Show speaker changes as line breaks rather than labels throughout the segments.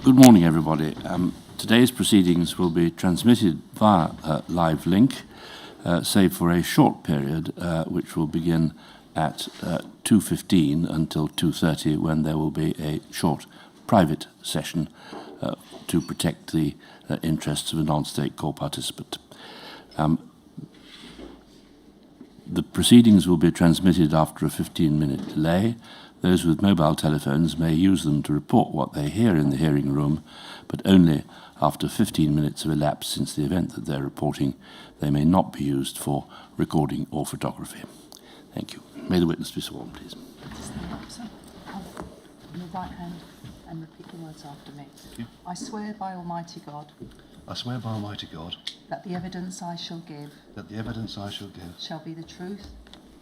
Good morning, everybody. Today's proceedings will be transmitted via live link, save for a short period, which will begin at 2:15 until 2:30, when there will be a short private session to protect the interests of a non-state core participant. The proceedings will be transmitted after a 15-minute delay. Those with mobile telephones may use them to report what they hear in the hearing room, but only after 15 minutes have elapsed since the event that they're reporting. They may not be used for recording or photography. Thank you. May the witness be sworn, please.
On your right hand and repeat the words after me.
Yeah.
I swear by Almighty God
I swear by Almighty God
that the evidence I shall give
that the evidence I shall give
shall be the truth,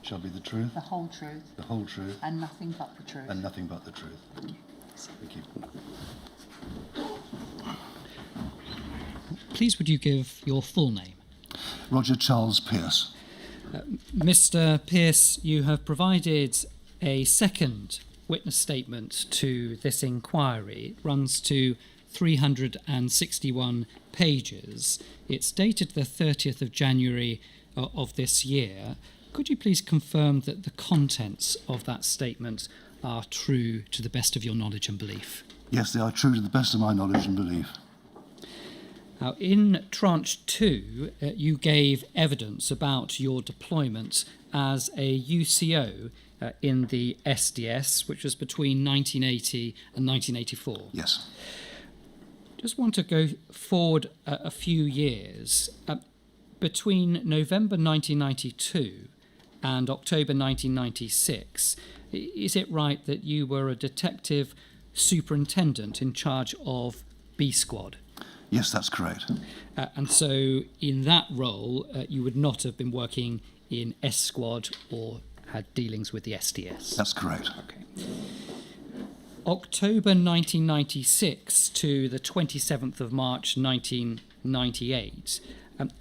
shall be the truth,
the whole truth,
the whole truth,
and nothing but the truth.
and nothing but the truth. Thank you.
Please would you give your full name?
Roger Charles Pearce.
Mr. Pearce, you have provided a second witness statement to this inquiry. It runs to 361 pages. It's dated the 30th of January of this year. Could you please confirm that the contents of that statement are true to the best of your knowledge and belief?
Yes, they are true to the best of my knowledge and belief.
Now, in Tranche 2, you gave evidence about your deployment as a UCO in the SDS, which was between 1980 and 1984.
Yes.
Just want to go forward a few years. Between November 1992 and October 1996, is it right that you were a detective superintendent in charge of B Squad?
Yes, that's correct.
And so in that role, you would not have been working in S Squad or had dealings with the SDS?
That's correct.
Okay. October 1996 to the 27th of March 1998,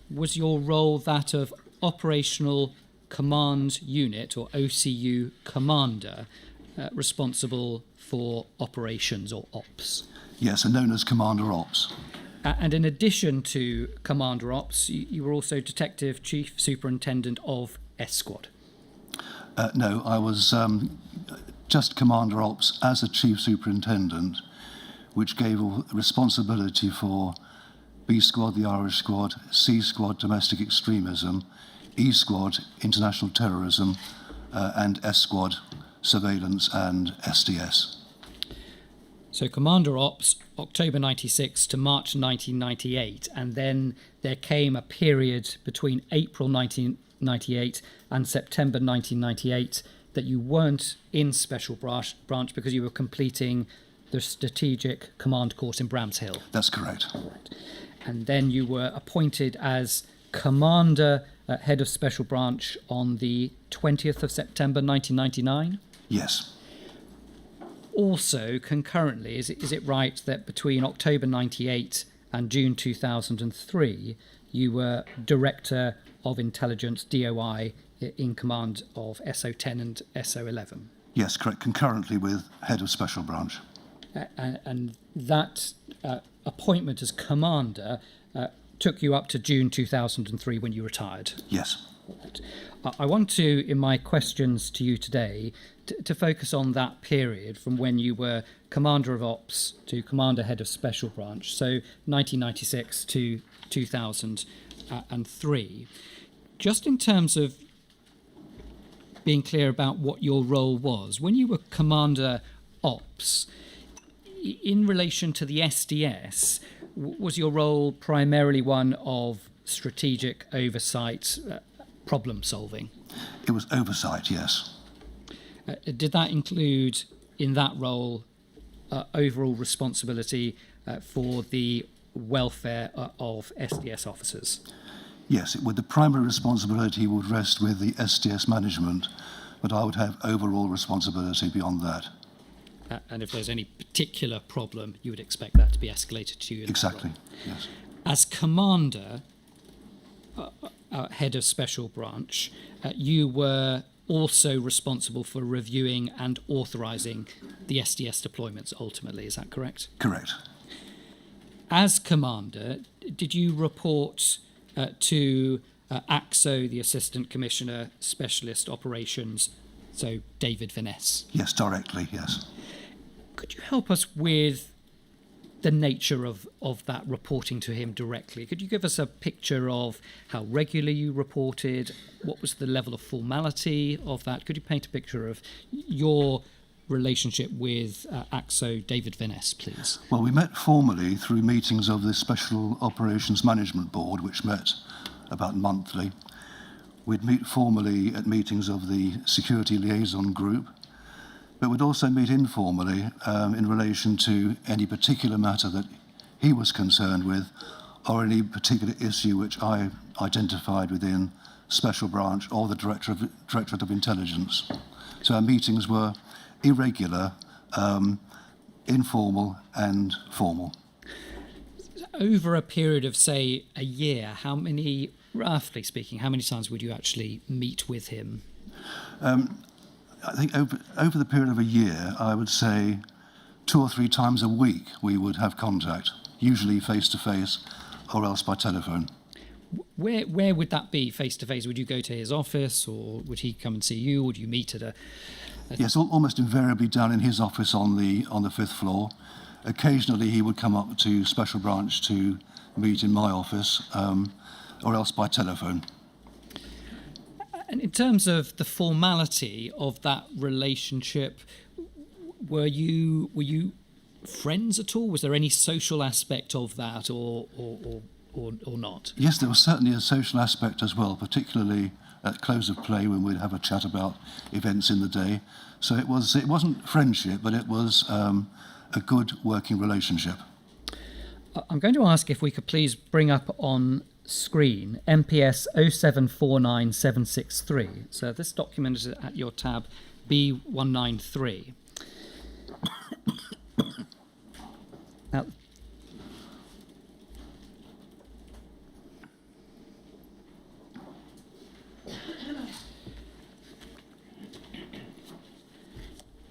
was your role that of Operational Command Unit, or OCU Commander, responsible for operations or ops?
Yes, and known as Commander Ops.
And in addition to Commander Ops, you were also Detective Chief Superintendent of S Squad?
No, I was just Commander Ops as a Chief Superintendent, which gave responsibility for B Squad, the Irish Squad, C Squad, Domestic Extremism, E Squad, International Terrorism, and S Squad, Surveillance and SDS.
So Commander Ops, October 96 to March 1998, and then there came a period between April 1998 and September 1998 that you weren't in Special Branch because you were completing the Strategic Command course in Bramshill.
That's correct.
Right. And then you were appointed as Commander, Head of Special Branch on the 20th of September 1999?
Yes.
Also, concurrently, is it right that between October 98 and June 2003, you were Director of Intelligence, DOI, in command of SO10 and SO11?
Yes, correct. Concurrently with Head of Special Branch.
And that appointment as Commander took you up to June 2003 when you retired?
Yes.
Right. I want to, in my questions to you today, to focus on that period from when you were Commander of Ops to Commander Head of Special Branch, so 1996 to 2003. Just in terms of being clear about what your role was, when you were Commander Ops, in relation to the SDS, was your role primarily one of strategic oversight, problem solving?
It was oversight, yes.
Did that include, in that role, overall responsibility for the welfare of SDS officers?
Yes, the primary responsibility would rest with the SDS management, but I would have overall responsibility beyond that.
And if there's any particular problem, you would expect that to be escalated to you?
Exactly, yes.
As Commander, Head of Special Branch, you were also responsible for reviewing and authorising the SDS deployments ultimately, is that correct?
Correct.
as commander, did you report to AXO, the Assistant Commissioner, Specialist Operations, so David Vaness?
Yes, directly, yes.
Could you help us with the nature of that reporting to him directly? Could you give us a picture of how regularly you reported? What was the level of formality of that? Could you paint a picture of your relationship with AXO David Vaness, please?
Well, we met formally through meetings of the Special Operations Management Board, which met about monthly. We'd meet formally at meetings of the Security Liaison Group, but we'd also meet informally in relation to any particular matter that he was concerned with or any particular issue which I identified within Special Branch or the Directorate of Intelligence. So our meetings were irregular, informal and formal.
Over a period of, say, a year, roughly speaking, how many times would you actually meet with him?
I think over the period of a year, I would say 2 or 3 times a week we would have contact, usually face-to-face or else by telephone.
Where would that be, face-to-face? Would you go to his office or would he come and see you? Would you meet at a...
Yes, almost invariably down in his office on the 5th floor. Occasionally he would come up to Special Branch to meet in my office or else by telephone.
And in terms of the formality of that relationship, were you friends at all? Was there any social aspect of that or not?
Yes, there was certainly a social aspect as well, particularly at close of play when we'd have a chat about events in the day. So it wasn't friendship, but it was a good working relationship.
I'm going to ask if we could please bring up on screen MPS 0749763. So this document is at your tab B193.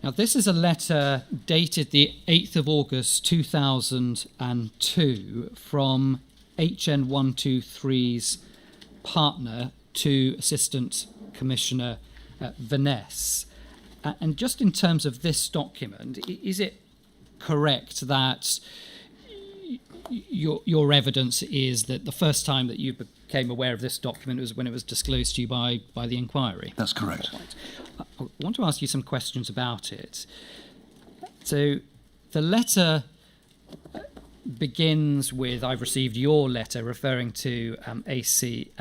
Now, this is a letter dated the 8th of August 2002 from HN123's partner to Assistant Commissioner Vaness. And just in terms of this document, is it correct that your evidence is that the first time that you became aware of this document was when it was disclosed to you by the inquiry?
That's correct.
Right. I want to ask you some questions about it. So the letter begins with, I've received your letter referring to AXO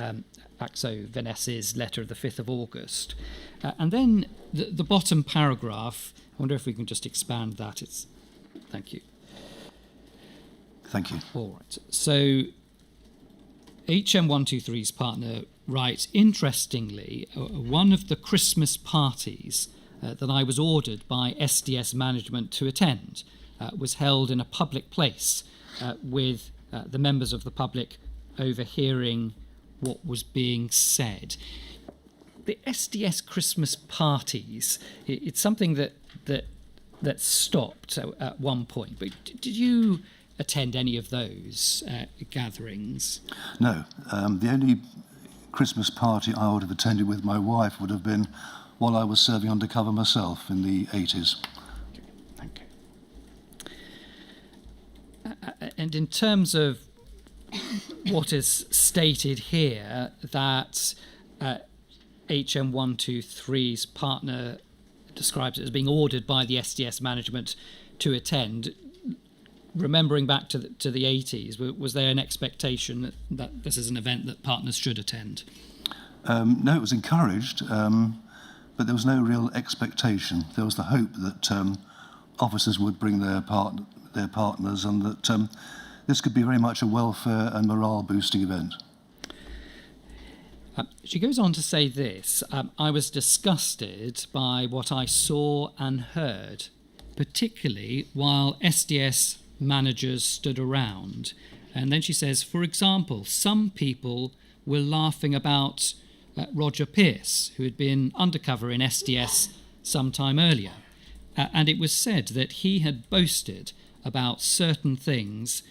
Vaness's letter of the 5th of August. And then the bottom paragraph, I wonder if we can just expand that. Thank you.
Thank you.
All right. So HM123's partner writes, interestingly, one of the Christmas parties that I was ordered by SDS management to attend was held in a public place with the members of the public overhearing what was being said. The SDS Christmas parties, it's something that stopped at one point, but did you attend any of those gatherings?
No. The only Christmas party I would have attended with my wife would have been while I was serving undercover myself in the 80s.
Thank you. And in terms of what is stated here, that HM123's partner describes it as being ordered by the SDS management to attend. Remembering back to the 80s, was there an expectation that this is an event that partners should attend?
No, it was encouraged, but there was no real expectation. There was the hope that officers would bring their partners and that this could be very much a welfare and morale-boosting event.
She goes on to say this, I was disgusted by what I saw and heard, particularly while SDS managers stood around. And then she says, for example, some people were laughing about Roger Pearce, who had been undercover in SDS some time earlier. And it was said that he had boasted about certain things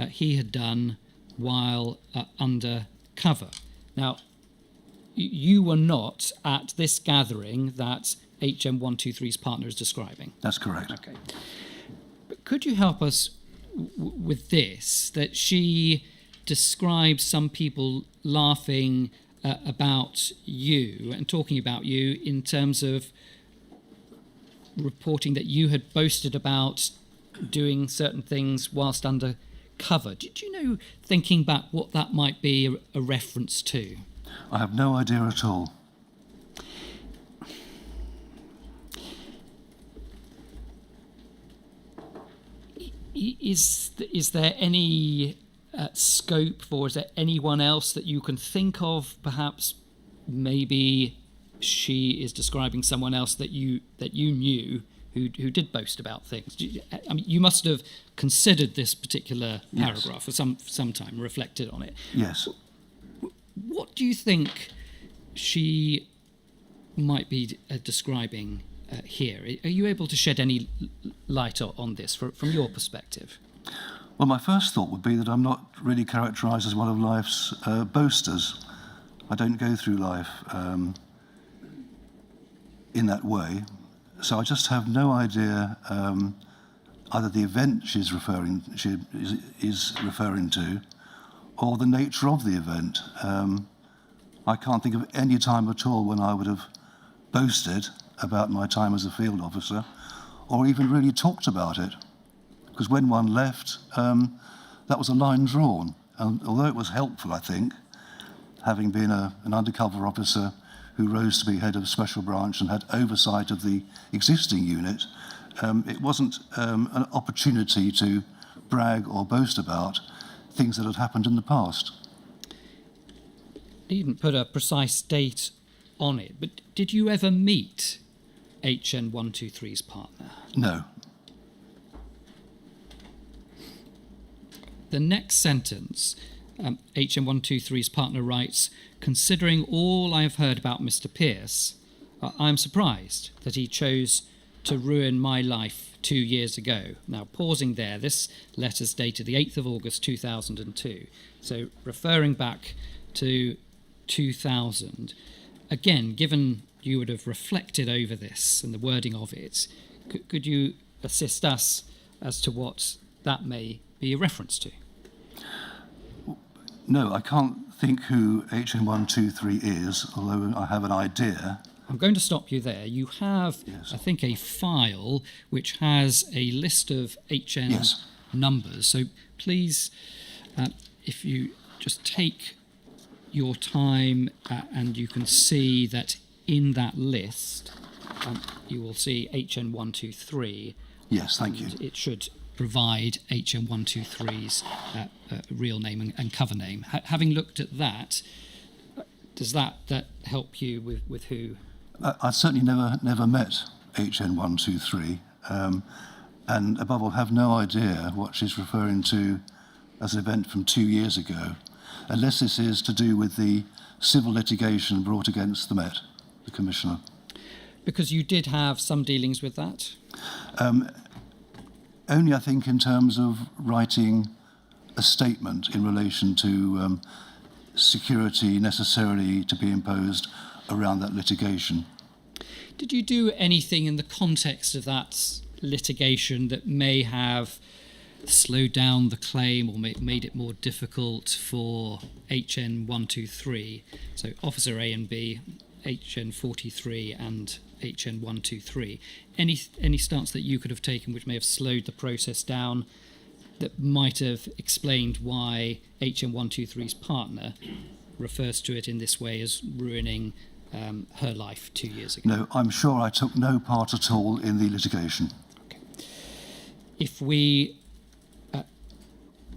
he had done while undercover. Now, you were not at this gathering that HN123's partner is describing.
That's correct.
Okay. But could you help us with this, that she describes some people laughing about you and talking about you in terms of reporting that you had boasted about doing certain things whilst undercover. Did you know, thinking back, what that might be a reference to?
I have no idea at all.
Is there any scope for, is there anyone else that you can think of, perhaps maybe she is describing someone else that you knew who did boast about things? I mean, you must have considered this particular paragraph for some time, reflected on it.
Yes.
What do you think she might be describing here? Are you able to shed any light on this from your perspective?
Well, my first thought would be that I'm not really characterised as one of life's boasters. I don't go through life in that way. So I just have no idea either the event she is referring to or the nature of the event. I can't think of any time at all when I would have boasted about my time as a field officer or even really talked about it. Because when one left, that was a line drawn. And although it was helpful, I think, having been an undercover officer who rose to be head of special branch and had oversight of the existing unit, it wasn't an opportunity to brag or boast about things that had happened in the past.
You didn't put a precise date on it, but did you ever meet HN123's partner?
No.
The next sentence, HN123's partner writes, "Considering all I have heard about Mr. Pearce, I am surprised that he chose to ruin my life 2 years ago." Now, pausing there, this letter's dated the 8th of August 2002. So, referring back to 2000, again, given you would have reflected over this and the wording of it, could you assist us as to what that may be a reference to?
No, I can't think who HN123 is, although I have an idea.
I'm going to stop you there. You have,
Yes.
I think, a file which has a list of HN
Yes.
numbers. So please, if you just take your time and you can see that in that list, you will see HN123.
Yes, thank you.
And it should provide HN123's real name and cover name. Having looked at that, does that help you with who?
I certainly never met HN123, and above all, have no idea what she's referring to as an event from 2 years ago, unless this is to do with the civil litigation brought against the Met, the Commissioner.
Because you did have some dealings with that?
Only, I think, in terms of writing a statement in relation to security necessarily to be imposed around that litigation.
Did you do anything in the context of that litigation that may have slowed down the claim or made it more difficult for HN123? So Officer A and B, HN43 and HN123. Any stance that you could have taken which may have slowed the process down, that might have explained why HN123's partner refers to it in this way as ruining her life 2 years ago?
No, I'm sure I took no part at all in the litigation.
Okay. If we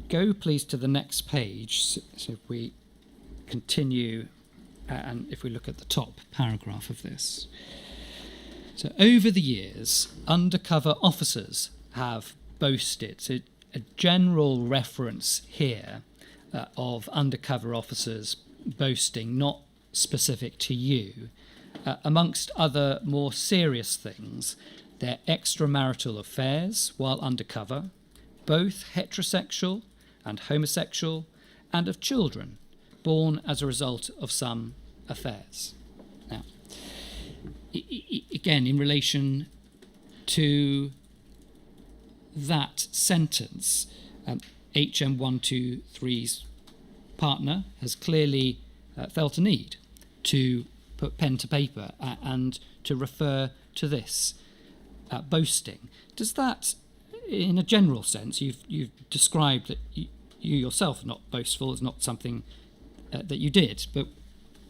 go, please, to the next page, so if we continue and if we look at the top paragraph of this. So over the years, undercover officers have boasted, so a general reference here of undercover officers boasting, not specific to you, amongst other more serious things, their extramarital affairs while undercover, both heterosexual and homosexual, and of children born as a result of some affairs. Now, again, in relation to that sentence, HM123's partner has clearly felt a need to put pen to paper and to refer to this boasting. Does that, in a general sense, you've described that you yourself are not boastful, it's not something that you did, but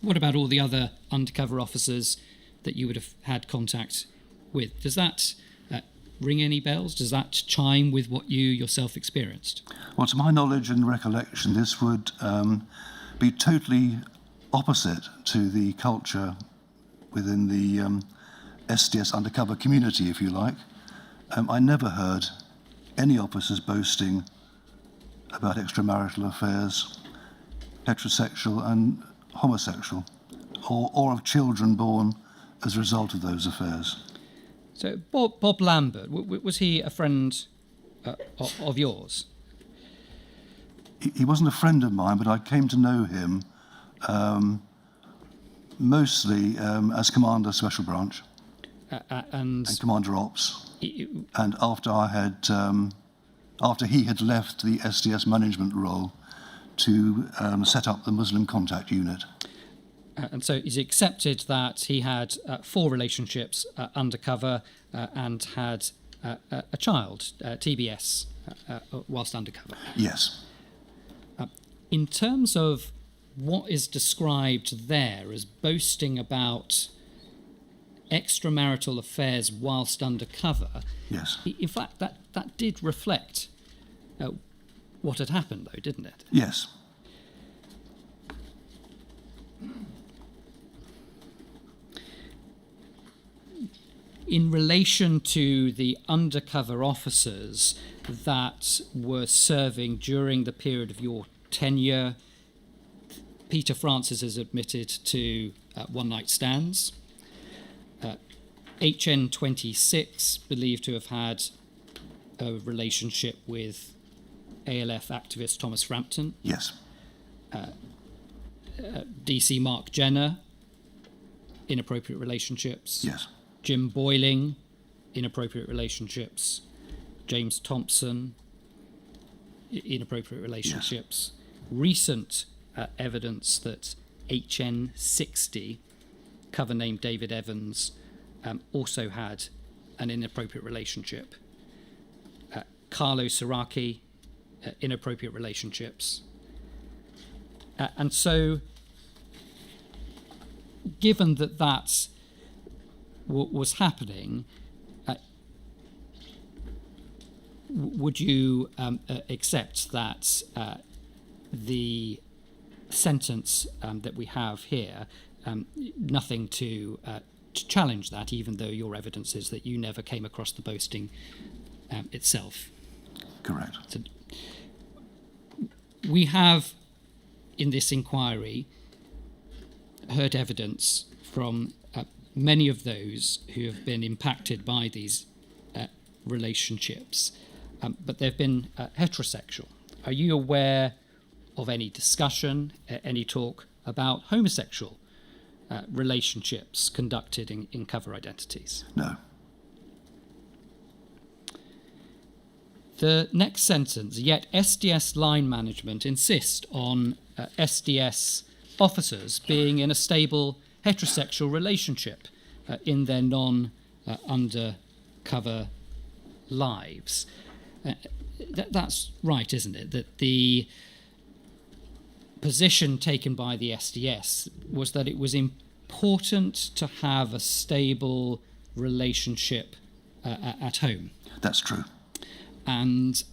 what about all the other undercover officers that you would have had contact with? Does that ring any bells? Does that chime with what you yourself experienced?
Well, to my knowledge and recollection, this would be totally opposite to the culture within the SDS undercover community, if you like. I never heard any officers boasting about extramarital affairs, heterosexual and homosexual, or of children born as a result of those affairs.
So Bob Lambert, was he a friend of yours?
He wasn't a friend of mine, but I came to know him mostly as Commander Special Branch
and
Commander Ops. And after he had left the SDS management role to set up the Muslim Contact Unit.
And so he's accepted that he had 4 relationships undercover and had a child, TBS, whilst undercover.
Yes.
In terms of what is described there as boasting about extramarital affairs whilst undercover,
Yes.
in fact, that did reflect what had happened, though, didn't it?
Yes.
In relation to the undercover officers that were serving during the period of your tenure, Peter Francis has admitted to one-night stands. HN26 believed to have had a relationship with ALF activist Thomas Frampton.
Yes.
DC Mark Jenner, inappropriate relationships.
Yes.
Jim Boyling, inappropriate relationships. James Thompson, inappropriate relationships. Recent evidence that HN60, cover name David Evans, also had an inappropriate relationship. Carlo Siraki, inappropriate relationships. And so, given that that's what was happening, would you accept that the sentence that we have here, nothing to challenge that, even though your evidence is that you never came across the boasting itself?
Correct.
So we have, in this inquiry, heard evidence from many of those who have been impacted by these relationships, but they've been heterosexual. Are you aware of any discussion, any talk about homosexual relationships conducted in cover identities?
No.
The next sentence, yet SDS line management insist on SDS officers being in a stable heterosexual relationship in their non-undercover lives. That's right, isn't it? That the position taken by the SDS was that it was important to have a stable relationship at home.
That's true.
And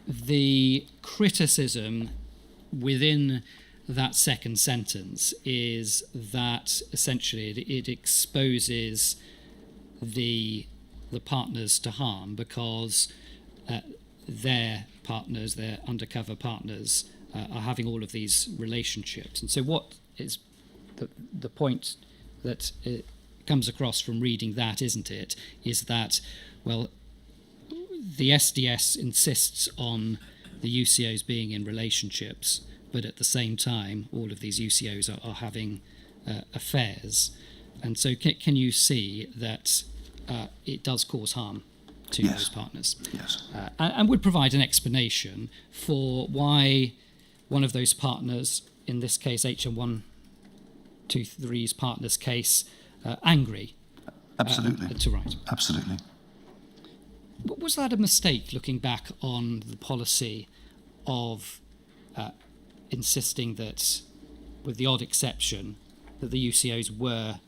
the criticism within that second sentence is that essentially it exposes the partners to harm because their partners, their undercover partners, are having all of these relationships. And so what is the point that comes across from reading that, isn't it, is that, well, the SDS insists on the UCOs being in relationships, but at the same time, all of these UCOs are having affairs. And so can you see that it does cause harm to
Yes.
those partners?
Yes.
And would provide an explanation for why one of those partners, in this case HN123's partner's case, angry
Absolutely.
to write.
Absolutely.
Was that a mistake, looking back on the policy of insisting that, with the odd exception, that the UCOs were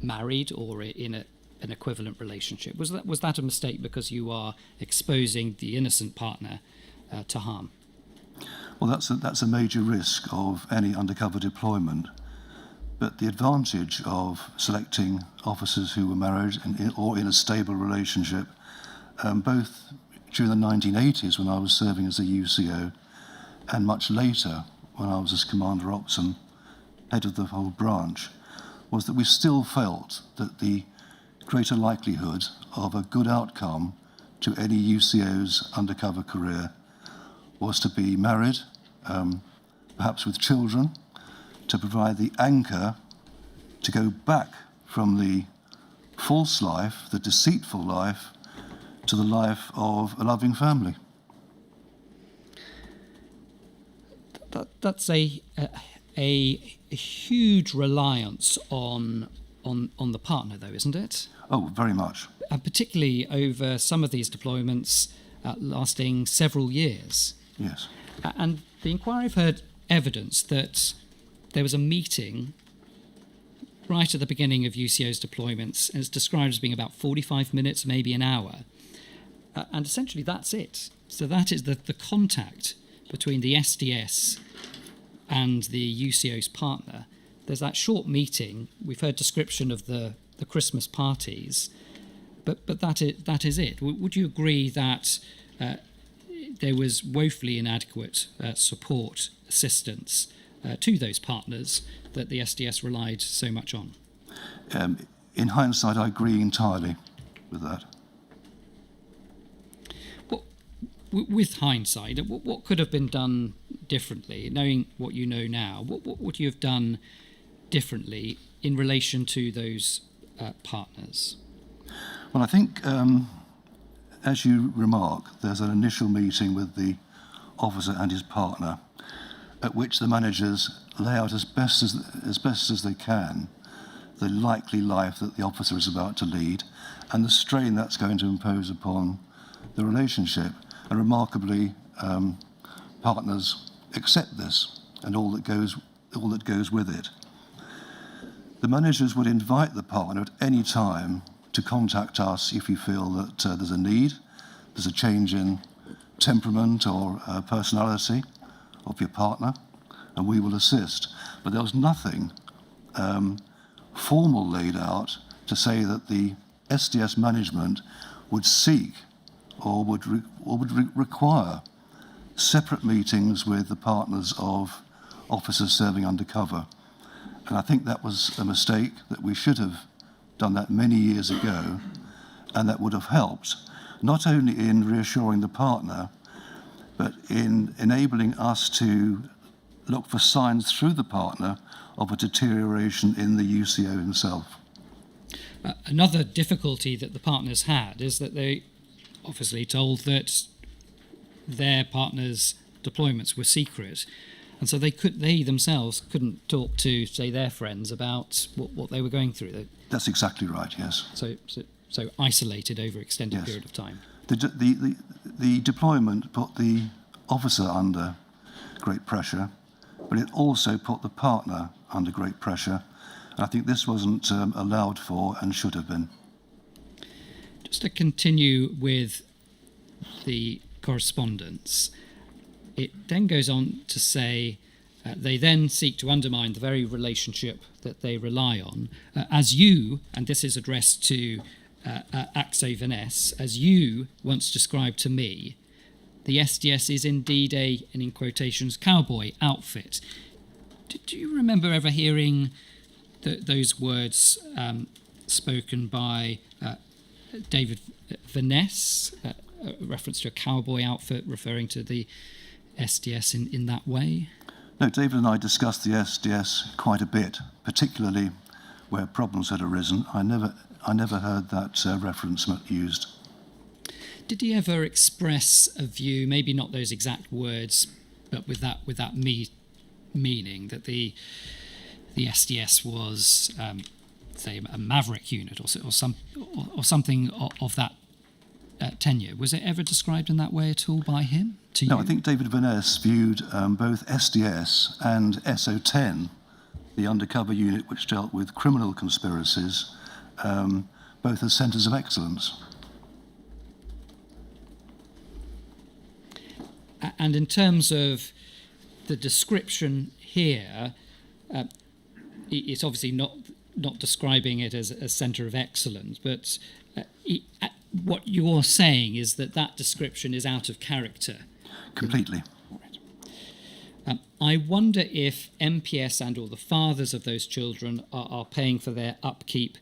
married or in an equivalent relationship? Was that a mistake because you are exposing the innocent partner to harm?
Well, that's a major risk of any undercover deployment. But the advantage of selecting officers who were married or in a stable relationship, both during the 1980s when I was serving as a UCO and much later when I was as Commander Ops and head of the whole branch, was that we still felt that the greater likelihood of a good outcome to any UCO's undercover career was to be married, perhaps with children, to provide the anchor to go back from the false life, the deceitful life, to the life of a loving family.
That's a huge reliance on the partner, though, isn't it?
Oh, very much.
And particularly over some of these deployments lasting several years.
Yes.
And the inquiry have heard evidence that there was a meeting right at the beginning of UCO's deployments, and it's described as being about 45 minutes, maybe an hour. And essentially that's it. So that is the contact between the SDS and the UCO's partner. There's that short meeting. We've heard description of the Christmas parties, but that is it. Would you agree that there was woefully inadequate support, assistance to those partners that the SDS relied so much on?
In hindsight, I agree entirely with that.
With hindsight, what could have been done differently? Knowing what you know now, what would you have done differently in relation to those partners?
Well, I think, as you remark, there's an initial meeting with the officer and his partner, at which the managers lay out as best as they can the likely life that the officer is about to lead and the strain that's going to impose upon the relationship. And remarkably, partners accept this and all that goes with it. The managers would invite the partner at any time to contact us if you feel that there's a need, there's a change in temperament or personality of your partner, and we will assist. But there was nothing formal laid out to say that the SDS management would seek or would require separate meetings with the partners of officers serving undercover. And I think that was a mistake, that we should have done that many years ago, and that would have helped, not only in reassuring the partner, but in enabling us to look for signs through the partner of a deterioration in the UCO himself.
Another difficulty that the partners had is that they obviously told that their partners' deployments were secret, and so they themselves couldn't talk to, say, their friends about what they were going through.
That's exactly right, yes.
So isolated over extended
Yes.
period of time.
The deployment put the officer under great pressure, but it also put the partner under great pressure. I think this wasn't allowed for and should have been.
Just to continue with the correspondence, it then goes on to say they then seek to undermine the very relationship that they rely on. As you, and this is addressed to Axo Vaness, as you once described to me, the SDS is indeed and in quotations, cowboy outfit. Do you remember ever hearing those words spoken by David Vaness a reference to a cowboy outfit, referring to the SDS in that way?
No, David and I discussed the SDS quite a bit, particularly where problems had arisen. I never heard that reference used.
Did he ever express a view, maybe not those exact words, but with that meaning that the SDS was, say, a maverick unit or something of that tenure? Was it ever described in that way at all by him to
No,
you?
I think David Vaness viewed both SDS and SO10, the undercover unit which dealt with criminal conspiracies, both as centres of excellence.
And in terms of the description here, it's obviously not describing it as a centre of excellence, but what you're saying is that description is out of character.
Completely.
I wonder if MPS and or the fathers of those children are paying for their upkeep.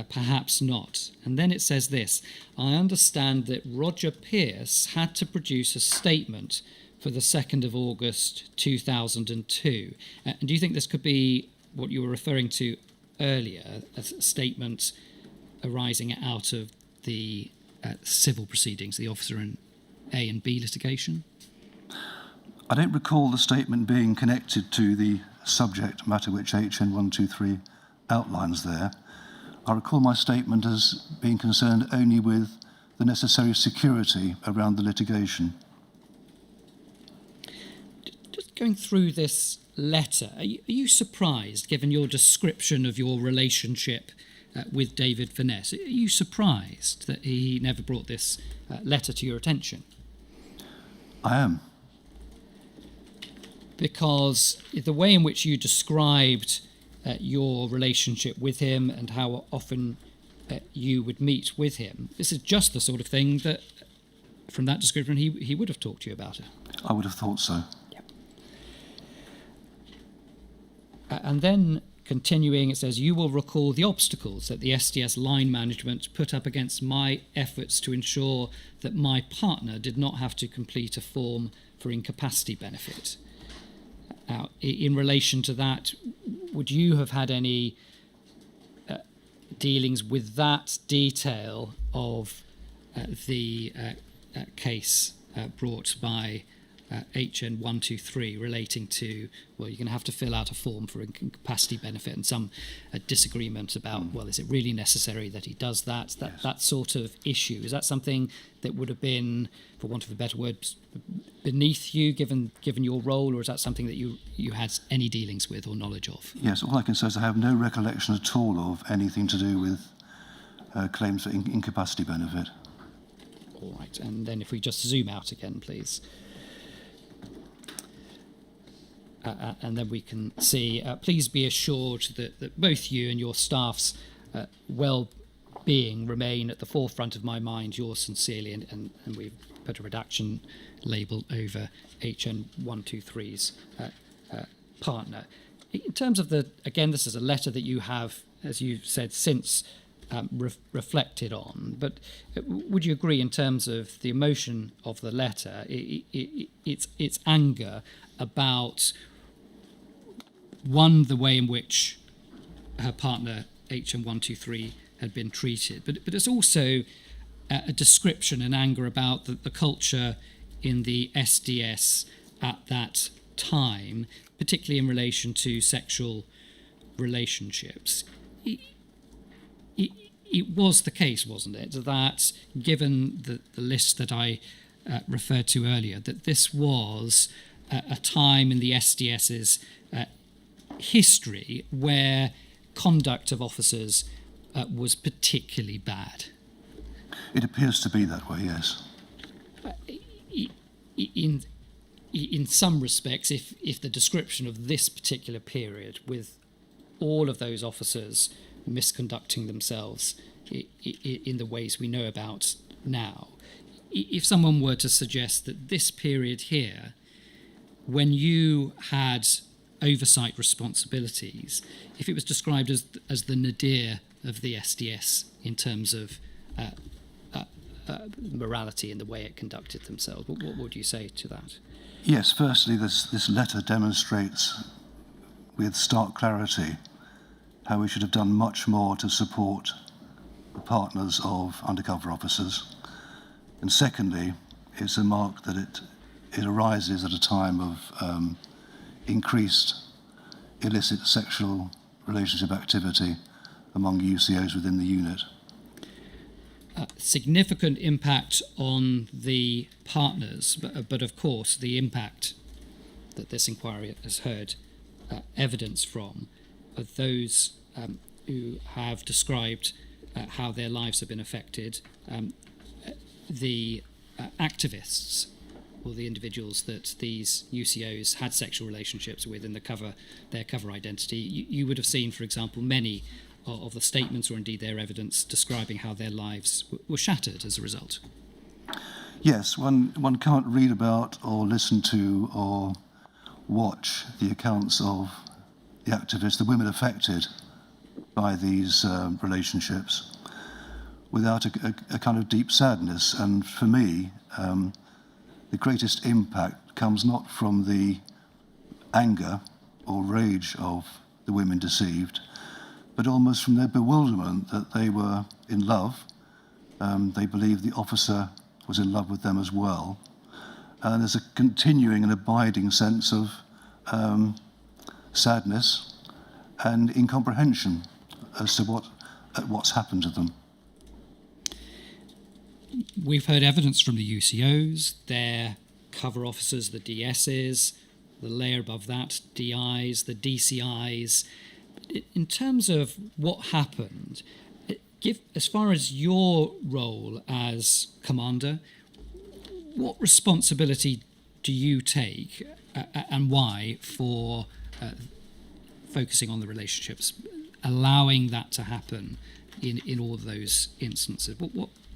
Perhaps not. And then it says this: I understand that Roger Pearce had to produce a statement for the 2nd of August 2002. And do you think this could be what you were referring to earlier, a statement arising out of the civil proceedings, the officer in A and B litigation?
I don't recall the statement being connected to the subject matter which HN123 outlines there. I recall my statement as being concerned only with the necessary security around the litigation.
Just going through this letter, are you surprised, given your description of your relationship with David Vaness? Are you surprised that he never brought this letter to your attention?
I am.
Because the way in which you described your relationship with him and how often you would meet with him, this is just the sort of thing that, from that description, he would have talked to you about it.
I would have thought so.
And then continuing, it says, you will recall the obstacles that the SDS line management put up against my efforts to ensure that my partner did not have to complete a form for incapacity benefit. In relation to that, would you have had any dealings with that detail of the case brought by HN123 relating to, well, you're going to have to fill out a form for incapacity benefit and some disagreement about, well, is it really necessary that he does that?
Yes.
That sort of issue. Is that something that would have been, for want of a better word, beneath you, given your role, or is that something that you had any dealings with or knowledge of?
Yes, all I can say is I have no recollection at all of anything to do with claims for incapacity benefit.
All right, and then if we just zoom out again, please. And then we can see, please be assured that both you and your staff's well-being remain at the forefront of my mind, yours sincerely, and we've put a redaction label over HN123's partner. In terms of again, this is a letter that you have, as you said, since reflected on, but would you agree in terms of the emotion of the letter, it's anger about, one, the way in which her partner HN123 had been treated, but it's also a description and anger about the culture in the SDS at that time, particularly in relation to sexual relationships. It was the case, wasn't it, that given the list that I referred to earlier, that this was a time in the SDS's history where conduct of officers was particularly bad?
It appears to be that way, yes.
In some respects, if the description of this particular period, with all of those officers misconducting themselves in the ways we know about now, if someone were to suggest that this period here, when you had oversight responsibilities, if it was described as the nadir of the SDS in terms of morality in the way it conducted themselves. What would you say to that?
Yes, firstly, this letter demonstrates with stark clarity how we should have done much more to support the partners of undercover officers. And secondly, it's a mark that it arises at a time of increased illicit sexual relationship activity among UCOs within the unit.
Significant impact on the partners, but of course the impact that this inquiry has heard evidence from are those who have described how their lives have been affected, the activists or the individuals that these UCOs had sexual relationships with in their cover identity. You would have seen, for example, many of the statements or indeed their evidence describing how their lives were shattered as a result.
Yes, one can't read about or listen to or watch the accounts of the activists, the women affected by these relationships, without a kind of deep sadness. And for me, the greatest impact comes not from the anger or rage of the women deceived, but almost from their bewilderment that they were in love. They believed the officer was in love with them as well. And there's a continuing and abiding sense of sadness and incomprehension as to what's happened to them.
We've heard evidence from the UCOs, their cover officers, the DSs, the layer above that, DIs, the DCIs. In terms of what happened, as far as your role as commander, what responsibility do you take and why for focusing on the relationships, allowing that to happen in all those instances?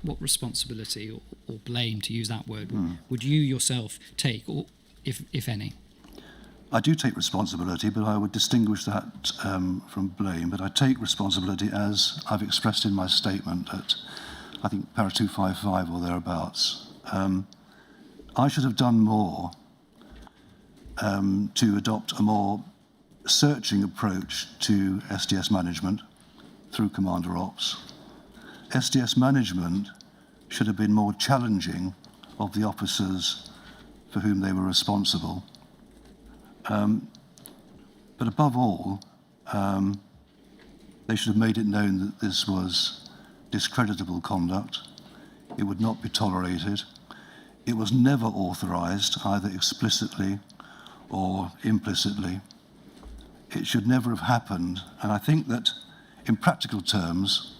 What responsibility or blame, to use that word, would you yourself take, or if any?
I do take responsibility, but I would distinguish that from blame. But I take responsibility as I've expressed in my statement at, I think, para 255 or thereabouts. I should have done more to adopt a more searching approach to SDS management through Commander Ops. SDS management should have been more challenging of the officers for whom they were responsible. But above all, they should have made it known that this was discreditable conduct. It would not be tolerated. It was never authorised, either explicitly or implicitly. It should never have happened. And I think that, in practical terms,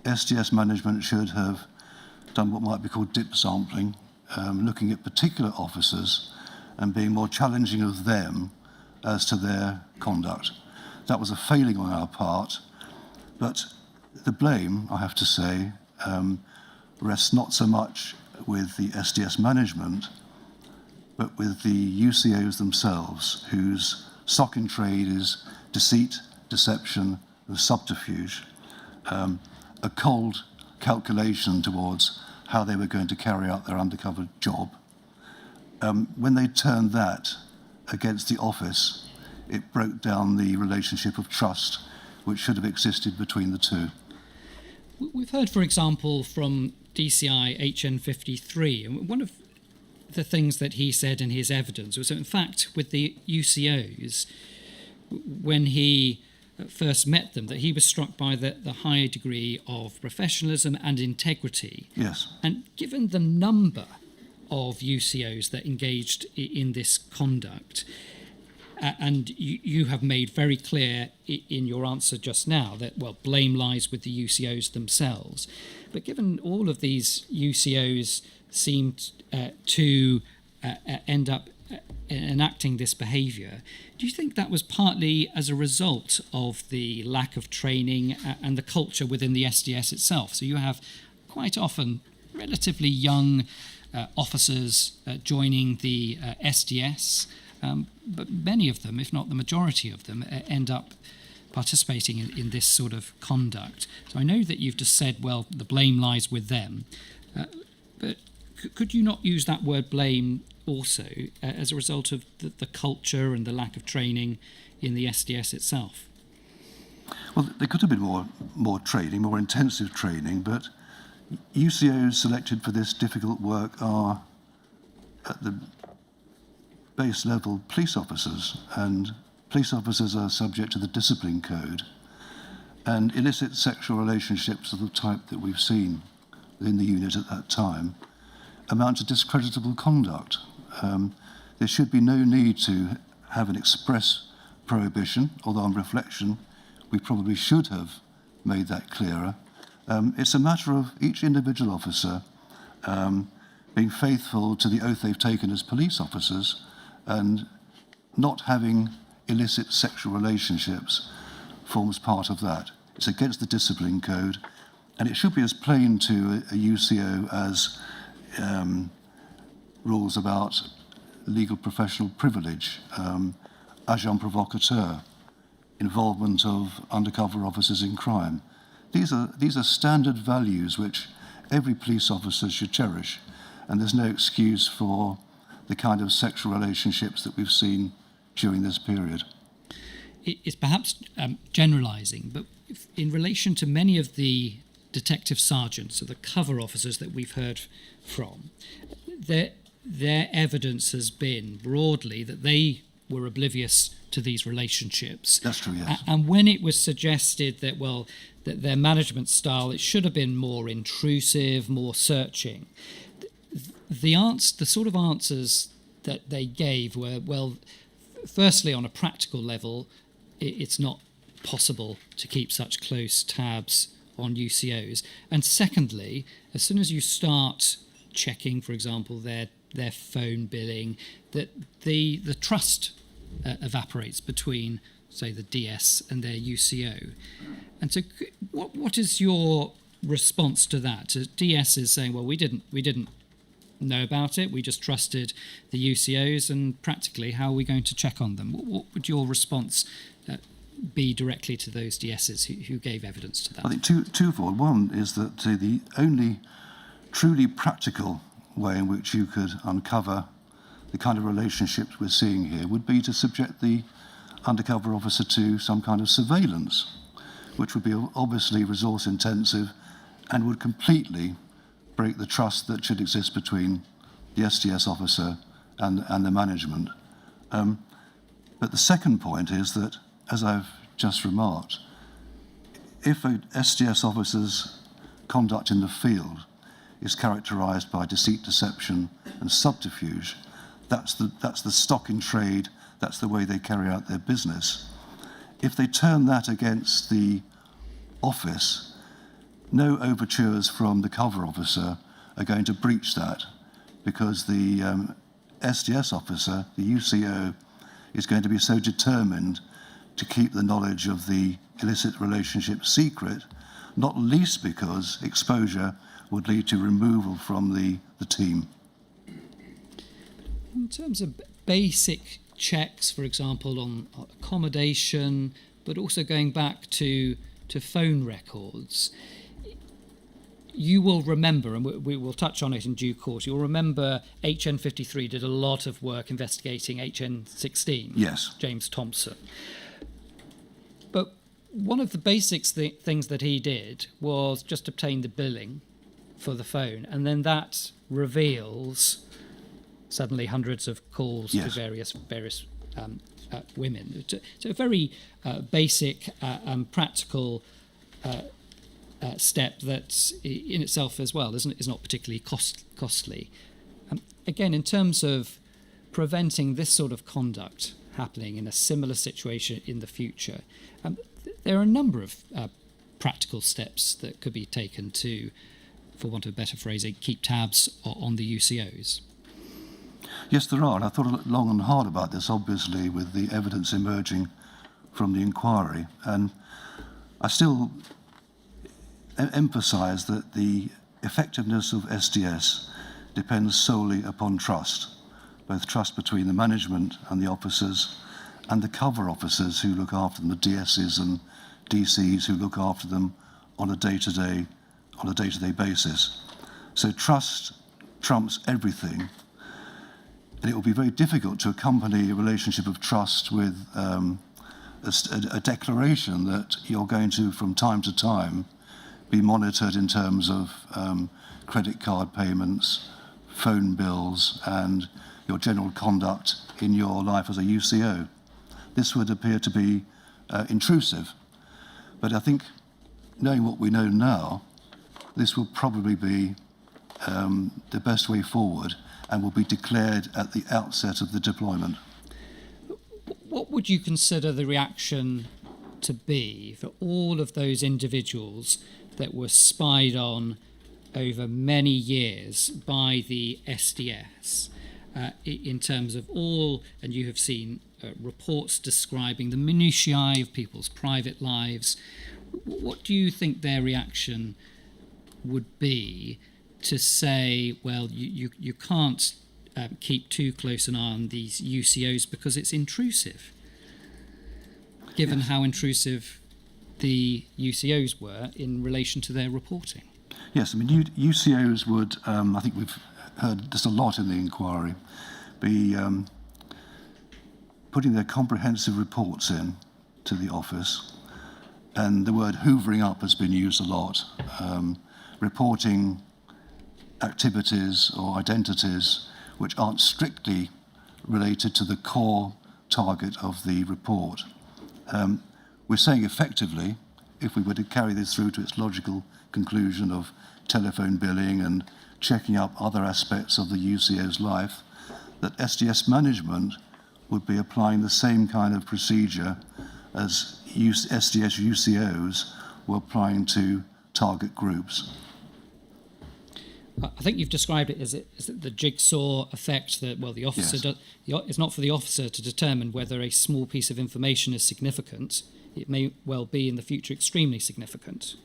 SDS management should have done what might be called dip sampling, looking at particular officers and being more challenging of them as to their conduct. That was a failing on our part, but the blame, I have to say, rests not so much with the SDS management, but with the UCOs themselves, whose stock in trade is deceit, deception, and subterfuge, a cold calculation towards how they were going to carry out their undercover job. When they turned that against the office, it broke down the relationship of trust which should have existed between the two.
We've heard, for example, from DCI HN53, and one of the things that he said in his evidence was that, in fact, with the UCOs, when he first met them, that he was struck by the high degree of professionalism and integrity.
Yes.
And given the number of UCOs that engaged in this conduct, and you have made very clear in your answer just now that, well, blame lies with the UCOs themselves. But given all of these UCOs seemed to end up enacting this behaviour, do you think that was partly as a result of the lack of training and the culture within the SDS itself? So you have quite often relatively young officers joining the SDS, but many of them, if not the majority of them, end up participating in this sort of conduct. So I know that you've just said, well, the blame lies with them. But could you not use that word blame also as a result of the culture and the lack of training in the SDS itself?
Well, there could have been more training, more intensive training, but UCOs selected for this difficult work are at the base level police officers, and police officers are subject to the discipline code, and illicit sexual relationships of the type that we've seen within the unit at that time amount to discreditable conduct. There should be no need to have an express prohibition, although on reflection we probably should have made that clearer. It's a matter of each individual officer being faithful to the oath they've taken as police officers and not having illicit sexual relationships forms part of that. It's against the discipline code, and it should be as plain to a UCO as rules about legal professional privilege, agent provocateur, involvement of undercover officers in crime. These are standard values which every police officer should cherish, and there's no excuse for the kind of sexual relationships that we've seen during this period.
It's perhaps generalising, but in relation to many of the detective sergeants or the cover officers that we've heard from, their evidence has been broadly that they were oblivious to these relationships.
That's true, yes.
And when it was suggested that, well, that their management style, it should have been more intrusive, more searching, the sort of answers that they gave were, well, firstly, on a practical level, it's not possible to keep such close tabs on UCOs. And secondly, as soon as you start checking, for example, their phone billing, that the trust evaporates between, say, the DS and their UCO. And so what is your response to that? DS is saying, well, we didn't know about it, we just trusted the UCOs, and practically, how are we going to check on them? What would your response be directly to those DSs who gave evidence to that?
I think twofold. One is that the only truly practical way in which you could uncover the kind of relationships we're seeing here would be to subject the undercover officer to some kind of surveillance, which would be obviously resource intensive and would completely break the trust that should exist between the SDS officer and the management. But the second point is that, as I've just remarked, if an SDS officer's conduct in the field is characterised by deceit, deception and subterfuge, that's the stock in trade, that's the way they carry out their business. If they turn that against the office, no overtures from the cover officer are going to breach that, because the SDS officer, the UCO, is going to be so determined to keep the knowledge of the illicit relationship secret, not least because exposure would lead to removal from the team.
In terms of basic checks, for example, on accommodation, but also going back to phone records, you will remember, and we will touch on it in due course, you'll remember HN53 did a lot of work investigating HN16,
Yes.
James Thompson. But one of the basics things that he did was just obtain the billing for the phone, and then that reveals suddenly hundreds of calls
Yes.
to various women. So a very basic and practical step that in itself as well is not particularly costly. Again, in terms of preventing this sort of conduct happening in a similar situation in the future, there are a number of practical steps that could be taken to, for want of a better phrasing, keep tabs on the UCOs.
Yes, there are, and I thought long and hard about this, obviously, with the evidence emerging from the inquiry. And I still emphasise that the effectiveness of SDS depends solely upon trust, both trust between the management and the officers and the cover officers who look after them, the DSs and DCs who look after them on a day-to-day basis. So trust trumps everything. And it will be very difficult to accompany a relationship of trust with a declaration that you're going to, from time to time, be monitored in terms of credit card payments, phone bills, and your general conduct in your life as a UCO. This would appear to be intrusive. But I think, knowing what we know now, this will probably be the best way forward and will be declared at the outset of the deployment.
What would you consider the reaction to be for all of those individuals that were spied on over many years by the SDS in terms of all, and you have seen reports describing the minutiae of people's private lives. What do you think their reaction would be to say, well, you can't keep too close an eye on these UCOs because it's intrusive, given how intrusive the UCOs were in relation to their reporting?
Yes, I mean, UCOs would, I think we've heard this a lot in the inquiry, be putting their comprehensive reports in to the office, and the word hoovering up has been used a lot, reporting activities or identities which aren't strictly related to the core target of the report. We're saying effectively, if we were to carry this through to its logical conclusion of telephone billing and checking up other aspects of the UCO's life, that SDS management would be applying the same kind of procedure as SDS UCOs were applying to target groups.
I think you've described it as the jigsaw effect that, well, the officer
Yes.
it's not for the officer to determine whether a small piece of information is significant. It may well be in the future extremely significant.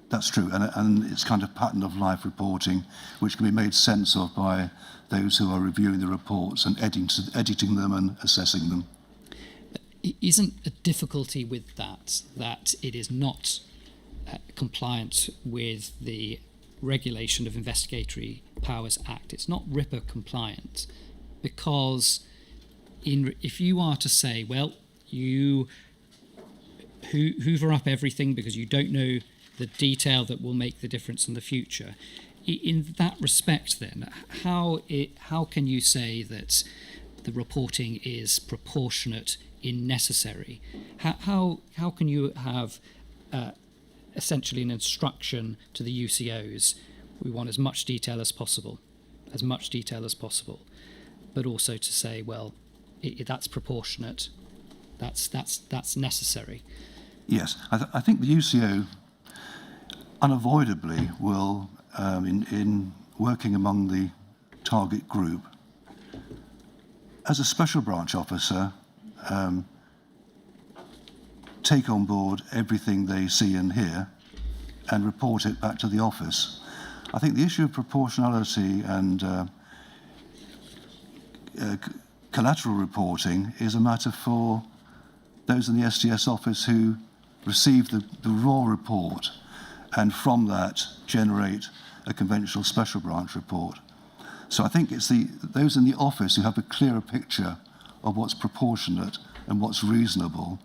That's true, and it's kind of pattern of life reporting, which can be made sense of by those who are reviewing the reports and editing them and assessing them.
Isn't a difficulty with that it is not compliant with the Regulation of Investigatory Powers Act? It's not RIPA compliant, because if you are to say, well, you hoover up everything because you don't know the detail that will make the difference in the future, in that respect then, how can you say that the reporting is proportionate in necessary? How can you have essentially an instruction to the UCOs, we want as much detail as possible, but also to say, well, that's proportionate, that's necessary?
Yes, I think the UCO unavoidably will, in working among the target group, as a special branch officer, take on board everything they see and hear and report it back to the office. I think the issue of proportionality and collateral reporting is a matter for those in the SDS office who receive the raw report and from that generate a conventional special branch report. So I think it's those in the office who have a clearer picture of what's proportionate and what's reasonable,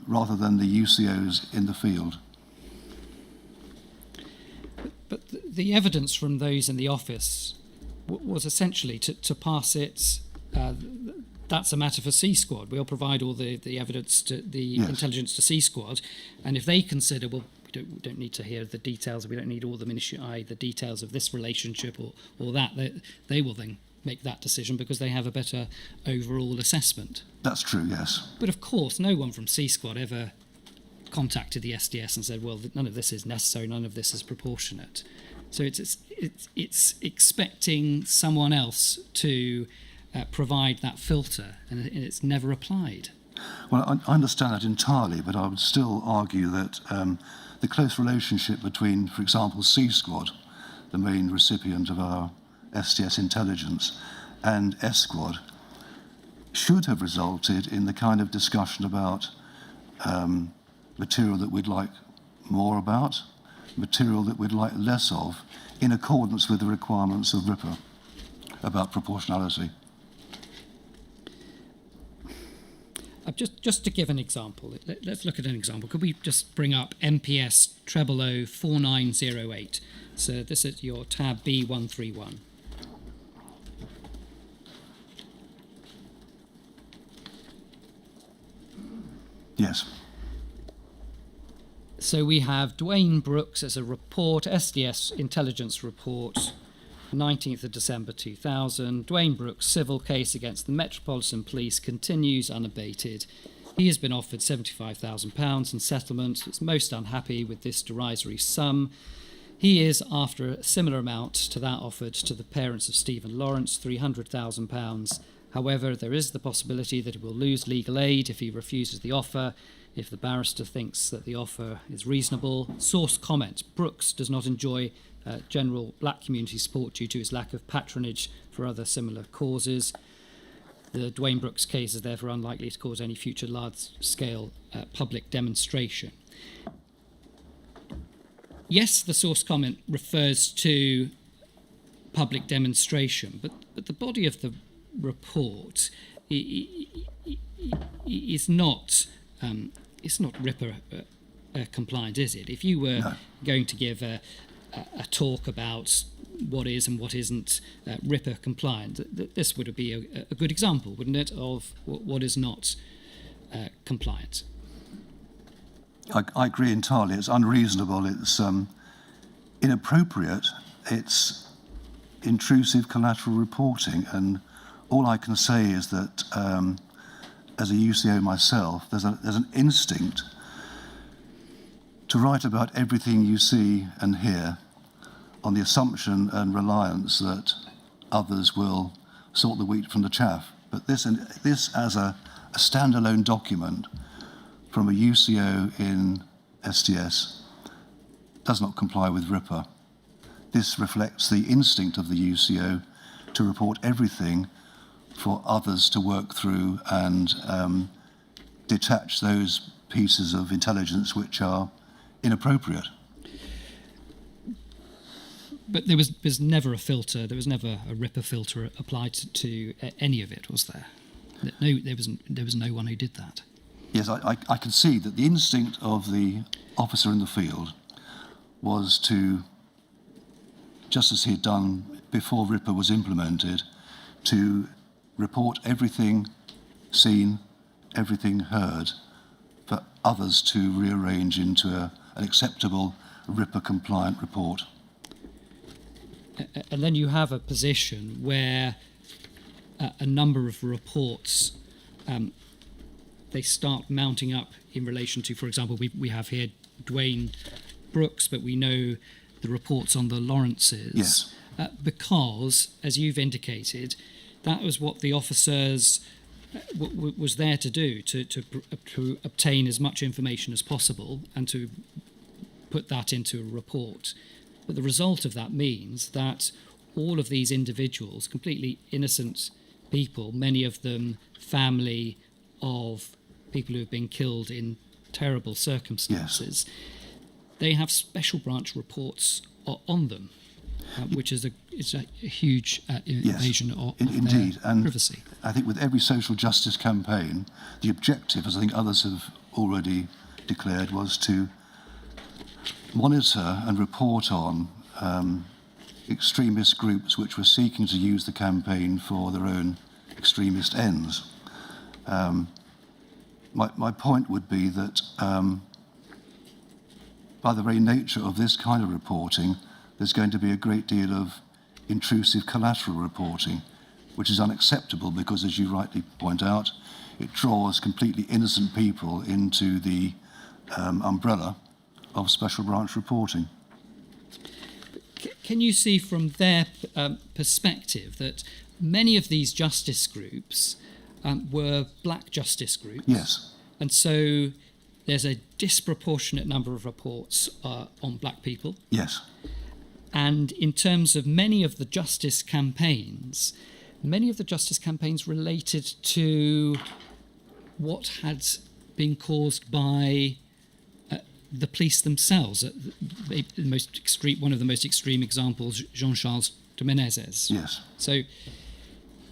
rather than the UCOs in the field.
But the evidence from those in the office was essentially to pass it, that's a matter for C Squad. We'll provide all the evidence to the
Yes.
intelligence to C Squad, and if they consider, well, we don't need to hear the details, we don't need all the minutiae, the details of this relationship or that, they will then make that decision because they have a better overall assessment.
That's true, yes.
But of course, no one from C Squad ever contacted the SDS and said, well, none of this is necessary, none of this is proportionate. So it's expecting someone else to provide that filter, and it's never applied.
Well, I understand that entirely, but I would still argue that the close relationship between, for example, C Squad, the main recipient of our SDS intelligence, and S Squad should have resulted in the kind of discussion about material that we'd like more about, material that we'd like less of in accordance with the requirements of RIPA about proportionality.
Just to give an example, let's look at an example. Could we just bring up MPS 004908? So this is your tab B131.
Yes.
So we have Dwayne Brooks as a report, SDS intelligence report, 19th of December 2000. Dwayne Brooks' civil case against the Metropolitan Police continues unabated. He has been offered £75,000 in settlement. Is most unhappy with this derisory sum. He is after a similar amount to that offered to the parents of Stephen Lawrence, £300,000. However, there is the possibility that he will lose legal aid if he refuses the offer, if the barrister thinks that the offer is reasonable. Source comment: Brooks does not enjoy general black community support due to his lack of patronage for other similar causes. The Dwayne Brooks case is therefore unlikely to cause any future large-scale public demonstration. Yes, the source comment refers to public demonstration, but the body of the report is not RIPA compliant, is it? If you were going to give a talk about what is and what isn't RIPA compliant, this would be a good example, wouldn't it, of what is not compliant?
I agree entirely. It's unreasonable, it's inappropriate, it's intrusive collateral reporting, and all I can say is that as a UCO myself, there's an instinct to write about everything you see and hear on the assumption and reliance that others will sort the wheat from the chaff. But this as a standalone document from a UCO in STS does not comply with RIPA. This reflects the instinct of the UCO to report everything for others to work through and detach those pieces of intelligence which are inappropriate.
But there was never a filter. There was never a RIPA filter applied to any of it, was there? No, there was no one who did that.
Yes, I can see that the instinct of the officer in the field was to, just as he had done before RIPA was implemented, to report everything seen, everything heard, for others to rearrange into an acceptable RIPA-compliant report.
And then you have a position where a number of reports, they start mounting up in relation to, for example, we have here Dwayne Brooks, but we know the reports on the Lawrences.
Yes.
Because, as you've indicated, that was what the officers was there to do, to obtain as much information as possible and to put that into a report. But the result of that means that all of these individuals, completely innocent people, many of them family of people who have been killed in terrible circumstances, they have special branch reports on them, which is a huge invasion of
indeed.
their
And
privacy.
I think with every social justice campaign, the objective, as I think others have already declared, was to monitor and report on extremist groups which were seeking to use the campaign for their own extremist ends. My point would be that by the very nature of this kind of reporting, there's going to be a great deal of intrusive collateral reporting, which is unacceptable because, as you rightly point out, it draws completely innocent people into the umbrella of special branch reporting.
Can you see from their perspective that many of these justice groups were black justice groups?
Yes.
And so there's a disproportionate number of reports on black people.
Yes.
And in terms of many of the justice campaigns related to what had been caused by the police themselves. One of the most extreme examples, Jean-Charles de Menezes.
Yes.
So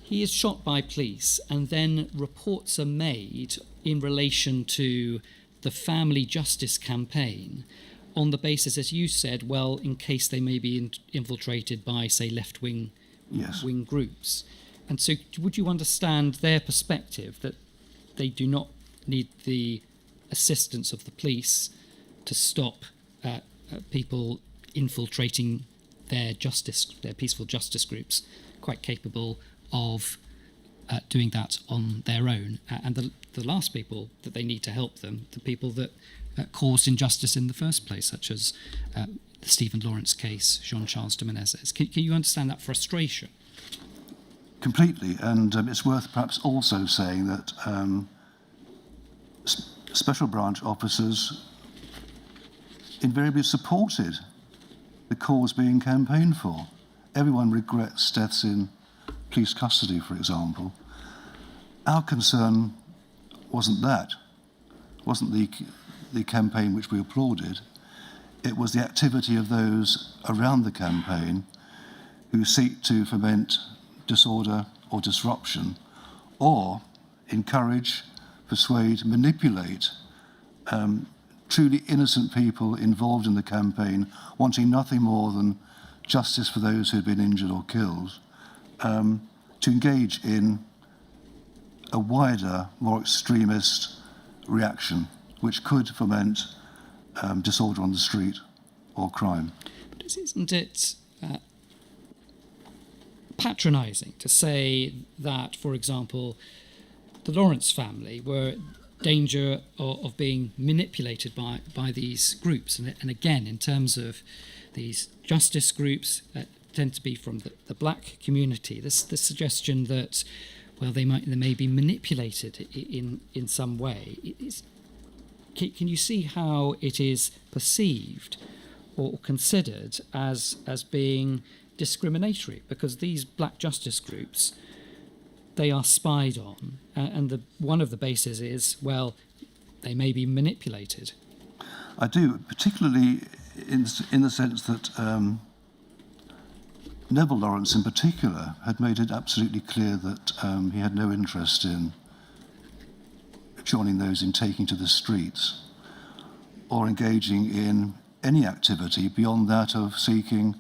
he is shot by police, and then reports are made in relation to the family justice campaign on the basis, as you said, well, in case they may be infiltrated by, say, left-wing wing groups. And so would you understand their perspective that they do not need the assistance of the police to stop people infiltrating their peaceful justice groups, quite capable of doing that on their own? And the last people that they need to help them, the people that caused injustice in the first place, such as the Stephen Lawrence case, Jean-Charles de Menezes. Can you understand that frustration?
Completely, and it's worth perhaps also saying that special branch officers invariably supported the cause being campaigned for. Everyone regrets deaths in police custody, for example. Our concern wasn't the campaign which we applauded. It was the activity of those around the campaign who seek to foment disorder or disruption, or encourage, persuade, manipulate truly innocent people involved in the campaign, wanting nothing more than justice for those who had been injured or killed, to engage in a wider, more extremist reaction, which could foment disorder on the street or crime.
But isn't it patronising to say that, for example, the Lawrence family were in danger of being manipulated by these groups? And again, in terms of these justice groups, tend to be from the black community. This suggestion that, well, they may be manipulated in some way. Can you see how it is perceived or considered as being discriminatory? Because these black justice groups, they are spied on, and one of the bases is, well, they may be manipulated.
I do, particularly in the sense that Neville Lawrence in particular had made it absolutely clear that he had no interest in joining those in taking to the streets or engaging in any activity beyond that of seeking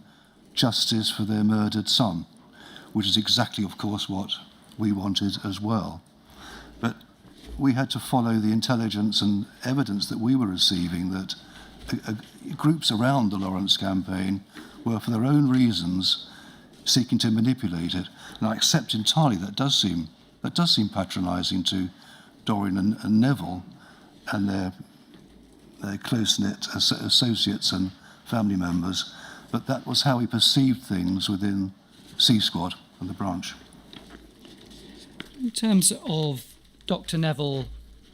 justice for their murdered son, which is exactly, of course, what we wanted as well. But we had to follow the intelligence and evidence that we were receiving that groups around the Lawrence campaign were, for their own reasons, seeking to manipulate it. And I accept entirely that does seem patronising to Dorian and Neville and their close-knit associates and family members, but that was how we perceived things within C Squad and the branch.
In terms of Dr. Neville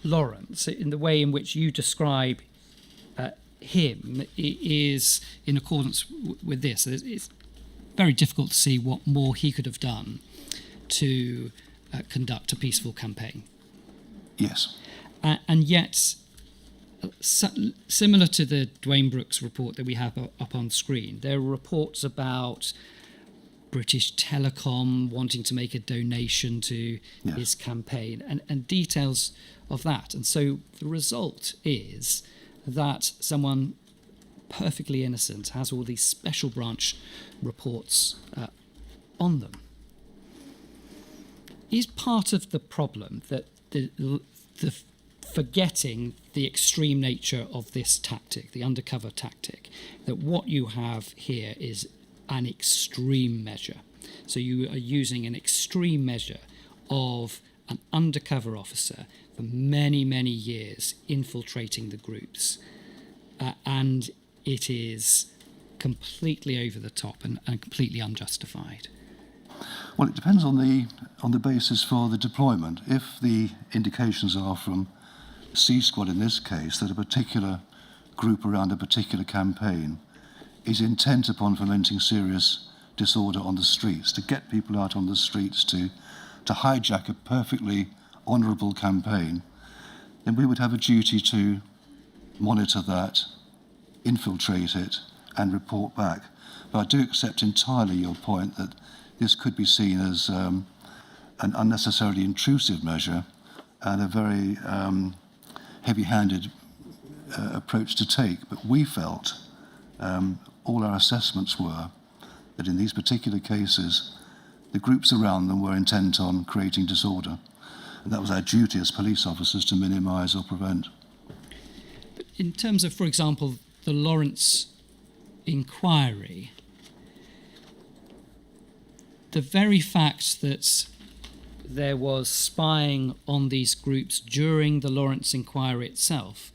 Lawrence, in the way in which you describe him, is in accordance with this. It's very difficult to see what more he could have done to conduct a peaceful campaign.
Yes.
And yet, similar to the Dwayne Brooks report that we have up on screen, there are reports about British Telecom wanting to make a donation to his campaign and details of that. And so the result is that someone perfectly innocent has all these special branch reports on them. Is part of the problem that the forgetting the extreme nature of this tactic, the undercover tactic, that what you have here is an extreme measure. So you are using an extreme measure of an undercover officer for many, many years infiltrating the groups. And it is completely over the top and completely unjustified.
Well, it depends on the basis for the deployment. If the indications are from C Squad in this case that a particular group around a particular campaign is intent upon fomenting serious disorder on the streets, to get people out on the streets, to hijack a perfectly honourable campaign, then we would have a duty to monitor that, infiltrate it, and report back. But I do accept entirely your point that this could be seen as an unnecessarily intrusive measure and a very heavy-handed approach to take. But we felt, all our assessments were, that in these particular cases, the groups around them were intent on creating disorder. And that was our duty as police officers to minimise or prevent.
But in terms of, for example, the Lawrence inquiry, the very fact that there was spying on these groups during the Lawrence inquiry itself,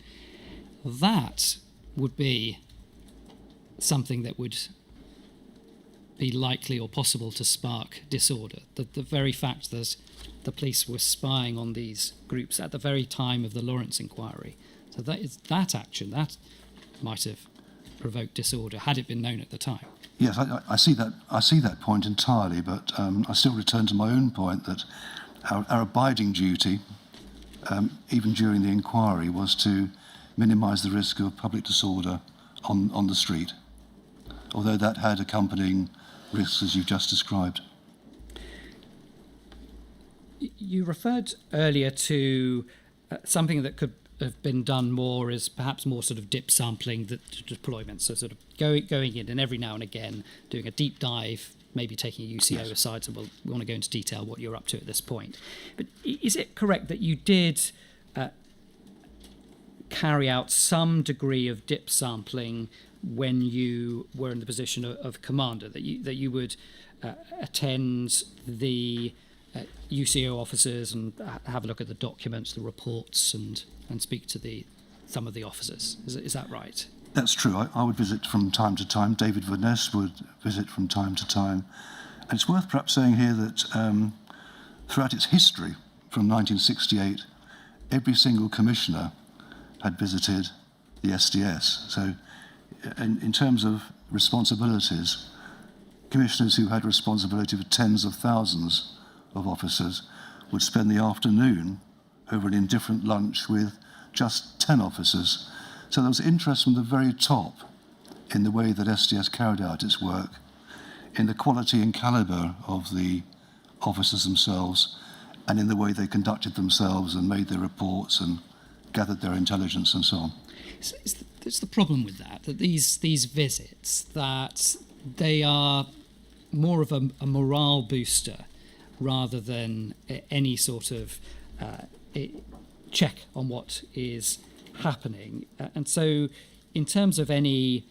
that would be something that would be likely or possible to spark disorder. The very fact that the police were spying on these groups at the very time of the Lawrence inquiry. So that action might have provoked disorder had it been known at the time.
Yes, I see that. I see that point entirely, but I still return to my own point that our abiding duty, even during the inquiry, was to minimise the risk of public disorder on the street, although that had accompanying risks as you've just described.
You referred earlier to something that could have been done more is perhaps more sort of dip sampling the deployments, so sort of going in and every now and again doing a deep dive, maybe taking a UCO
Yes.
aside, so we want to go into detail what you're up to at this point. But is it correct that you did carry out some degree of dip sampling when you were in the position of commander, that you would attend the UCO officers and have a look at the documents, the reports, and speak to some of the officers? Is that right?
That's true. I would visit from time to time. David Verness would visit from time to time. And it's worth perhaps saying here that throughout its history, from 1968, every single commissioner had visited the SDS. So in terms of responsibilities, commissioners who had responsibility for tens of thousands of officers would spend the afternoon over an indifferent lunch with just 10 officers. So there was interest from the very top in the way that SDS carried out its work, in the quality and calibre of the officers themselves, and in the way they conducted themselves and made their reports and gathered their intelligence and so on.
It's the problem with that these visits, that they are more of a morale booster rather than any sort of check on what is happening. And so in terms of any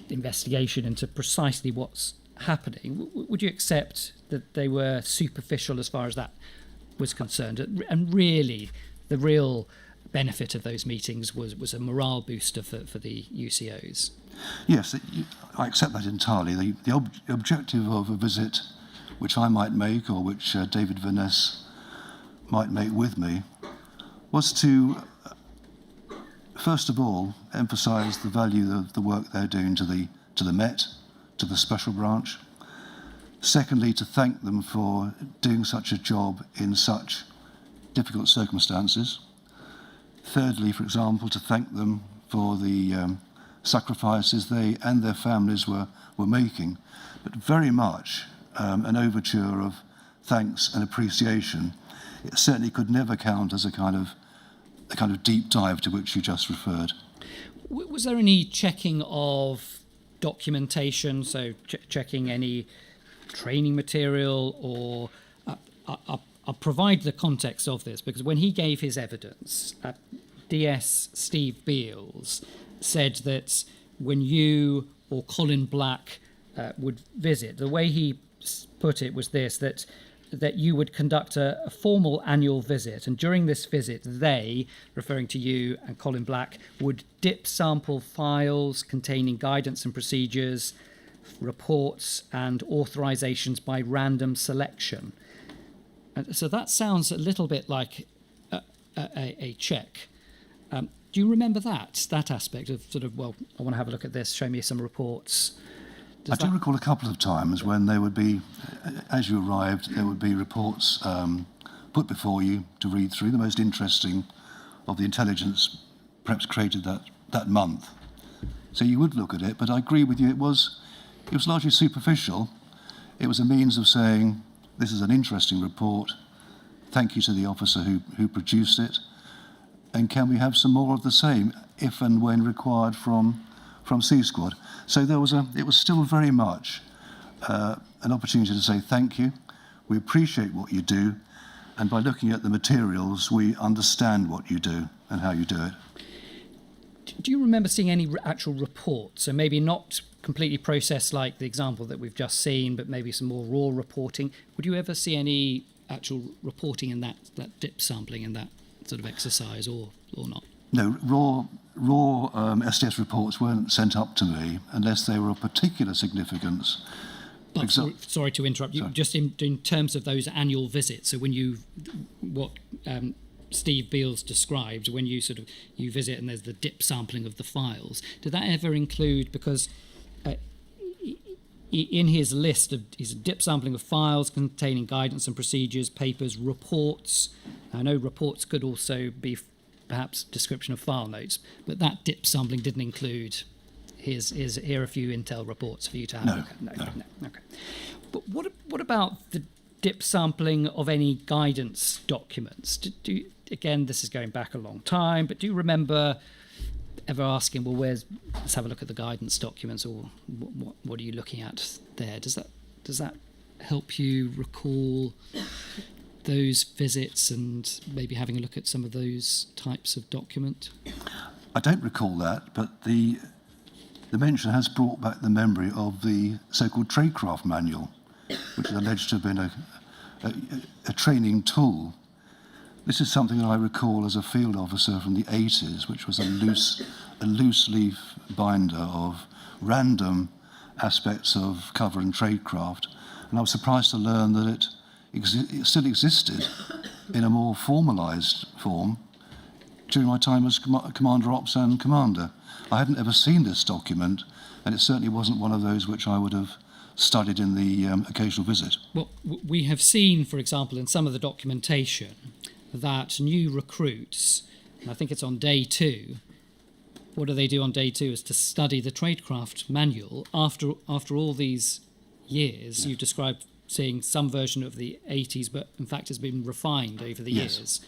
investigation into precisely what's happening, would you accept that they were superficial as far as that was concerned? And really, the real benefit of those meetings was a morale booster for the UCOs?
Yes, I accept that entirely. The objective of a visit which I might make or which David Verness might make with me was to, first of all, emphasise the value of the work they're doing to the Met, to the Special Branch. Secondly, to thank them for doing such a job in such difficult circumstances. Thirdly, for example, to thank them for the sacrifices they and their families were making, but very much an overture of thanks and appreciation. It certainly could never count as a kind of deep dive to which you just referred.
Was there any checking of documentation, so checking any training material, or I'll provide the context of this, because when he gave his evidence, DS Steve Beals said that when you or Colin Black would visit, the way he put it was this, that you would conduct a formal annual visit, and during this visit they, referring to you and Colin Black, would dip sample files containing guidance and procedures, reports and authorizations by random selection. And so that sounds a little bit like a check. Do you remember that aspect of sort of, well, I want to have a look at this, show me some reports?
I do recall a couple of times when there would be, as you arrived, there would be reports put before you to read through, the most interesting of the intelligence perhaps created that month. So you would look at it, but I agree with you, it was largely superficial. It was a means of saying, this is an interesting report, thank you to the officer who produced it, and can we have some more of the same if and when required from C Squad? So it was still very much an opportunity to say thank you, we appreciate what you do, and by looking at the materials, we understand what you do and how you do it.
Do you remember seeing any actual reports? So maybe not completely processed like the example that we've just seen, but maybe some more raw reporting. Would you ever see any actual reporting in that dip sampling in that sort of exercise, or not?
No, raw STS reports weren't sent up to me unless they were of particular significance.
But sorry to interrupt you.
Sorry.
Just in terms of those annual visits. So when what Steve Beals described, when you visit and there's the dip sampling of the files, did that ever include, because in his list of his dip sampling of files containing guidance and procedures, papers, reports, I know reports could also be perhaps description of file notes, but that dip sampling didn't include here are a few intel reports for you to have a look at. No. Okay. But what about the dip sampling of any guidance documents? Again, this is going back a long time, but do you remember ever asking, well, let's have a look at the guidance documents, or what are you looking at there? Does that help you recall those visits and maybe having a look at some of those types of document?
I don't recall that, but the mention has brought back the memory of the so-called tradecraft manual, which is alleged to have been a training tool. This is something that I recall as a field officer from the 80s, which was a loose leaf binder of random aspects of cover and tradecraft. And I was surprised to learn that it still existed in a more formalised form during my time as Commander Ops and Commander. I hadn't ever seen this document, and it certainly wasn't one of those which I would have studied in the occasional visit.
Well, we have seen, for example, in some of the documentation that new recruits, and I think it's on day 2, what do they do on day 2 is to study the tradecraft manual. After all these years,
Yeah.
You've described seeing some version of the 80s, but in fact it's been refined over the
Yes.
years.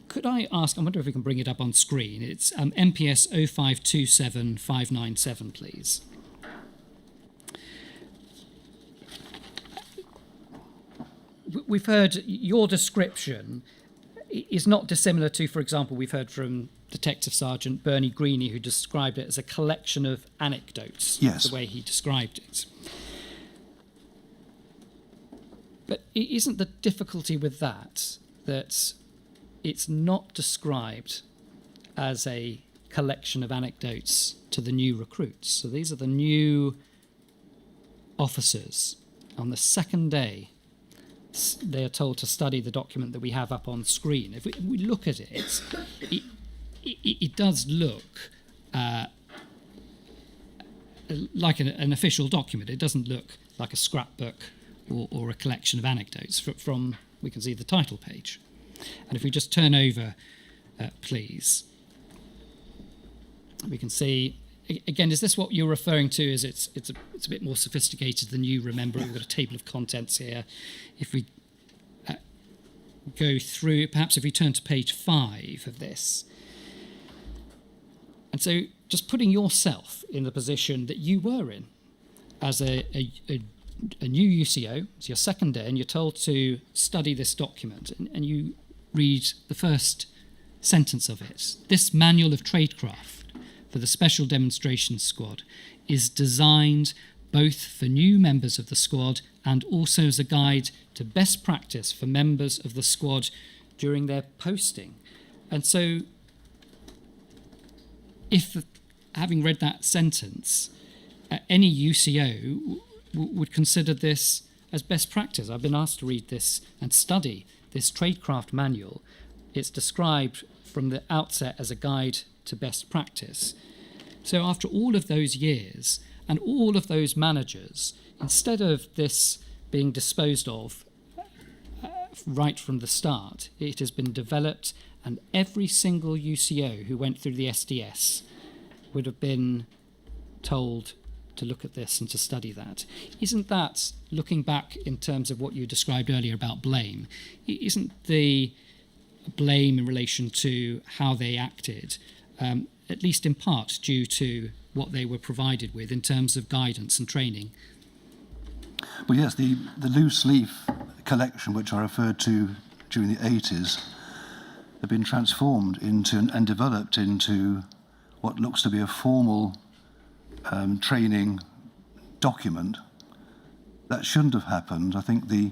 Could I ask, I wonder if we can bring it up on screen, it's MPS 0527597, please. We've heard your description is not dissimilar to, for example, we've heard from Detective Sergeant Bernie Greeny, who described it as a collection of anecdotes.
Yes.
The way he described it. But isn't the difficulty with that it's not described as a collection of anecdotes to the new recruits? So these are the new officers. On the second day, they are told to study the document that we have up on screen. If we look at it, it does look like an official document. It doesn't look like a scrapbook or a collection of anecdotes from we can see the title page. And if we just turn over, please, we can see, again, is this what you're referring to? Is it's a bit more sophisticated than you remember? We've got a table of contents here. If we go through, perhaps if we turn to page 5 of this. And so just putting yourself in the position that you were in as a new UCO, it's your second day, and you're told to study this document, and you read the first sentence of it. This manual of tradecraft for the Special Demonstrations Squad is designed both for new members of the squad and also as a guide to best practice for members of the squad during their posting. And so, if, having read that sentence, any UCO would consider this as best practice. I've been asked to read this and study this tradecraft manual. It's described from the outset as a guide to best practice. So after all of those years and all of those managers, instead of this being disposed of right from the start, it has been developed and every single UCO who went through the SDS would have been told to look at this and to study that. Isn't that, looking back in terms of what you described earlier about blame, isn't the blame in relation to how they acted, at least in part due to what they were provided with in terms of guidance and training?
Well, yes, the loose leaf collection, which I referred to during the 80s, have been transformed into and developed into what looks to be a formal training document. That shouldn't have happened. I think the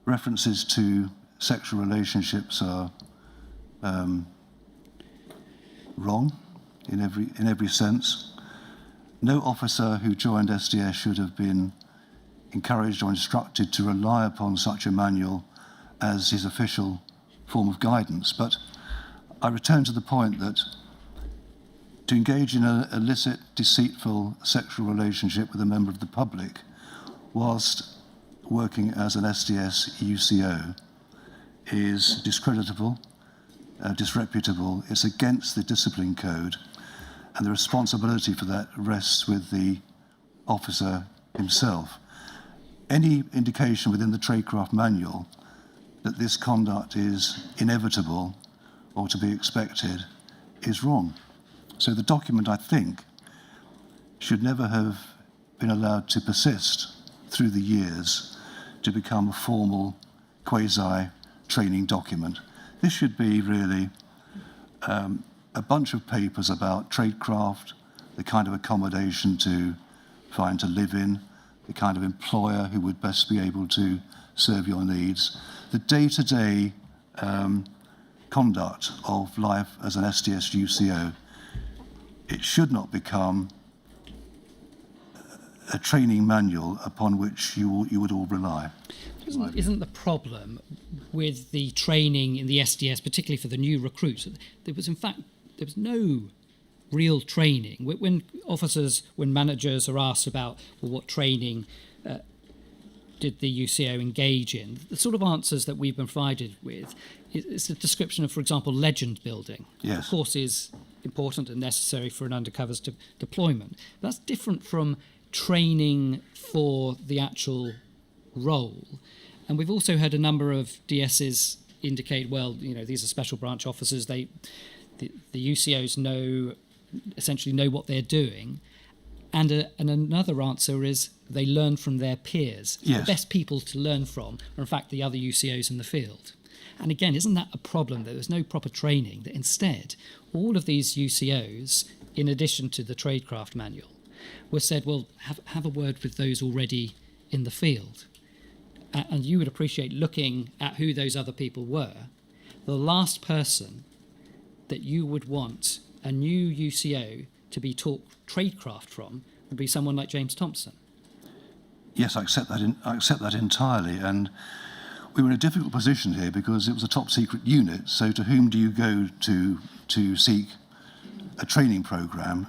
references to sexual relationships are wrong in every sense. No officer who joined SDS should have been encouraged or instructed to rely upon such a manual as his official form of guidance. But I return to the point that to engage in an illicit, deceitful sexual relationship with a member of the public whilst working as an SDS UCO is discreditable, disreputable. It's against the discipline code, and the responsibility for that rests with the officer himself. Any indication within the tradecraft manual that this conduct is inevitable or to be expected is wrong. So the document, I think, should never have been allowed to persist through the years to become a formal quasi-training document. This should be really a bunch of papers about tradecraft, the kind of accommodation to find to live in, the kind of employer who would best be able to serve your needs, the day-to-day conduct of life as an SDS UCO. It should not become a training manual upon which you would all rely.
Isn't the problem with the training in the SDS, particularly for the new recruits, there was no real training. When managers are asked about, well, what training did the UCO engage in, the sort of answers that we've been provided with is a description of, for example, legend building.
Yes.
Of course, is important and necessary for an undercovers deployment. That's different from training for the actual role. And we've also had a number of DSs indicate, well, these are special branch officers. The UCOs essentially know what they're doing. And another answer is they learn from their peers.
Yes.
The best people to learn from are, in fact, the other UCOs in the field. And again, isn't that a problem that there's no proper training, that instead all of these UCOs, in addition to the tradecraft manual, were said, well, have a word with those already in the field. And you would appreciate, looking at who those other people were, the last person that you would want a new UCO to be taught tradecraft from would be someone like James Thompson.
Yes, I accept that entirely. And we were in a difficult position here because it was a top secret unit. So to whom do you go to seek a training program?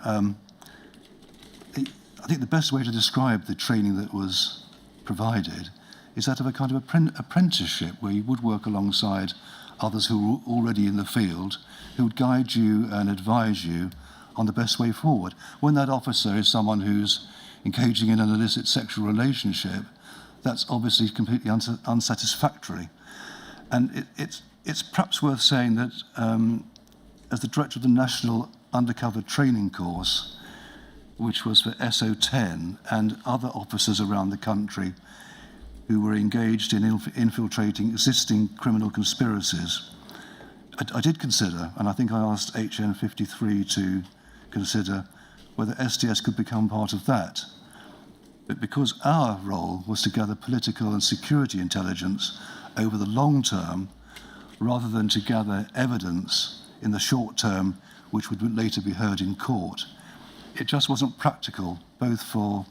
I think the best way to describe the training that was provided is that of a kind of apprenticeship where you would work alongside others who were already in the field, who would guide you and advise you on the best way forward. When that officer is someone who's engaging in an illicit sexual relationship, that's obviously completely unsatisfactory. And it's perhaps worth saying that as the director of the National Undercover Training Course, which was for SO10 and other officers around the country who were engaged in infiltrating existing criminal conspiracies, I did consider, and I think I asked HN53 to consider whether SDS could become part of that. But because our role was to gather political and security intelligence over the long term, rather than to gather evidence in the short term, which would later be heard in court, it just wasn't practical, both for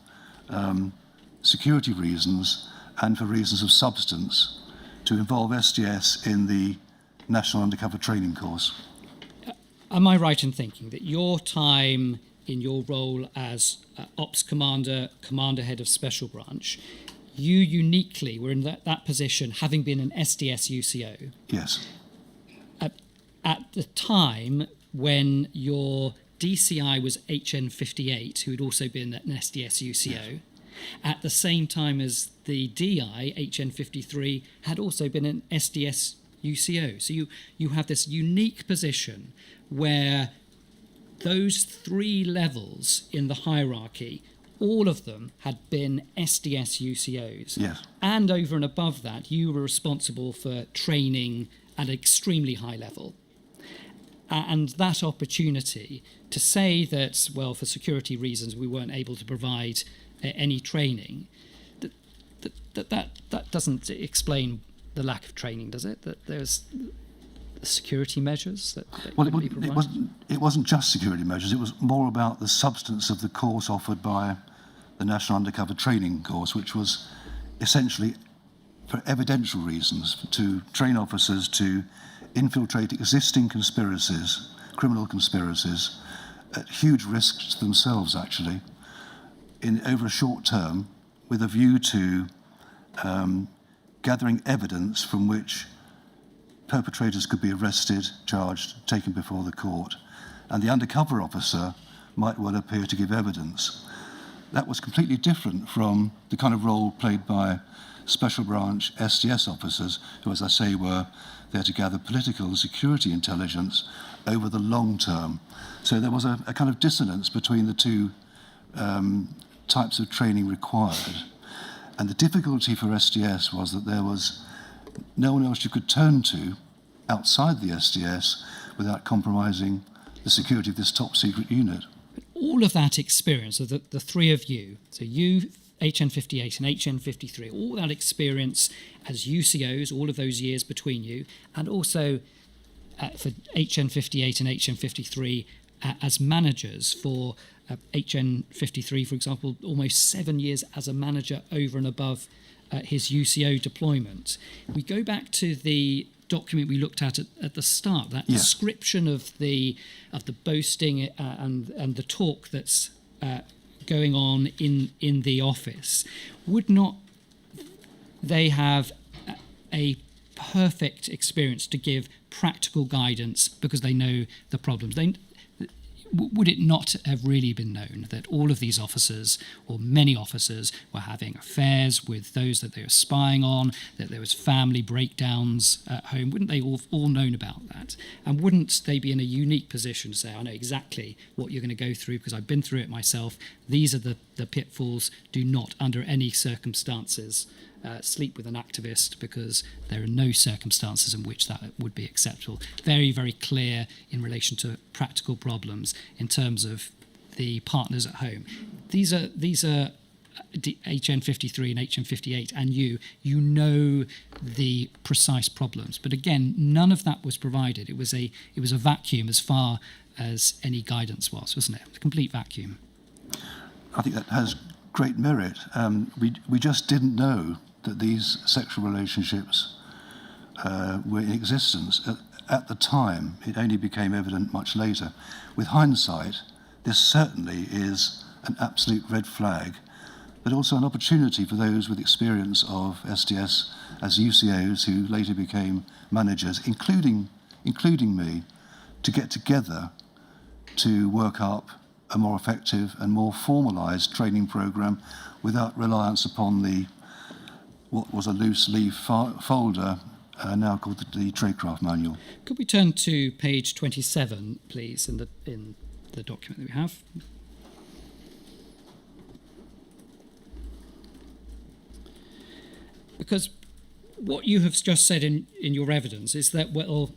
security reasons and for reasons of substance, to involve SDS in the National Undercover Training Course.
Am I right in thinking that your time in your role as Ops Commander, Commander Head of Special Branch, you uniquely were in that position, having been an SDS UCO?
Yes.
at the time when your DCI was HN58, who had also been an SDS UCO, at the same time as the DI, HN53, had also been an SDS UCO. So you have this unique position where those three levels in the hierarchy, all of them had been SDS UCOs.
Yes.
And over and above that, you were responsible for training at an extremely high level. And that opportunity to say that, well, for security reasons, we weren't able to provide any training, that doesn't explain the lack of training, does it? That there's security measures that
Well,
couldn't be provided?
it wasn't just security measures. It was more about the substance of the course offered by the National Undercover Training Course, which was essentially for evidential reasons to train officers to infiltrate existing conspiracies, criminal conspiracies, at huge risks to themselves, actually, over a short term, with a view to gathering evidence from which perpetrators could be arrested, charged, taken before the court, and the undercover officer might well appear to give evidence. That was completely different from the kind of role played by special branch SDS officers, who, as I say, were there to gather political and security intelligence over the long term. So there was a kind of dissonance between the two types of training required. And the difficulty for SDS was that there was no one else you could turn to outside the SDS without compromising the security of this top secret unit.
All of that experience of the three of you, so you, HN58 and HN53, all that experience as UCOs, all of those years between you, and also for HN58 and HN53 as managers for HN53, for example, almost 7 years as a manager over and above his UCO deployment. We go back to the document we looked at the start, that description of the boasting and the talk that's going on in the office. Would not they have a perfect experience to give practical guidance because they know the problems? Would it not have really been known that all of these officers, or many officers, were having affairs with those that they were spying on, that there was family breakdowns at home? Wouldn't they all known about that? And wouldn't they be in a unique position to say, I know exactly what you're going to go through because I've been through it myself. These are the pitfalls. Do not, under any circumstances, sleep with an activist, because there are no circumstances in which that would be acceptable. Very, very clear in relation to practical problems in terms of the partners at home. These are HN53 and HN58, and you know the precise problems. But again, none of that was provided. It was a vacuum as far as any guidance was, wasn't it? A complete vacuum.
I think that has great merit. We just didn't know that these sexual relationships were in existence. At the time, it only became evident much later. With hindsight, this certainly is an absolute red flag, but also an opportunity for those with experience of SDS as UCOs who later became managers, including me, to get together to work up a more effective and more formalised training programme without reliance upon what was a loose leaf folder, now called the Tradecraft Manual.
Could we turn to page 27, please, in the document that we have? Because what you have just said in your evidence is that, well,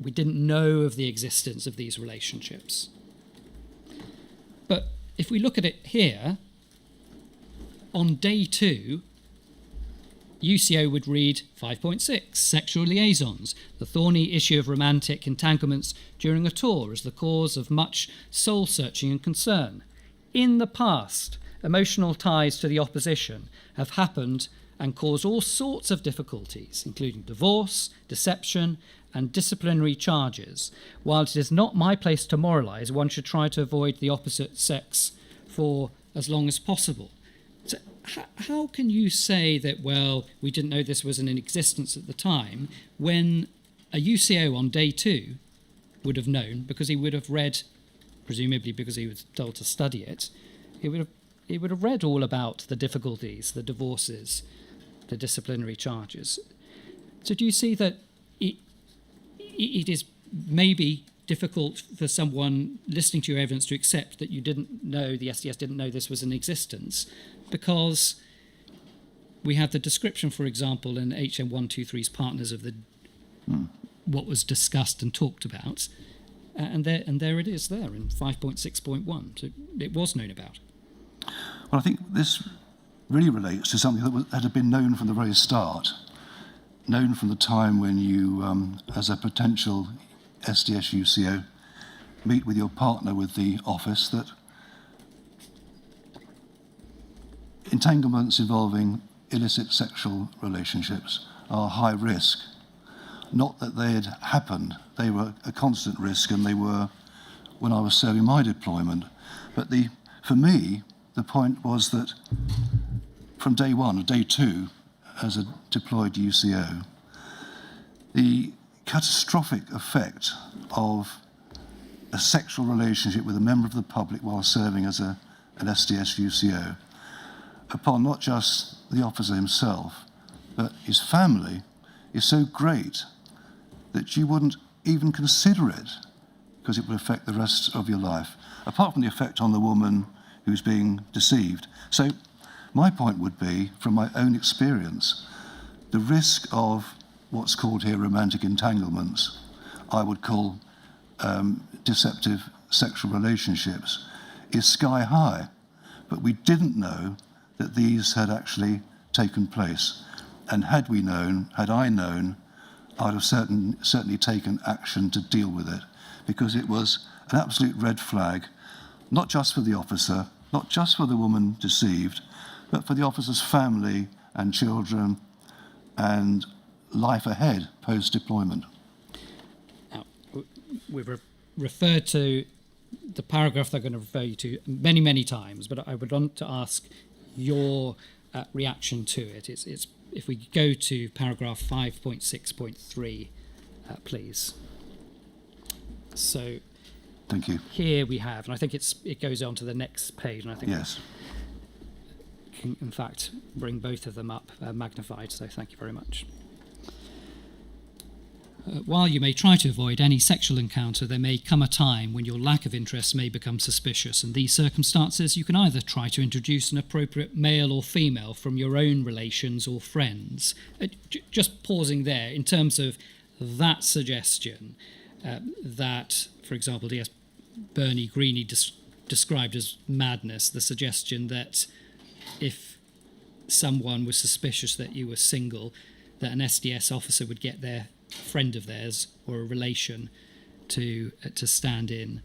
we didn't know of the existence of these relationships. But if we look at it here, on day 2, UCO would read 5.6, sexual liaisons, the thorny issue of romantic entanglements during a tour as the cause of much soul-searching and concern. In the past, emotional ties to the opposition have happened and caused all sorts of difficulties, including divorce, deception, and disciplinary charges. While it is not my place to moralise, one should try to avoid the opposite sex for as long as possible. So how can you say that, well, we didn't know this was in existence at the time, when a UCO on day 2 would have known, because he would have read, presumably because he was told to study it, he would have read all about the difficulties, the divorces, the disciplinary charges. So do you see that it is maybe difficult for someone listening to your evidence to accept that you didn't know, the SDS didn't know this was in existence, because we have the description, for example, in HN123's partners of the what was discussed and talked about, and there it is there in 5.6.1. So it was known about.
Well, I think this really relates to something that had been known from the very start, known from the time when you, as a potential SDS UCO, meet with your partner with the office, that entanglements involving illicit sexual relationships are high risk. Not that they had happened, they were a constant risk, and they were when I was serving my deployment. But for me, the point was that from day 1 or day 2, as a deployed UCO, the catastrophic effect of a sexual relationship with a member of the public while serving as an SDS UCO upon not just the officer himself, but his family, is so great that you wouldn't even consider it, because it would affect the rest of your life, apart from the effect on the woman who's being deceived. So my point would be, from my own experience, the risk of what's called here romantic entanglements, I would call deceptive sexual relationships, is sky high. But we didn't know that these had actually taken place. And had I known, I'd have certainly taken action to deal with it, because it was an absolute red flag, not just for the officer, not just for the woman deceived, but for the officer's family and children and life ahead post-deployment.
Now, we've referred to the paragraph they're going to refer you to many, many times, but I would want to ask your reaction to it. It's if we go to paragraph 5.6.3, please. So
Thank you.
here we have, and I think it goes on to the next page, and I think
Yes.
can, in fact, bring both of them up magnified, so thank you very much. While you may try to avoid any sexual encounter, there may come a time when your lack of interest may become suspicious. In these circumstances, you can either try to introduce an appropriate male or female from your own relations or friends. Just pausing there, in terms of that suggestion, that, for example, D.S. Bernie Greene described as madness, the suggestion that if someone was suspicious that you were single, that an SDS officer would get their friend of theirs or a relation to stand in.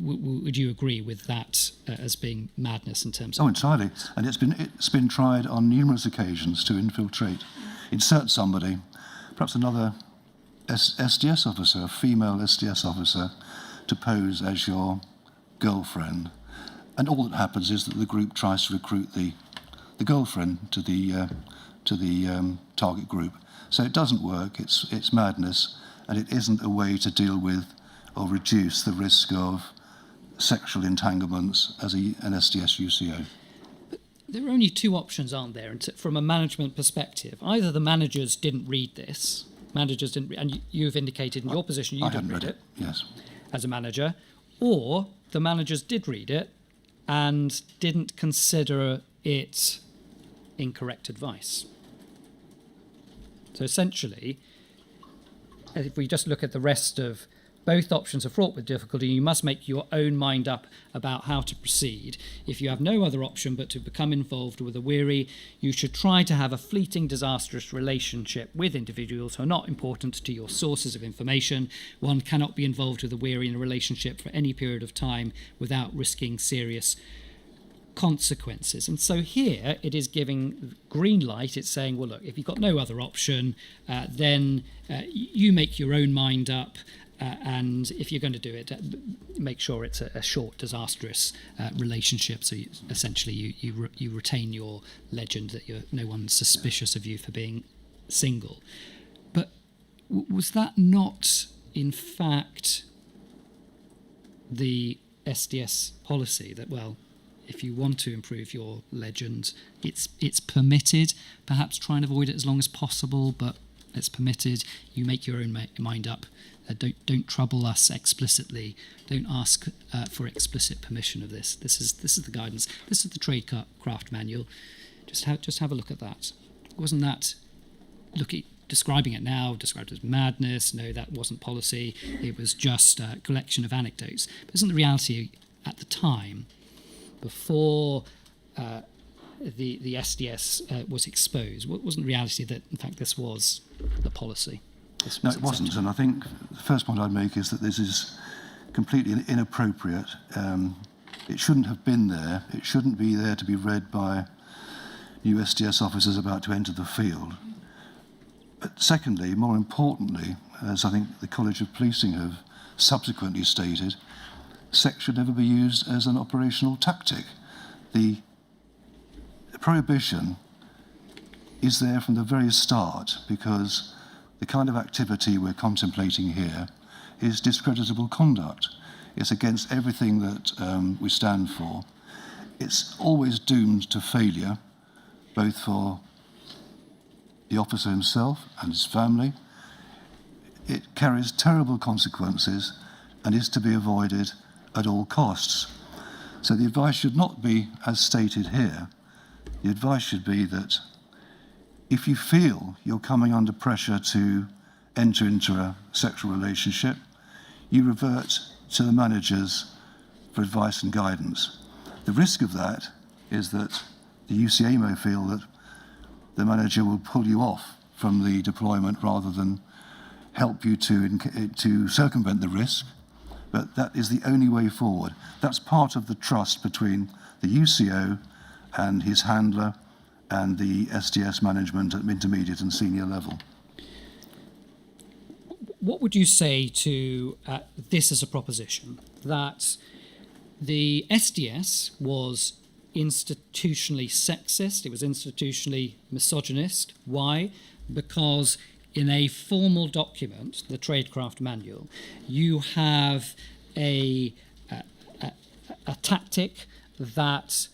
Would you agree with that as being madness in terms of?
Oh, entirely. And it's been tried on numerous occasions to insert somebody, perhaps another SDS officer, a female SDS officer, to pose as your girlfriend. And all that happens is that the group tries to recruit the girlfriend to the target group. So it doesn't work, it's madness, and it isn't a way to deal with or reduce the risk of sexual entanglements as an SDS UCO.
But there are only two options, aren't there, from a management perspective? Either the managers didn't read this, and you've indicated in your position you didn't read it,
yes,
as a manager, or the managers did read it and didn't consider it incorrect advice. So essentially, if we just look at the rest of both options are fraught with difficulty, you must make your own mind up about how to proceed. If you have no other option but to become involved with a weary, you should try to have a fleeting, disastrous relationship with individuals who are not important to your sources of information. One cannot be involved with a weary in a relationship for any period of time without risking serious consequences. And so here it is giving green light. It's saying, well, look, if you've got no other option, then you make your own mind up, and if you're going to do it, make sure it's a short, disastrous relationship. So you retain your legend that no one's suspicious of you for being single. Was that not, in fact, the SDS policy that, well, if you want to improve your legend, it's permitted. Perhaps try and avoid it as long as possible, but it's permitted. You make your own mind up. Don't trouble us explicitly. Don't ask for explicit permission of this. This is the guidance. This is the tradecraft manual. Just have a look at that. Wasn't that describing it now, described as madness? No, that wasn't policy. It was just a collection of anecdotes. But isn't the reality at the time, before the SDS was exposed, wasn't the reality that, in fact, this was the policy?
No, it wasn't. And I think the first point I'd make is that this is completely inappropriate. It shouldn't have been there. It shouldn't be there to be read by new SDS officers about to enter the field. But secondly, more importantly, as I think the College of Policing have subsequently stated, sex should never be used as an operational tactic. The prohibition is there from the very start because the kind of activity we're contemplating here is discreditable conduct. It's against everything that we stand for. It's always doomed to failure, both for the officer himself and his family. It carries terrible consequences and is to be avoided at all costs. So the advice should not be as stated here. The advice should be that if you feel you're coming under pressure to enter into a sexual relationship, you revert to the managers for advice and guidance. The risk of that is that the UCA may feel that the manager will pull you off from the deployment rather than help you to circumvent the risk, but that is the only way forward. That's part of the trust between the UCO and his handler and the SDS management at intermediate and senior level.
What would you say to this as a proposition, that the SDS was institutionally sexist, it was institutionally misogynist? Why? Because in a formal document, the Tradecraft Manual, you have a tactic that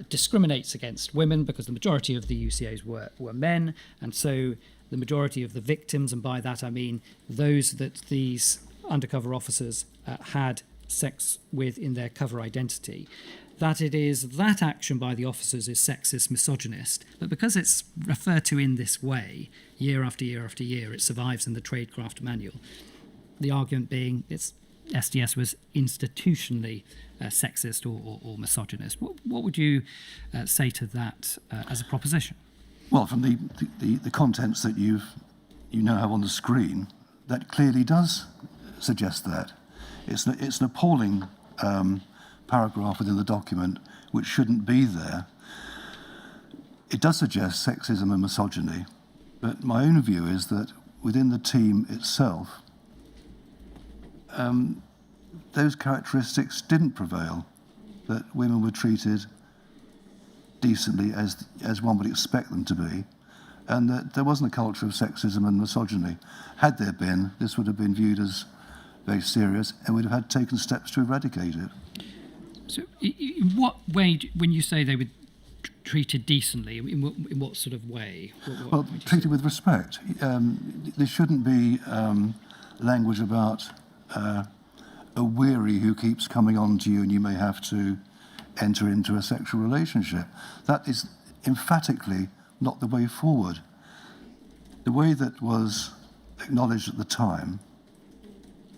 discriminates against women because the majority of the UCAs were men, and so the majority of the victims, and by that I mean those that these undercover officers had sex with in their cover identity, that it is that action by the officers is sexist, misogynist, but because it's referred to in this way, year after year after year, it survives in the Tradecraft Manual. The argument being it's SDS was institutionally sexist or misogynist. What would you say to that as a proposition?
Well, from the contents that you now have on the screen, that clearly does suggest that. It's an appalling paragraph within the document which shouldn't be there. It does suggest sexism and misogyny, but my own view is that within the team itself, those characteristics didn't prevail, that women were treated decently as one would expect them to be, and that there wasn't a culture of sexism and misogyny. Had there been, this would have been viewed as very serious and we'd have had taken steps to eradicate it.
So in what way, when you say they were treated decently, in what sort of way?
Well, treated with respect. There shouldn't be language about a weary who keeps coming on to you and you may have to enter into a sexual relationship. That is emphatically not the way forward. The way that was acknowledged at the time,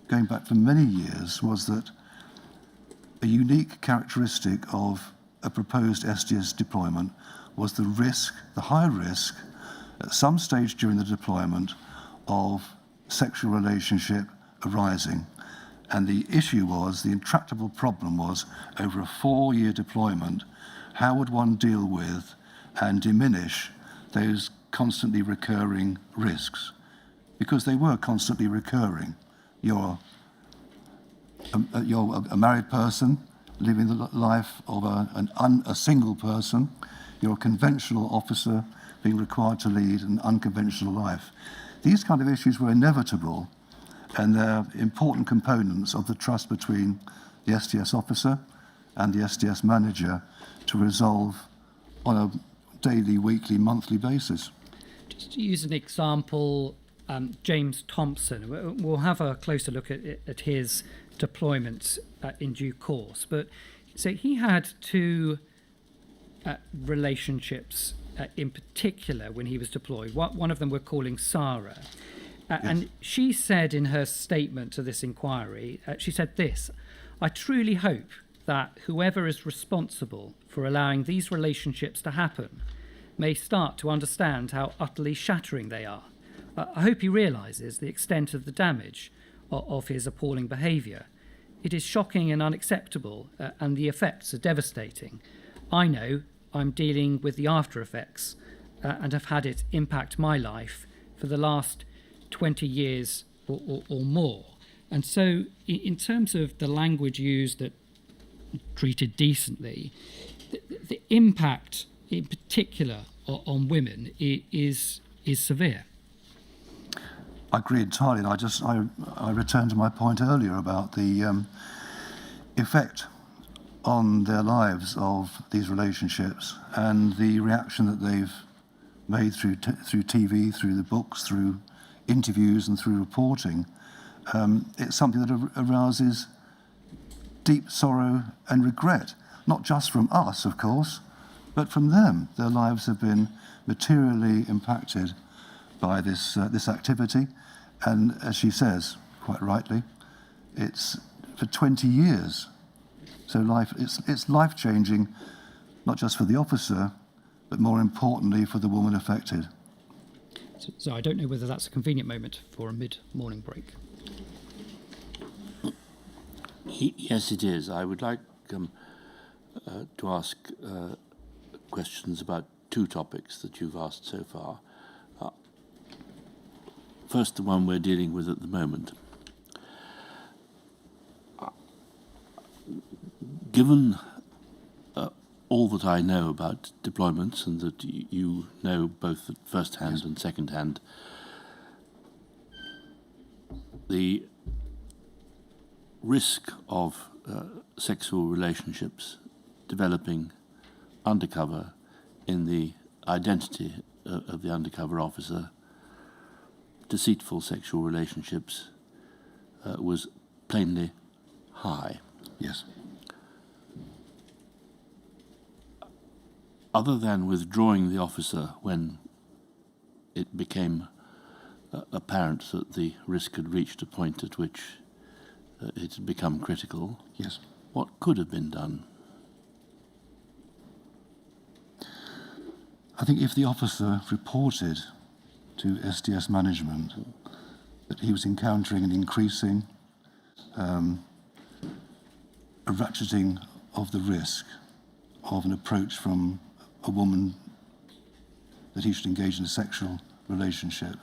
going back for many years, was that a unique characteristic of a proposed SDS deployment was the high risk at some stage during the deployment of sexual relationship arising. And the issue was, the intractable problem was, over a 4-year deployment, how would one deal with and diminish those constantly recurring risks? Because they were constantly recurring. You're a married person living the life of a single person. You're a conventional officer being required to lead an unconventional life. These kind of issues were inevitable, and they're important components of the trust between the STS officer and the STS manager to resolve on a daily, weekly, monthly basis.
Just to use an example, James Thompson, we'll have a closer look at his deployment in due course, but so he had two relationships in particular when he was deployed. One of them we're calling Sarah. And she said in her statement to this inquiry, she said this: "I truly hope that whoever is responsible for allowing these relationships to happen may start to understand how utterly shattering they are. I hope he realises the extent of the damage of his appalling behaviour. It is shocking and unacceptable, and the effects are devastating. I know I'm dealing with the after effects and have had it impact my life for the last 20 years or more." And so in terms of the language used, that treated decently, the impact in particular on women is severe.
I agree entirely, and I return to my point earlier about the effect on their lives of these relationships and the reaction that they've made through TV, through the books, through interviews and through reporting. It's something that arouses deep sorrow and regret, not just from us, of course, but from them. Their lives have been materially impacted by this activity, and as she says, quite rightly, it's for 20 years. So it's life-changing, not just for the officer, but more importantly for the woman affected.
So I don't know whether that's a convenient moment for a mid-morning break.
Yes, it is. I would like to ask questions about two topics that you've asked so far. First, the one we're dealing with at the moment. Given all that I know about deployments, and that you know both at first hand and second hand, the risk of sexual relationships developing undercover in the identity of the undercover officer, deceitful sexual relationships, was plainly high.
Yes.
Other than withdrawing the officer when it became apparent that the risk had reached a point at which it had become critical,
Yes.
what could have been done?
I think if the officer reported to STS management that he was encountering an increasing a ratcheting of the risk of an approach from a woman that he should engage in a sexual relationship,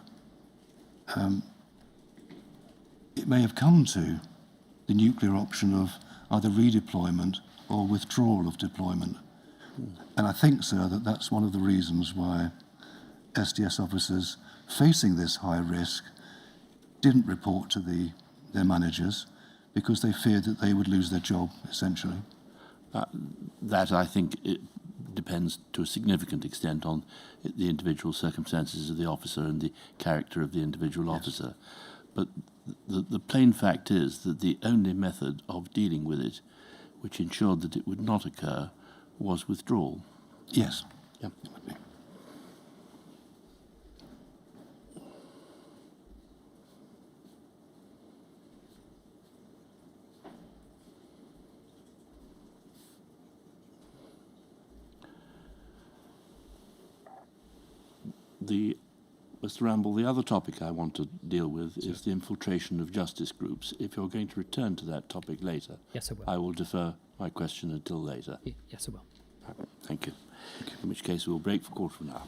it may have come to the nuclear option of either redeployment or withdrawal of deployment. And I think, sir, that that's one of the reasons why STS officers facing this high risk didn't report to their managers, because they feared that they would lose their job, essentially.
That, I think, it depends to a significant extent on the individual circumstances of the officer and the character of the individual officer. But the plain fact is that the only method of dealing with it which ensured that it would not occur was withdrawal.
Yes.
Yeah. Mr. Ramble, the other topic I want to deal with is the infiltration of justice groups. If you're going to return to that topic later,
Yes, I will.
I will defer my question until later.
Yes, I will.
Thank you. In which case we'll break for a quarter of an hour.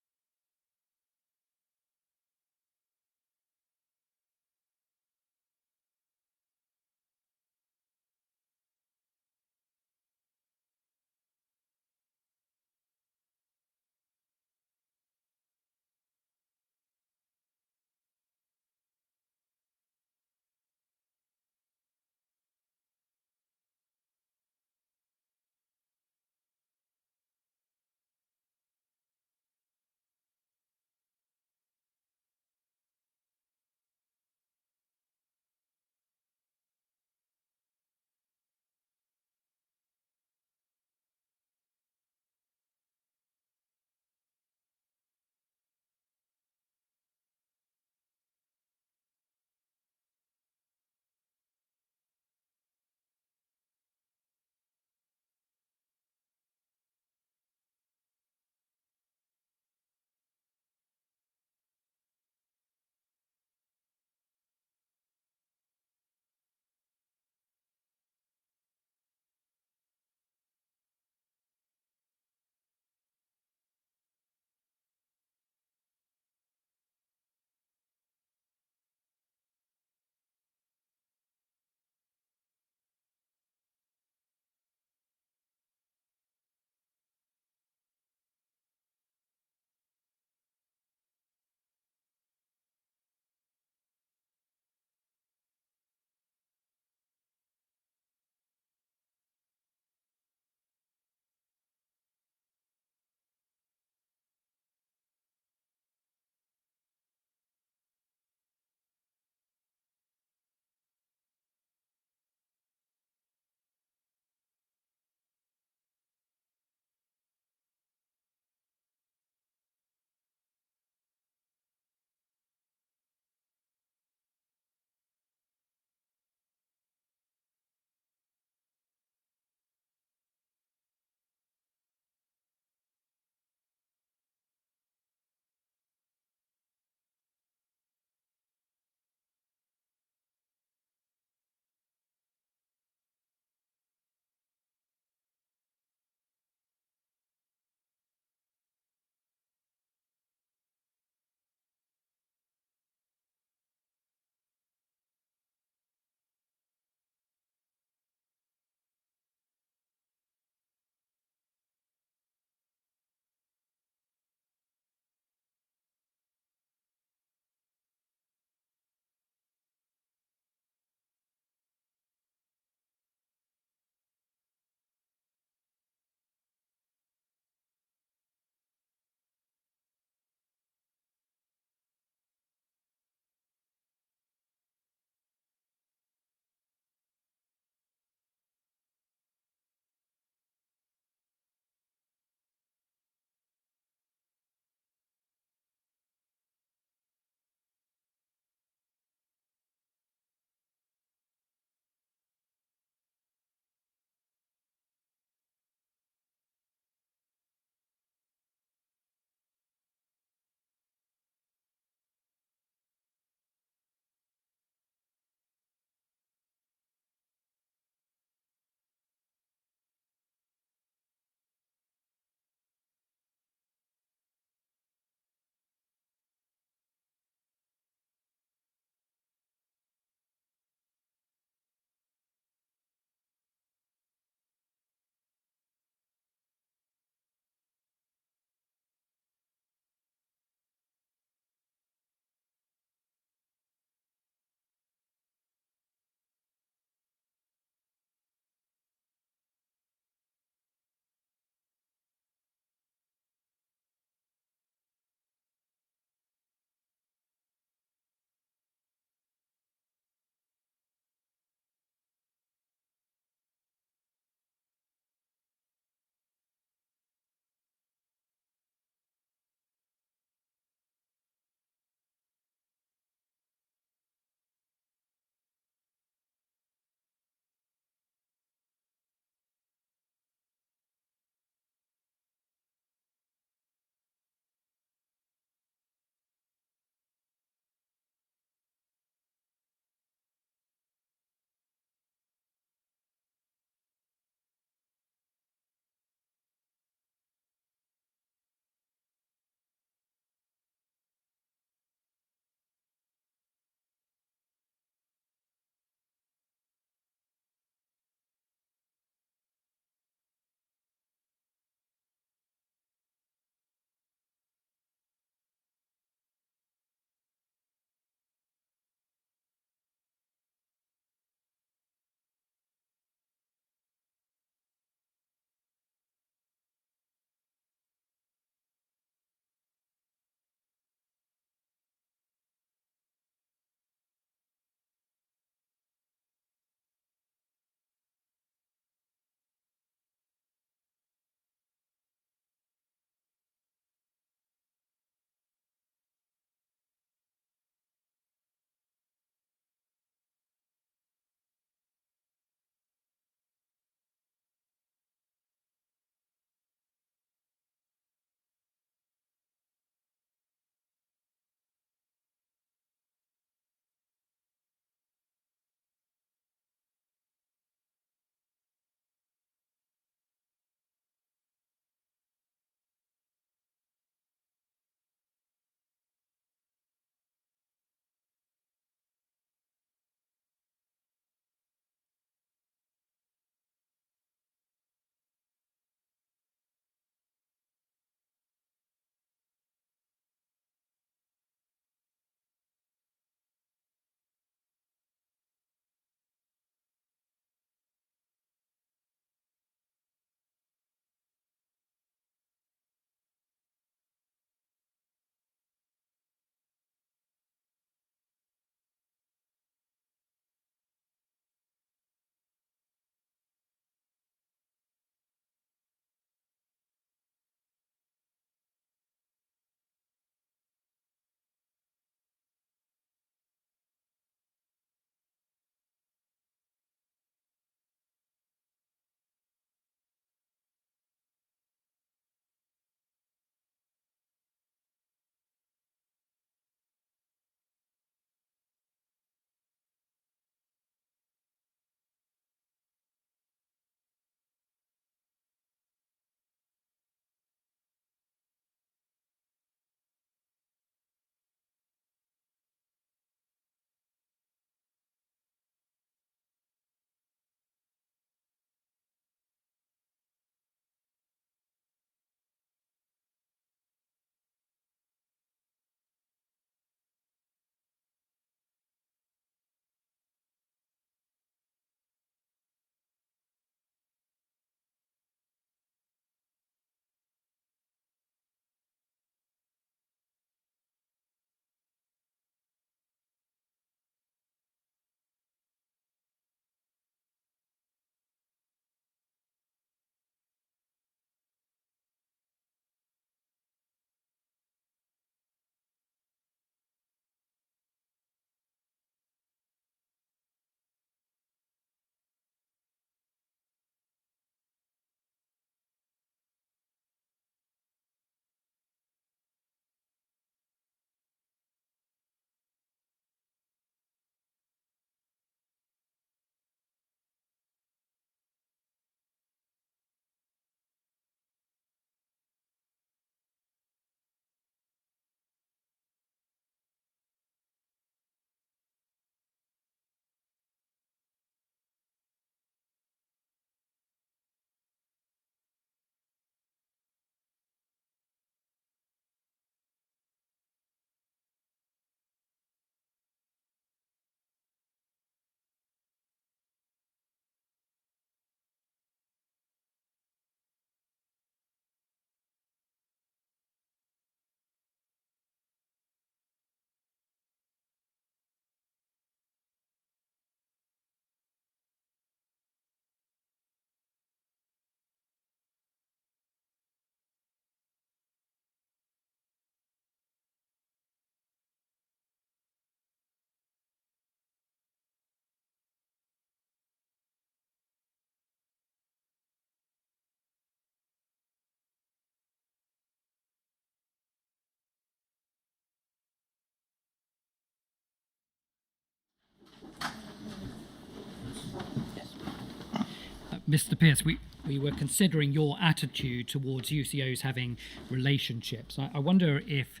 Mr. Pearce, we were considering your attitude towards UCOs having relationships. I wonder if,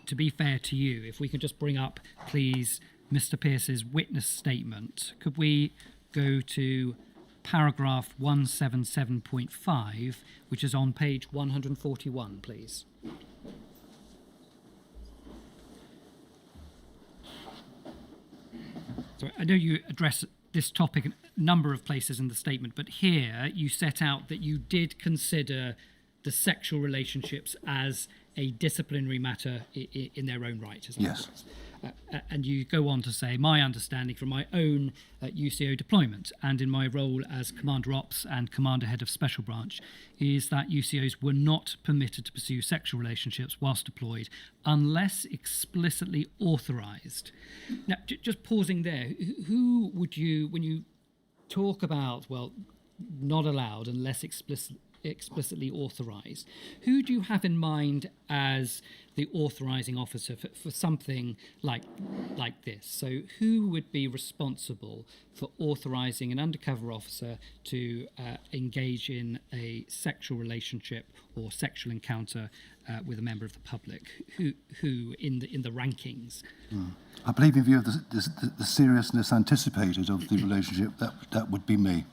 to be fair to you, if we could just bring up, please, Mr. Pearce's witness statement. Could we go to paragraph 177.5, which is on page 141, please? So I know you address this topic in a number of places in the statement, but here you set out that you did consider the sexual relationships as a disciplinary matter in their own right.
Yes.
And you go on to say, my understanding from my own UCO deployment and in my role as Commander Ops and Commander Head of Special Branch is that UCOs were not permitted to pursue sexual relationships whilst deployed unless explicitly authorised. Now, just pausing there, who would you, when you talk about, well, not allowed unless explicitly authorised, who do you have in mind as the authorising officer for something like this? So who would be responsible for authorising an undercover officer to engage in a sexual relationship or sexual encounter with a member of the public? Who in the rankings?
I believe in view of the seriousness anticipated of the relationship, that would be me.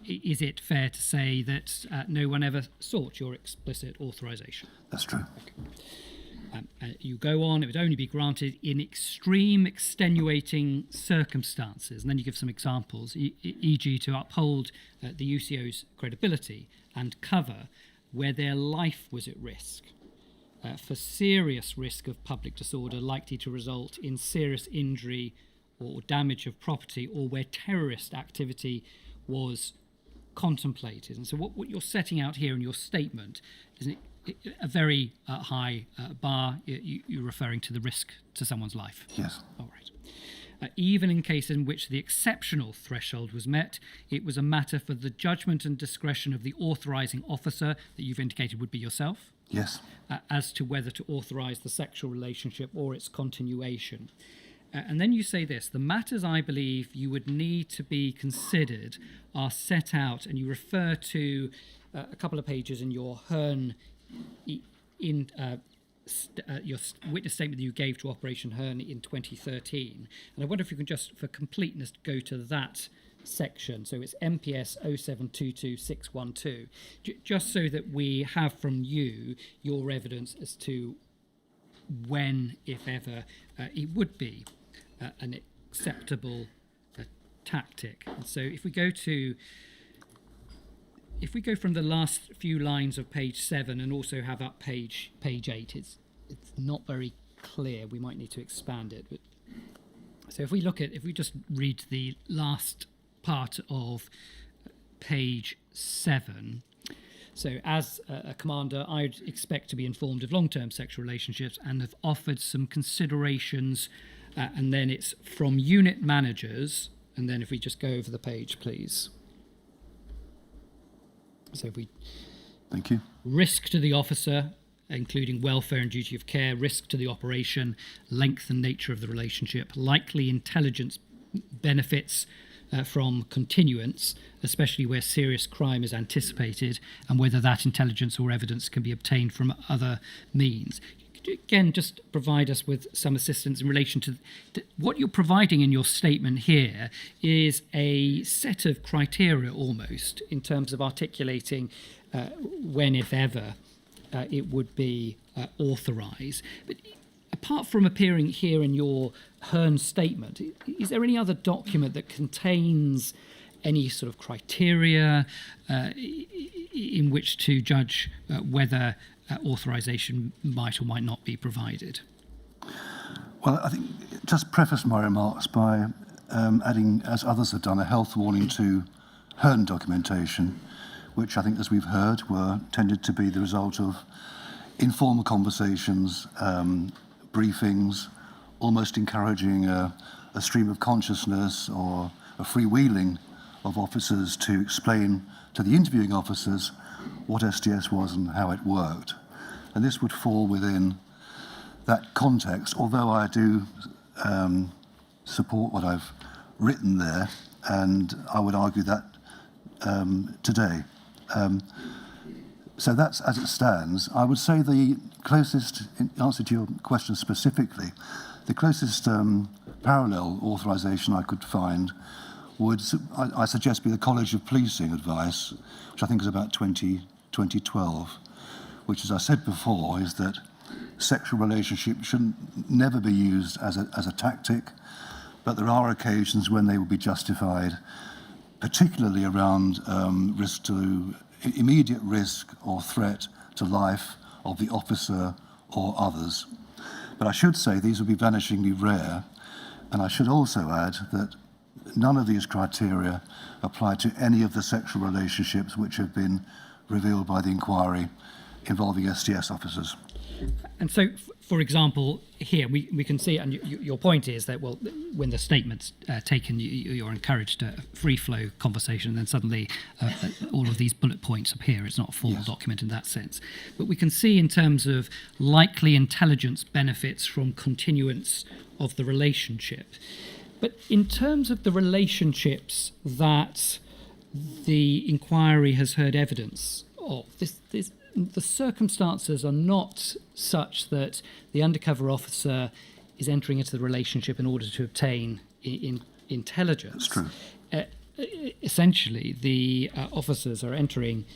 Is it fair to say that no one ever sought your explicit authorisation?
That's true.
Okay. You go on, it would only be granted in extreme extenuating circumstances. And then you give some examples, e.g. to uphold the UCO's credibility and cover where their life was at risk, for serious risk of public disorder likely to result in serious injury or damage of property, or where terrorist activity was contemplated. And so what you're setting out here in your statement is a very high bar. You're referring to the risk to someone's life.
Yes.
All right. Even in cases in which the exceptional threshold was met, it was a matter for the judgment and discretion of the authorising officer, that you've indicated would be yourself,
Yes.
As to whether to authorise the sexual relationship or its continuation. And then you say this: the matters I believe you would need to be considered are set out, and you refer to a couple of pages in your Hearn, your witness statement that you gave to Operation Hearn in 2013. And I wonder if you can just, for completeness, go to that section. So it's MPS 0722612, just so that we have from you your evidence as to when, if ever, it would be an acceptable tactic. And so if we go from the last few lines of page 7 and also have up page 8, it's not very clear. We might need to expand it. But so if we just read the last part of page 7. So as a commander, I'd expect to be informed of long-term sexual relationships and have offered some considerations, and then it's from unit managers. And then if we just go over the page, please. So if we...
Thank you.
Risk to the officer, including welfare and duty of care, risk to the operation, length and nature of the relationship, likely intelligence benefits from continuance, especially where serious crime is anticipated, and whether that intelligence or evidence can be obtained from other means. Again, just provide us with some assistance in relation to what you're providing in your statement here is a set of criteria almost in terms of articulating when, if ever, it would be authorised. But apart from appearing here in your Hearn statement, is there any other document that contains any sort of criteria in which to judge whether authorisation might or might not be provided?
Well, I think just preface my remarks by adding, as others have done, a health warning to Hearn documentation, which I think, as we've heard, tended to be the result of informal conversations, briefings, almost encouraging a stream of consciousness or a freewheeling of officers to explain to the interviewing officers what STS was and how it worked. And this would fall within that context, although I do support what I've written there. and I would argue that today. So that's as it stands. I would say the closest, in answer to your question specifically, the closest parallel authorisation I could find would, I suggest, be the College of Policing advice, which I think is about 2012, which, as I said before, is that sexual relationships should never be used as a tactic, but there are occasions when they will be justified, particularly around immediate risk or threat to life of the officer or others. But I should say these will be vanishingly rare, and I should also add that none of these criteria apply to any of the sexual relationships which have been revealed by the inquiry involving STS officers.
And so, for example, here we can see, and your point is that, well, when the statement's taken, you're encouraged a free-flow conversation, and then suddenly all of these bullet points appear. It's not a formal document in that sense. But we can see in terms of likely intelligence benefits from continuance of the relationship. But in terms of the relationships that the inquiry has heard evidence of, the circumstances are not such that the undercover officer is entering into the relationship in order to obtain intelligence.
That's true.
Essentially, the officers are entering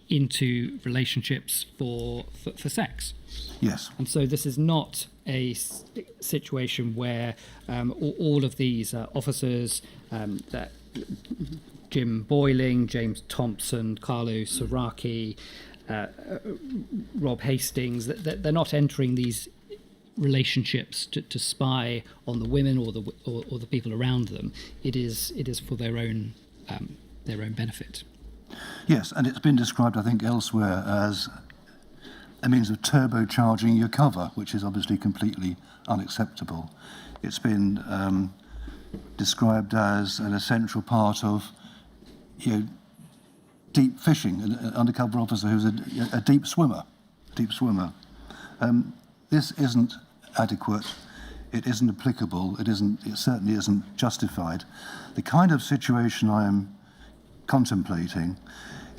into relationships for sex.
Yes.
And so this is not a situation where all of these officers, that Jim Boyling, James Thompson, Carlo Soraki, Rob Hastings, they're not entering these relationships to spy on the women or the people around them. It is for their own benefit.
Yes, and it's been described, I think, elsewhere as a means of turbocharging your cover, which is obviously completely unacceptable. It's been described as an essential part of, deep fishing, an undercover officer who's a deep swimmer. This isn't adequate. It isn't applicable. It certainly isn't justified. The kind of situation I am contemplating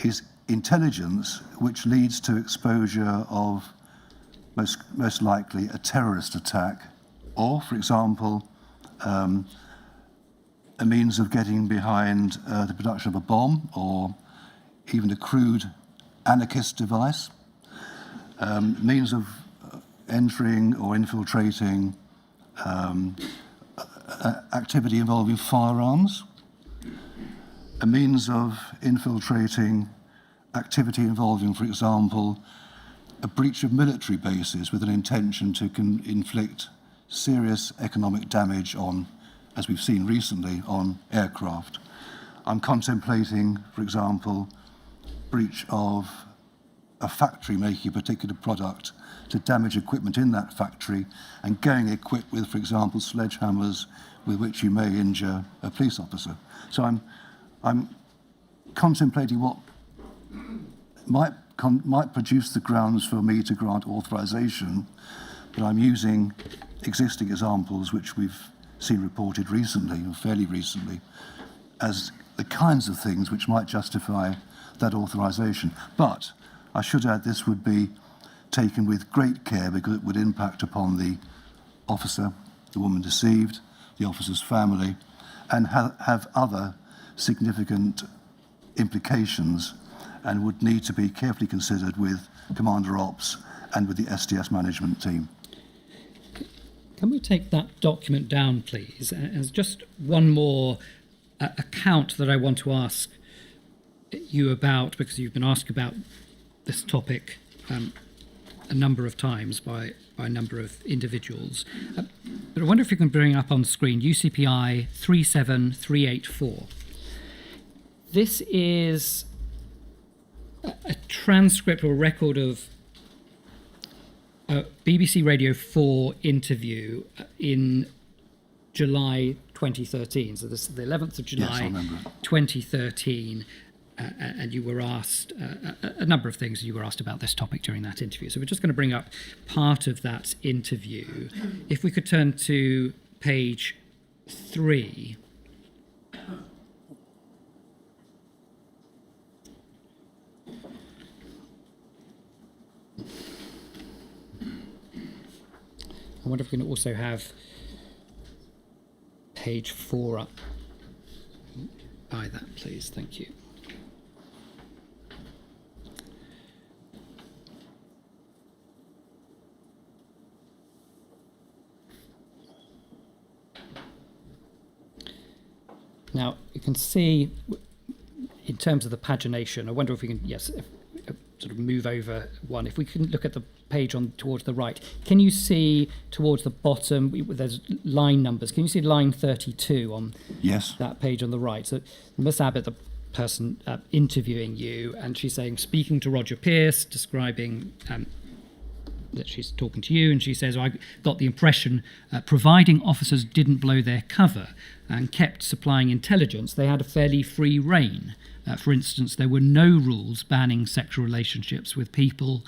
is intelligence which leads to exposure of most likely a terrorist attack, or, for example, a means of getting behind the production of a bomb, or even a crude anarchist device, means of entering or infiltrating activity involving firearms, a means of infiltrating activity involving, for example, a breach of military bases with an intention to inflict serious economic damage on, as we've seen recently, on aircraft. I'm contemplating, for example, breach of a factory making a particular product to damage equipment in that factory and going equipped with, for example, sledgehammers with which you may injure a police officer. So I'm contemplating what might produce the grounds for me to grant authorization, but I'm using existing examples which we've seen reported recently, or fairly recently, as the kinds of things which might justify that authorization. But I should add this would be taken with great care because it would impact upon the officer, the woman deceived, the officer's family, and have other significant implications, and would need to be carefully considered with Commander Ops and with the STS management team.
Can we take that document down, please? As just one more account that I want to ask you about, because you've been asked about this topic a number of times by a number of individuals. But I wonder if you can bring up on the screen UCPI 37384. This is a transcript or record of a BBC Radio 4 interview in July 2013. So this is the 11th of July,
yes, I remember.
2013. And you were asked a number of things. You were asked about this topic during that interview. So we're just going to bring up part of that interview. If we could turn to page 3. I wonder if we can also have page 4 up by that, please. Thank you. Now, you can see, in terms of the pagination, I wonder if we can, sort of move over one. If we can look at the page on towards the right, can you see towards the bottom, there's line numbers. Can you see line 32 on
Yes.
that page on the right? So Miss Abbott, the person interviewing you, and she's saying, speaking to Roger Pearce, describing that she's talking to you, and she says, I got the impression, providing officers didn't blow their cover and kept supplying intelligence, they had a fairly free rein. For instance, there were no rules banning sexual relationships with people's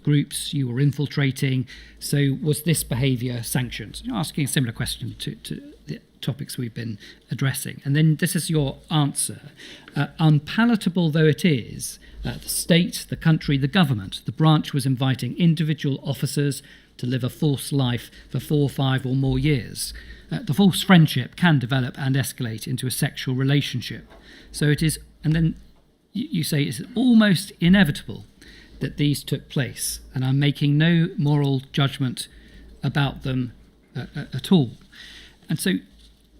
groups you were infiltrating. So was this behaviour sanctioned? You're asking a similar question to the topics we've been addressing. And then this is your answer. Unpalatable though it is, the state, the country, the government, the branch was inviting individual officers to live a false life for 4, 5 or more years. The false friendship can develop and escalate into a sexual relationship. So it is, and then you say it's almost inevitable that these took place, and I'm making no moral judgment about them at all. And so,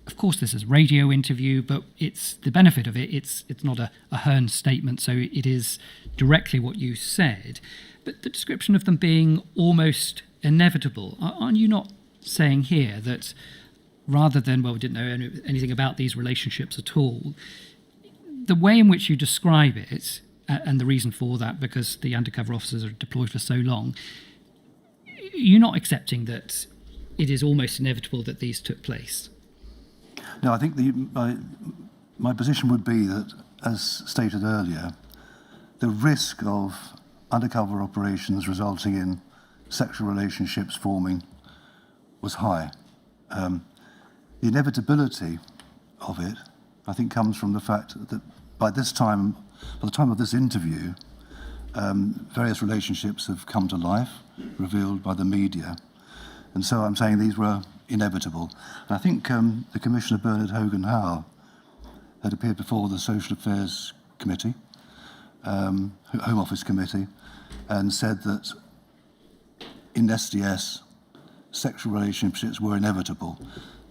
of course, this is a radio interview, but it's the benefit of it. It's not a Hearn statement, so it is directly what you said. But the description of them being almost inevitable, aren't you not saying here that rather than, well, we didn't know anything about these relationships at all, the way in which you describe it, and the reason for that, because the undercover officers are deployed for so long, you're not accepting that it is almost inevitable that these took place?
No, I think my position would be that, as stated earlier, the risk of undercover operations resulting in sexual relationships forming was high. The inevitability of it, I think, comes from the fact that by the time of this interview, various relationships have come to life, revealed by the media. And so I'm saying these were inevitable. And I think the Commissioner Bernard Hogan-Howe had appeared before the Social Affairs Committee, Home Office Committee, and said that in SDS, sexual relationships were inevitable.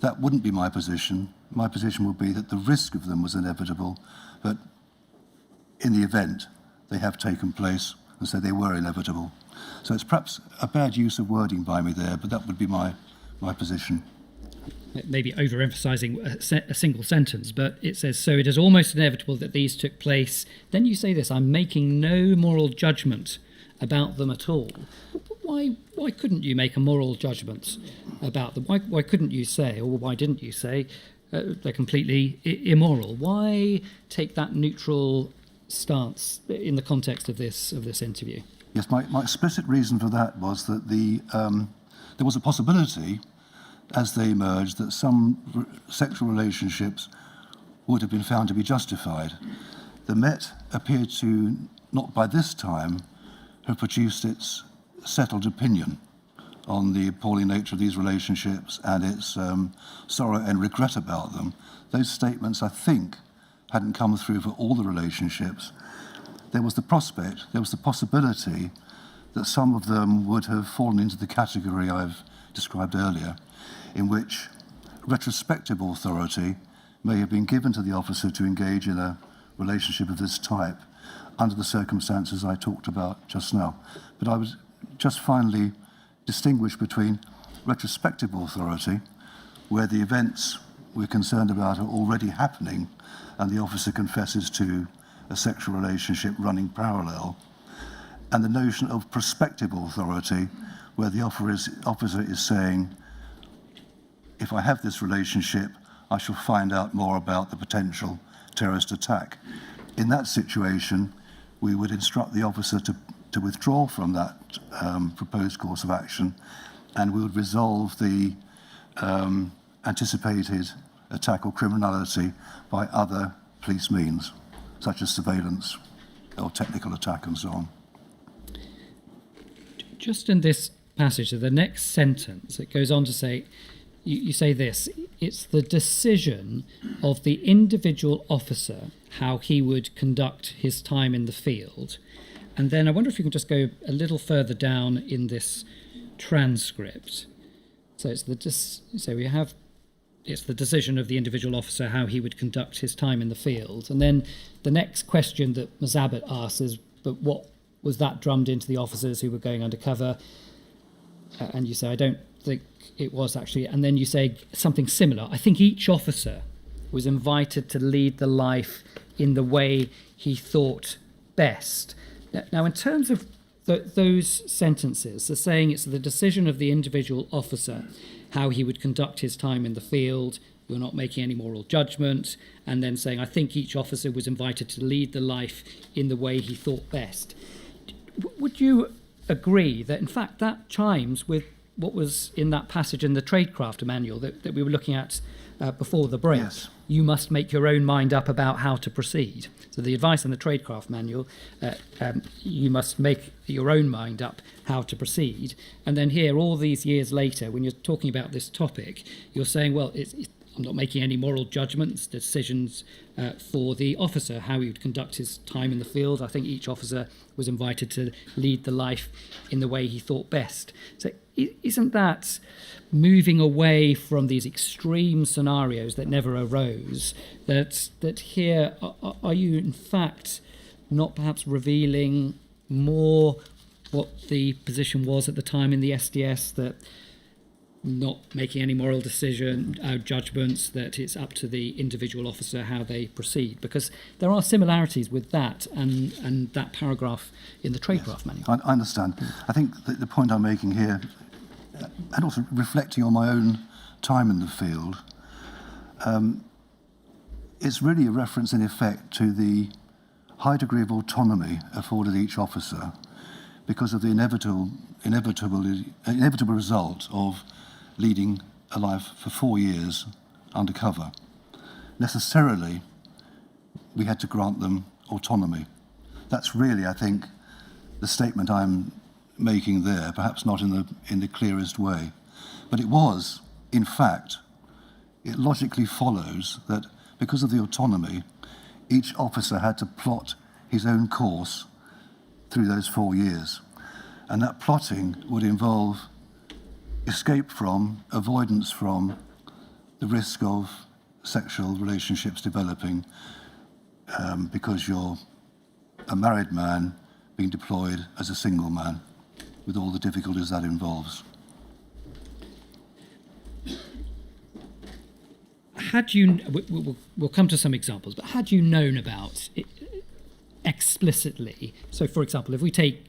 That wouldn't be my position. My position would be that the risk of them was inevitable, but in the event, they have taken place, and so they were inevitable. So it's perhaps a bad use of wording by me there, but that would be my position.
Maybe overemphasising a single sentence, but it says, so it is almost inevitable that these took place. Then you say this, I'm making no moral judgment about them at all. Why couldn't you make a moral judgment about them? Why couldn't you say, or why didn't you say, they're completely immoral? Why take that neutral stance in the context of this interview?
Yes, my explicit reason for that was that there was a possibility, as they emerged, that some sexual relationships would have been found to be justified. The Met appeared to, not by this time, have produced its settled opinion on the appalling nature of these relationships and its sorrow and regret about them. Those statements, I think, hadn't come through for all the relationships. There was the possibility that some of them would have fallen into the category I've described earlier, in which retrospective authority may have been given to the officer to engage in a relationship of this type under the circumstances I talked about just now. But I would just finally distinguish between retrospective authority, where the events we're concerned about are already happening and the officer confesses to a sexual relationship running parallel, and the notion of prospective authority, where the officer is saying, if I have this relationship, I shall find out more about the potential terrorist attack. In that situation, we would instruct the officer to withdraw from that proposed course of action, and we would resolve the anticipated attack or criminality by other police means, such as surveillance or technical attack and so on.
Just in this passage, so the next sentence, it goes on to say, you say this, it's the decision of the individual officer how he would conduct his time in the field. And then I wonder if you can just go a little further down in this transcript. So it's the it's the decision of the individual officer how he would conduct his time in the field. And then the next question that Ms. Abbott asks is, but what was that drummed into the officers who were going undercover? And you say, I don't think it was actually. And then you say something similar. I think each officer was invited to lead the life in the way he thought best. Now, in terms of those sentences, they're saying it's the decision of the individual officer how he would conduct his time in the field. You're not making any moral judgment. And then saying, I think each officer was invited to lead the life in the way he thought best. Would you agree that, in fact, that chimes with what was in that passage in the Tradecraft manual that we were looking at before the break?
Yes.
You must make your own mind up about how to proceed. So the advice in the Tradecraft manual, you must make your own mind up how to proceed. And then here, all these years later, when you're talking about this topic, you're saying, well, I'm not making any moral judgments, decisions for the officer, how he would conduct his time in the field. I think each officer was invited to lead the life in the way he thought best. So isn't that moving away from these extreme scenarios that never arose, that here, are you in fact not perhaps revealing more what the position was at the time in the SDS, that not making any moral judgments, that it's up to the individual officer how they proceed? Because there are similarities with that and that paragraph in the Tradecraft manual.
I understand. I think the point I'm making here, and also reflecting on my own time in the field, it's really a reference in effect to the high degree of autonomy afforded each officer because of the inevitable result of leading a life for 4 years undercover. Necessarily, we had to grant them autonomy. That's really, I think, the statement I'm making there, perhaps not in the clearest way. But it was, in fact, it logically follows that because of the autonomy, each officer had to plot his own course through those 4 years. And that plotting would involve escape from, avoidance from, the risk of sexual relationships developing because you're a married man being deployed as a single man, with all the difficulties that involves.
Had you, we'll come to some examples, but had you known about it explicitly, so for example, if we take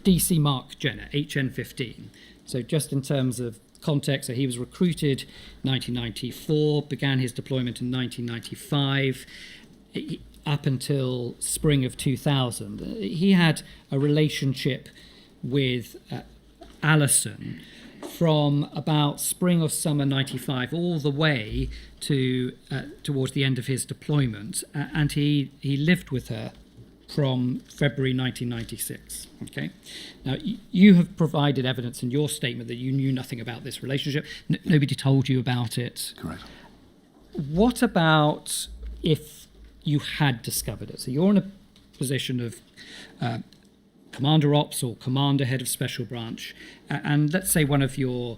DC Mark Jenner, HN15, so just in terms of context, so he was recruited 1994, began his deployment in 1995, up until spring of 2000. He had a relationship with Alison from about spring or summer 95 all the way to towards the end of his deployment, and he lived with her from February 1996. Okay, now you have provided evidence in your statement that you knew nothing about this relationship. Nobody told you about it.
Correct.
What about if you had discovered it? So you're in a position of Commander Ops or Commander Head of Special Branch, and let's say one of your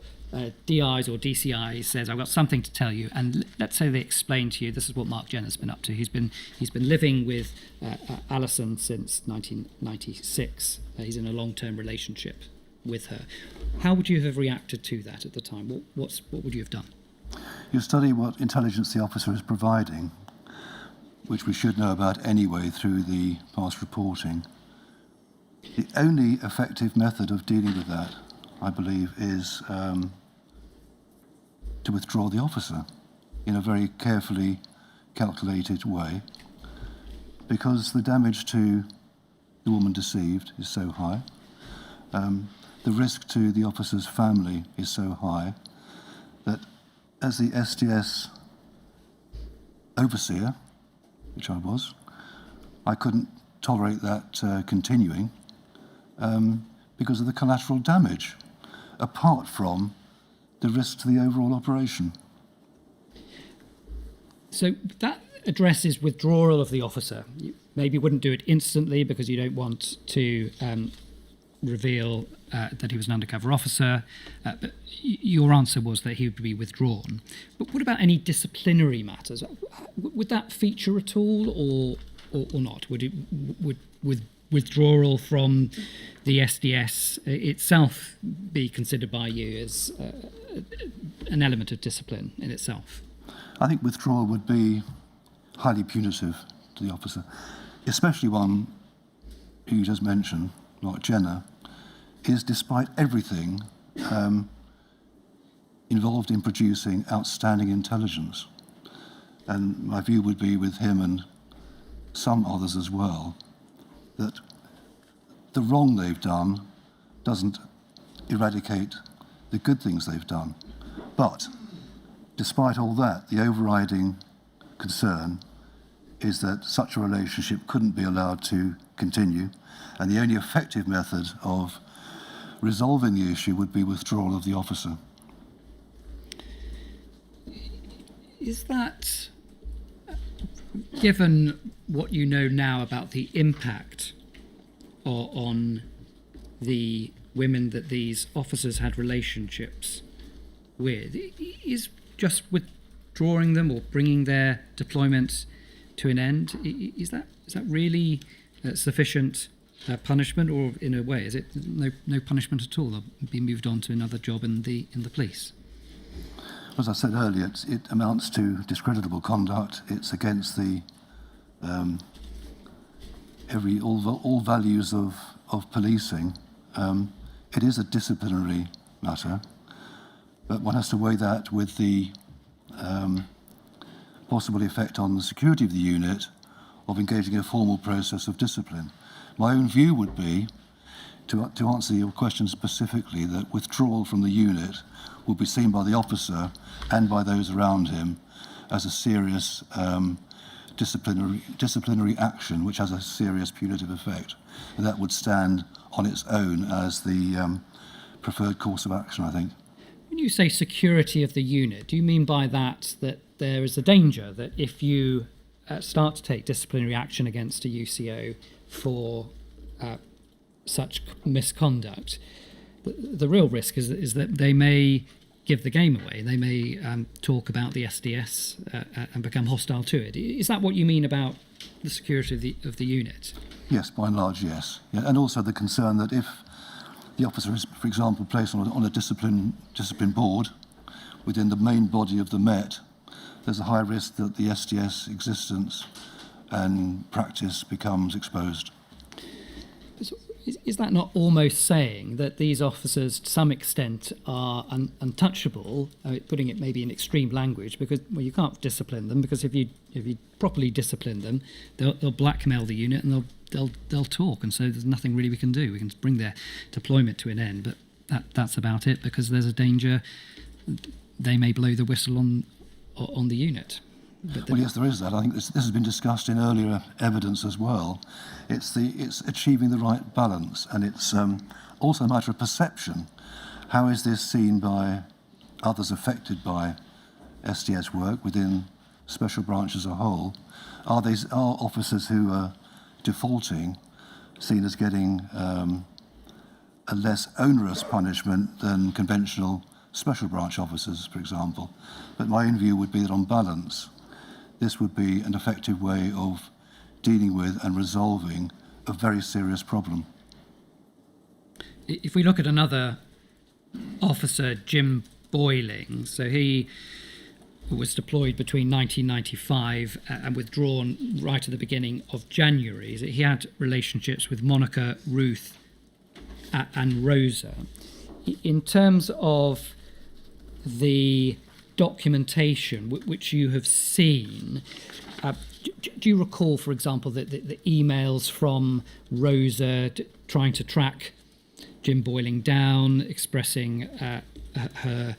DIs or DCIs says, I've got something to tell you, and let's say they explain to you, this is what Mark Jenner's been up to. He's been living with Alison since 1996. He's in a long-term relationship with her. How would you have reacted to that at the time? What would you have done?
You study what intelligence the officer is providing, which we should know about anyway through the past reporting. The only effective method of dealing with that, I believe, is to withdraw the officer in a very carefully calculated way, because the damage to the woman deceived is so high. The risk to the officer's family is so high that as the SDS overseer, which I was, I couldn't tolerate that continuing, because of the collateral damage, apart from the risk to the overall operation.
So that addresses withdrawal of the officer. You maybe wouldn't do it instantly because you don't want to reveal that he was an undercover officer, but your answer was that he would be withdrawn. But what about any disciplinary matters? Would that feature at all, or not? Would withdrawal from the SDS itself be considered by you as an element of discipline in itself?
I think withdrawal would be highly punitive to the officer, especially one who you just mentioned, like Jenna, is, despite everything, involved in producing outstanding intelligence. And my view would be, with him and some others as well, that the wrong they've done doesn't eradicate the good things they've done. But despite all that, the overriding concern is that such a relationship couldn't be allowed to continue, and the only effective method of resolving the issue would be withdrawal of the officer.
Is that, given what you know now about the impact on the women that these officers had relationships with, is just withdrawing them or bringing their deployment to an end, is that really sufficient punishment, or in a way is it no punishment at all? They'll be moved on to another job in the police.
As I said earlier, it amounts to discreditable conduct. It's against the all values of policing. It is a disciplinary matter, but one has to weigh that with the possible effect on the security of the unit of engaging in a formal process of discipline. My own view would be, to answer your question specifically, that withdrawal from the unit will be seen by the officer and by those around him as a serious disciplinary action which has a serious punitive effect. And that would stand on its own as the preferred course of action, I think.
When you say security of the unit, do you mean by that there is a danger that if you start to take disciplinary action against a UCO for such misconduct, the real risk is that they may give the game away? They may talk about the SDS and become hostile to it. Is that what you mean about the security of the unit?
Yes, by and large, yes. Yeah, and also the concern that if the officer is, for example, placed on a discipline board within the main body of the Met, there's a high risk that the SDS existence and practice becomes exposed.
Is that not almost saying that these officers, to some extent, are untouchable? Putting it maybe in extreme language, because you can't discipline them, because if you properly discipline them, they'll blackmail the unit and they'll talk, and so there's nothing really we can do. We can bring their deployment to an end, but that's about it, because there's a danger they may blow the whistle on the unit.
Well, yes, there is that. I think this has been discussed in earlier evidence as well. It's achieving the right balance, and it's also a matter of perception. How is this seen by others affected by SDS work within special branch as a whole? Are officers who are defaulting seen as getting a less onerous punishment than conventional special branch officers, for example? But my own view would be that on balance, this would be an effective way of dealing with and resolving a very serious problem.
If we look at another officer, Jim Boiling, so he was deployed between 1995 and withdrawn right at the beginning of January. He had relationships with Monica, Ruth, and Rosa. In terms of the documentation which you have seen, do you recall, for example, the emails from Rosa trying to track Jim Boiling down, expressing her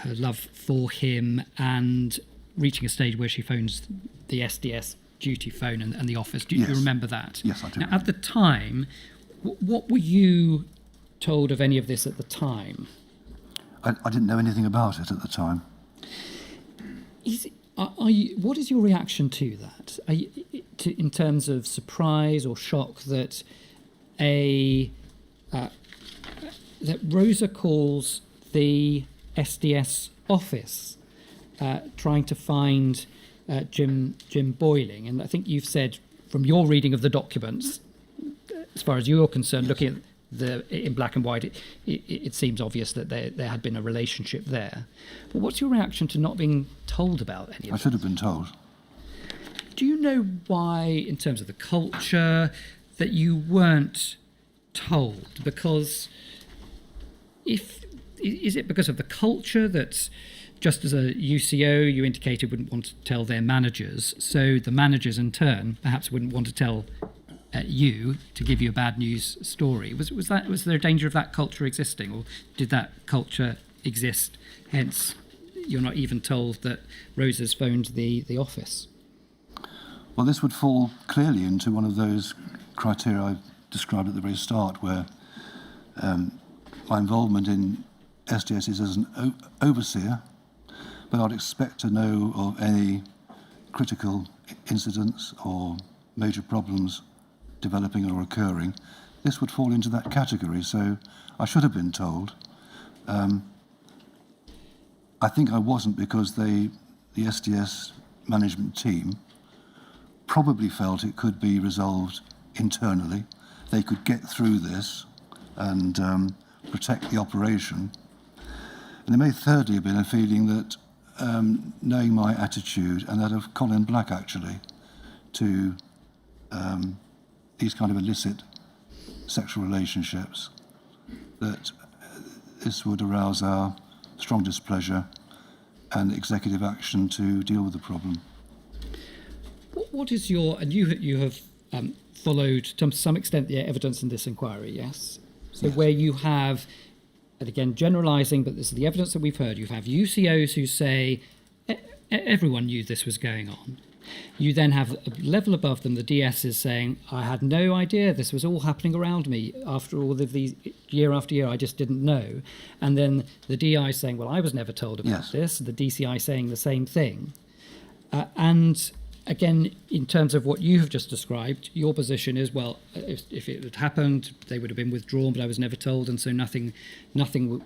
love for him, and reaching a stage where she phones the SDS duty phone and the office? Do you remember that?
Yes, I do.
Now, at the time, what were you told of any of this at the time?
I didn't know anything about it at the time.
What is your reaction to that? In terms of surprise or shock that that Rosa calls the SDS office trying to find Jim Boiling, and I think you've said from your reading of the documents, as far as you're concerned, looking at in black and white, it seems obvious that there had been a relationship there. But what's your reaction to not being told about any of
I should have been told.
Do you know why, in terms of the culture, that you weren't told? Because is it because of the culture that, just as a UCO, you indicated wouldn't want to tell their managers, so the managers in turn perhaps wouldn't want to tell you to give you a bad news story? Was there a danger of that culture existing, or did that culture exist? Hence, you're not even told that Rosa's phoned the office.
Well, this would fall clearly into one of those criteria I described at the very start, where my involvement in SDS is as an overseer, but I'd expect to know of any critical incidents or major problems developing or occurring. This would fall into that category, so I should have been told. I think I wasn't, because the SDS management team probably felt it could be resolved internally. They could get through this and protect the operation. And there may thirdly have been a feeling that, knowing my attitude, and that of Colin Black actually, to these kind of illicit sexual relationships, that this would arouse our strong displeasure and executive action to deal with the problem.
What is your, and you have followed to some extent the evidence in this inquiry, yes? So yes. Where you have, and again generalising, but this is the evidence that we've heard, you have UCOs who say everyone knew this was going on. You then have a level above them, the DS is saying, I had no idea this was all happening around me after all of these, year after year, I just didn't know. And then the DI saying, well, I was never told about this. The DCI saying the same thing. And again, in terms of what you have just described, your position is, well, if it had happened, they would have been withdrawn, but I was never told, and so nothing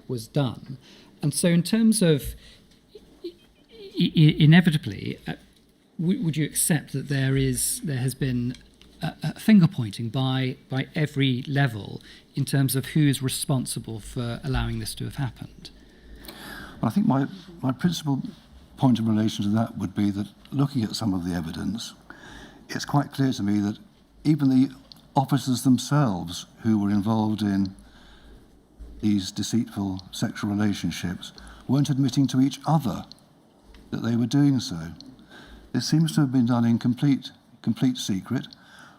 was done. And so in terms of, inevitably, would you accept that there has been a finger pointing by every level in terms of who is responsible for allowing this to have happened?
Well, I think my principal point in relation to that would be that, looking at some of the evidence, it's quite clear to me that even the officers themselves who were involved in these deceitful sexual relationships weren't admitting to each other that they were doing so. This seems to have been done in complete secret,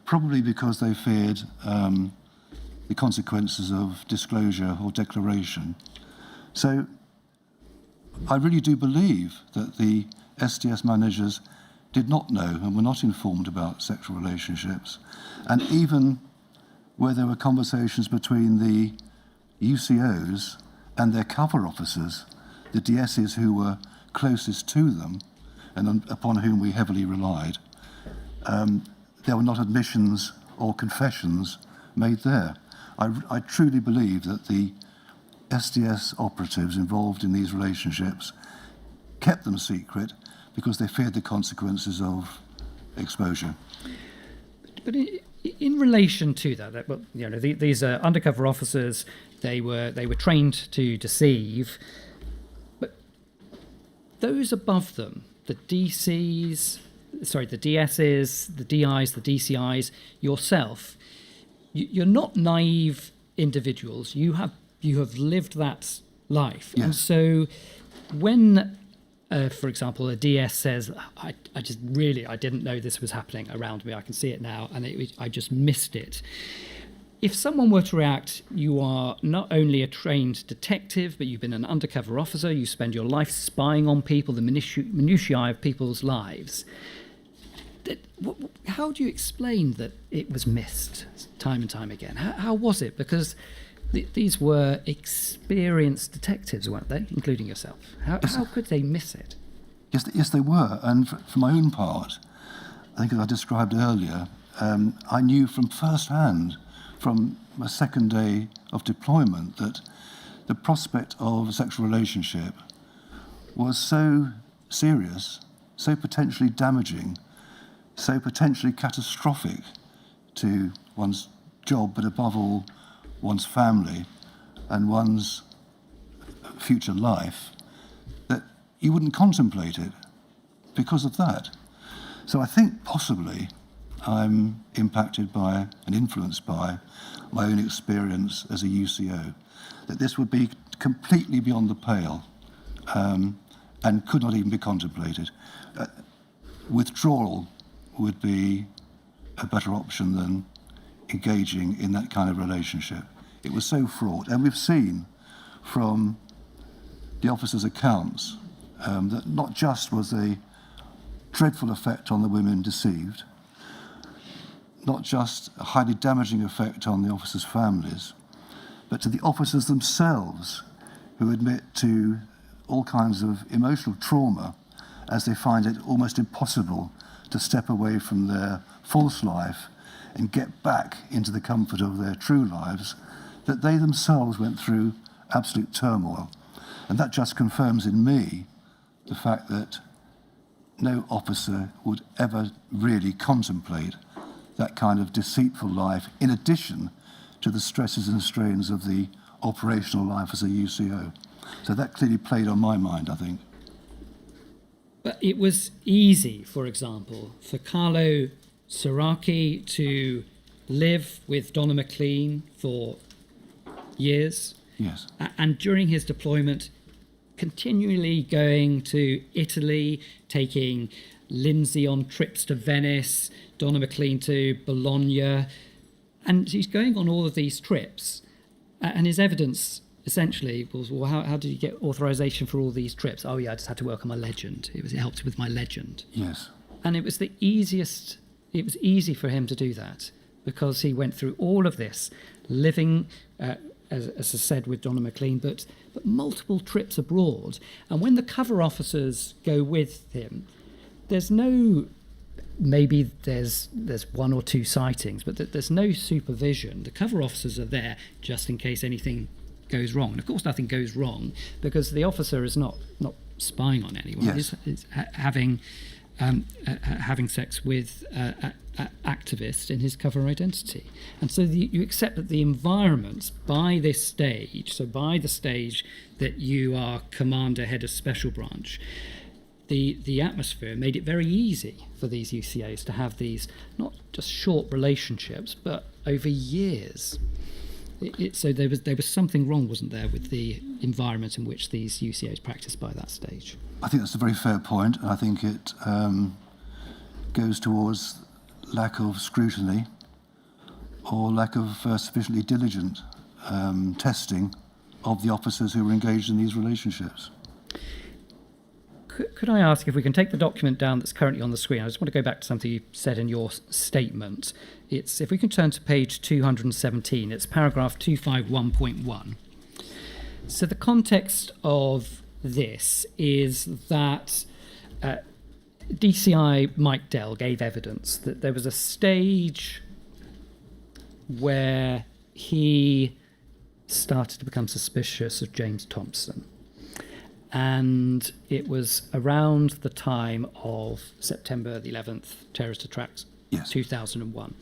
probably because they feared the consequences of disclosure or declaration. So I really do believe that the SDS managers did not know and were not informed about sexual relationships. And even where there were conversations between the UCOs and their cover officers, the DSs who were closest to them, and upon whom we heavily relied, there were not admissions or confessions made there. I truly believe that the SDS operatives involved in these relationships kept them secret because they feared the consequences of exposure.
But in relation to that, well, you know, these are undercover officers. They were trained to deceive, but those above them, the DSs, the DIs, the DCIs, yourself, you're not naive individuals. You have lived that life.
Yes.
And so when, for example, a DS says, I didn't know this was happening around me. I can see it now, and I just missed it. If someone were to react, you are not only a trained detective, but you've been an undercover officer, you spend your life spying on people, the minutiae of people's lives. How do you explain that it was missed time and time again? How was it? Because These were experienced detectives, weren't they, including yourself? How could they miss it?
Yes, they were. And for my own part, I think as I described earlier, I knew from first hand, from my second day of deployment, that the prospect of a sexual relationship was so serious, so potentially damaging, so potentially catastrophic to one's job, but above all, one's family and one's future life, that you wouldn't contemplate it because of that. So I think possibly I'm impacted by and influenced by my own experience as a UCO, that this would be completely beyond the pale and could not even be contemplated. Withdrawal would be a better option than engaging in that kind of relationship. It was so fraught. And we've seen from the officers' accounts that not just was a dreadful effect on the women deceived, not just a highly damaging effect on the officers' families, but to the officers themselves, who admit to all kinds of emotional trauma as they find it almost impossible to step away from their false life and get back into the comfort of their true lives, that they themselves went through absolute turmoil. And that just confirms in me the fact that no officer would ever really contemplate that kind of deceitful life, in addition to the stresses and strains of the operational life as a UCO. So that clearly played on my mind, I think.
But it was easy, for example, for Carlo Siraki to live with Donna McLean for years.
Yes.
And during his deployment, continually going to Italy, taking Lindsay on trips to Venice, Donna McLean to Bologna. And he's going on all of these trips. And his evidence essentially was, well, how did you get authorization for all these trips? Oh, yeah, I just had to work on my legend. It helped with my legend.
Yes.
And it was easy for him to do that because he went through all of this, living, as I said, with Donna McLean, but multiple trips abroad. And when the cover officers go with him, there's no, maybe there's one or two sightings, but there's no supervision. The cover officers are there just in case anything goes wrong. And of course, nothing goes wrong because the officer is not spying on anyone.
Yes.
He's having sex with activist in his cover identity. And so you accept that the environment by this stage, so by the stage that you are commander, head of special branch, the atmosphere made it very easy for these UCAs to have these not just short relationships, but over years. So there was something wrong, wasn't there, with the environment in which these UCAs practiced by that stage?
I think that's a very fair point, and I think it goes towards lack of scrutiny or lack of sufficiently diligent testing of the officers who were engaged in these relationships.
Could I ask if we can take the document down that's currently on the screen? I just want to go back to something you said in your statement. It's, if we can turn to page 217, it's paragraph 251.1. So the context of this is that DCI Mike Dell gave evidence that there was a stage where he started to become suspicious of James Thompson. And it was around the time of September the 11th terrorist attacks,
Yes.
2001.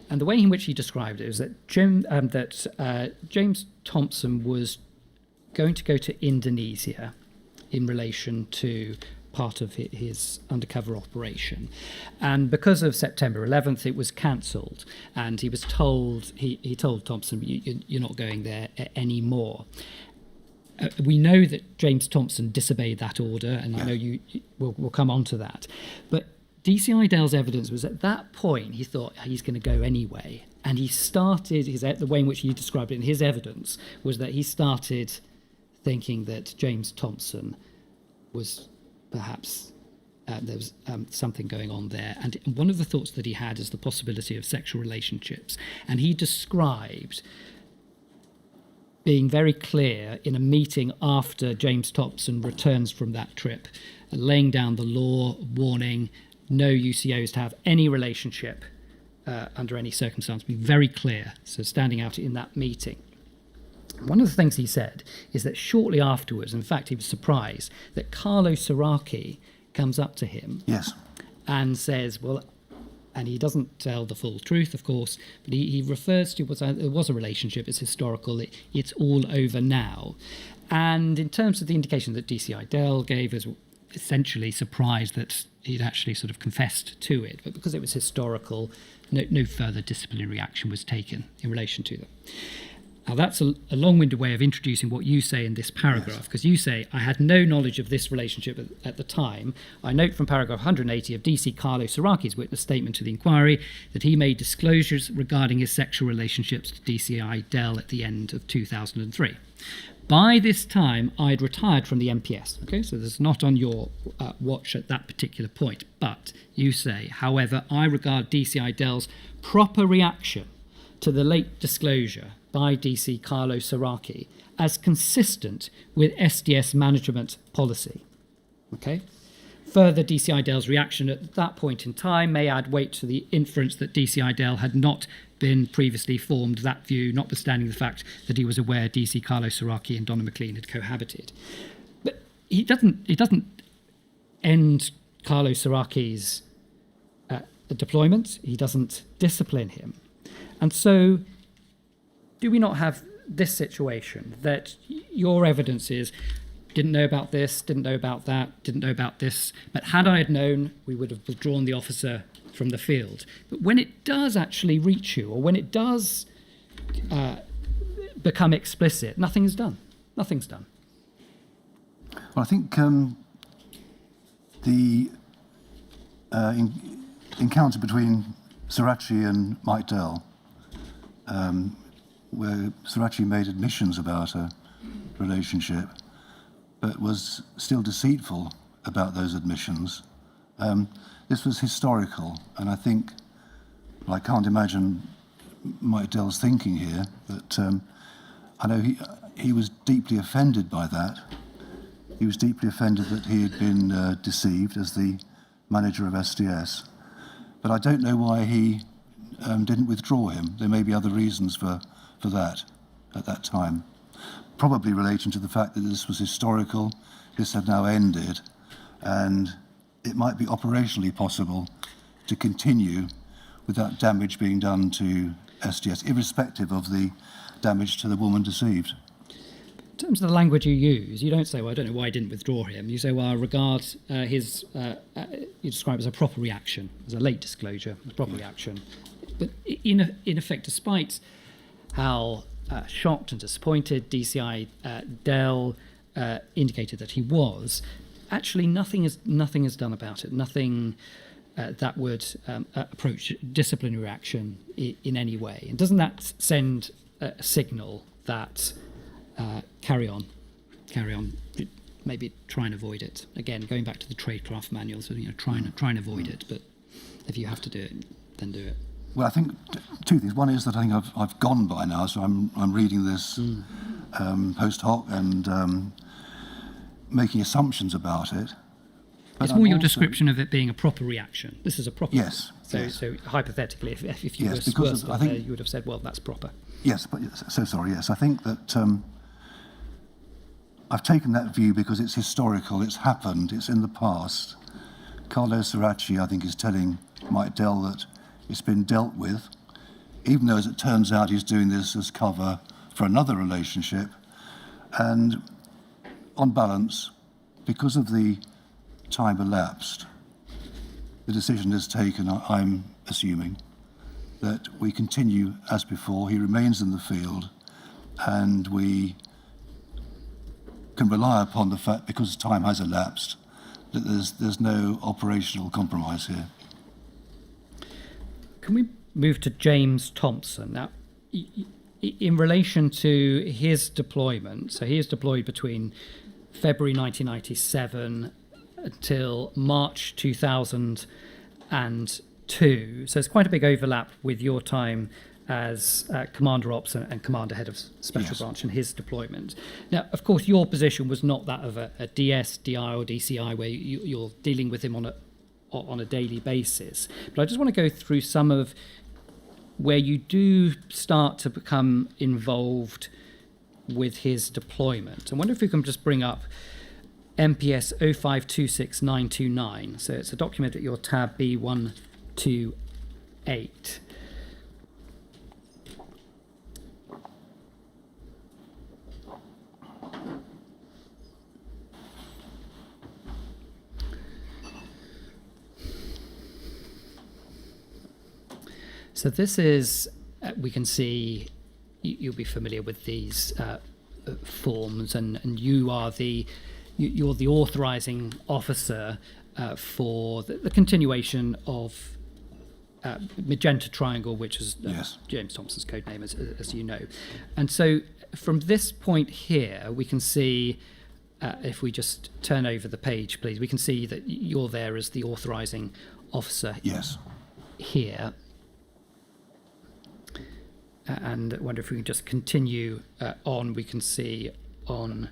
And the way in which he described it was that James Thompson was going to go to Indonesia in relation to part of his undercover operation. And because of September 11th, it was cancelled. And he was told, he told Thompson, you're not going there anymore. We know that James Thompson disobeyed that order, and I know we'll come on to that. But DCI Dell's evidence was at that point he thought he's going to go anyway, and he started the way in which he described it in his evidence was that he started thinking that James Thompson was perhaps there was something going on there, and one of the thoughts that he had is the possibility of sexual relationships, and he described being very clear in a meeting after James Thompson returns from that trip, laying down the law, warning no UCOs to have any relationship under any circumstance, be very clear, so standing out in that meeting. One of the things he said is that shortly afterwards, in fact, he was surprised that Carlo Siraki comes up to him
Yes.
and says, well, and he doesn't tell the full truth, of course, but he refers to it was a relationship, it's historical, it's all over now. And in terms of the indication that DCI Dell gave us, essentially surprised that he'd actually sort of confessed to it, but because it was historical, no further disciplinary action was taken in relation to them. Now, that's a long-winded way of introducing what you say in this paragraph, because you say, I had no knowledge of this relationship at the time. I note from paragraph 180 of DC Carlo Siraki's witness statement to the inquiry that he made disclosures regarding his sexual relationships to DCI Dell at the end of 2003. By this time, I'd retired from the MPS. Okay, so this is not on your watch at that particular point. But you say, however, I regard DCI Dell's proper reaction to the late disclosure by DC Carlo Siraki as consistent with SDS management policy. Okay? Further, DCI Dell's reaction at that point in time may add weight to the inference that DCI Dell had not been previously formed that view, notwithstanding the fact that he was aware DC Carlo Siraki and Donna McLean had cohabited. But he doesn't end Carlo Siraki's deployment. He doesn't discipline him. And so do we not have this situation that your evidence is didn't know about this, didn't know about that, didn't know about this, but had I had known, we would have withdrawn the officer from the field. But when it does actually reach you, or when it does become explicit, nothing's done. Nothing's done.
Well, I think the encounter between Sirachi and Mike Dell, where Sirachi made admissions about a relationship, but was still deceitful about those admissions. This was historical, and I think, well, I can't imagine Mike Dell's thinking here, but I know he was deeply offended by that. He was deeply offended that he had been deceived as the manager of SDS. But I don't know why he didn't withdraw him. There may be other reasons for that at that time. Probably relating to the fact that this was historical, this had now ended, and it might be operationally possible to continue without damage being done to SDS, irrespective of the damage to the woman deceived.
In terms of the language you use, you don't say, well, I don't know why I didn't withdraw him. You say, well, I regard his, you describe it as a proper reaction, as a late disclosure, a proper reaction. But in effect, despite how shocked and disappointed DCI Dell indicated that he was, actually nothing is done about it. Nothing that would approach disciplinary action in any way. And doesn't that send a signal that carry on, maybe try and avoid it? Again, going back to the tradecraft manual, so try and avoid it. But if you have to do it, then do it.
Well, I think two things. One is that I think I've gone by now, so I'm reading this post hoc and making assumptions about it. But
it's more your description of it being a proper reaction. This is a proper.
Yes.
So hypothetically, if you
Yes,
were
because
still
I
there,
think-
you would have said, well, that's proper.
Yes, but so sorry. Yes, I think that I've taken that view because it's historical. It's happened. It's in the past. Carlo Sirachi, I think, is telling Mike Dell that it's been dealt with, even though, as it turns out, he's doing this as cover for another relationship. And on balance, because of the time elapsed, the decision is taken, I'm assuming, that we continue as before. He remains in the field, and we can rely upon the fact, because time has elapsed, that there's no operational compromise here.
Can we move to James Thompson? Now, in relation to his deployment, so he is deployed between February 1997 until March 2002. So it's quite a big overlap with your time as Commander Ops and Commander Head of Special
Yes.
Branch in his deployment. Now, of course, your position was not that of a DS, DI or DCI where you're dealing with him on a daily basis. But I just want to go through some of where you do start to become involved with his deployment. I wonder if we can just bring up MPS 0526929. So it's a document at your tab B128. So this is, we can see, you'll be familiar with these forms, and you're the authorising officer for the continuation of Magenta Triangle, which is
Yes.
James Thompson's code name, as you know. And so from this point here, we can see, if we just turn over the page, please, we can see that you're there as the authorising officer
Yes.
here. And I wonder if we can just continue on. We can see on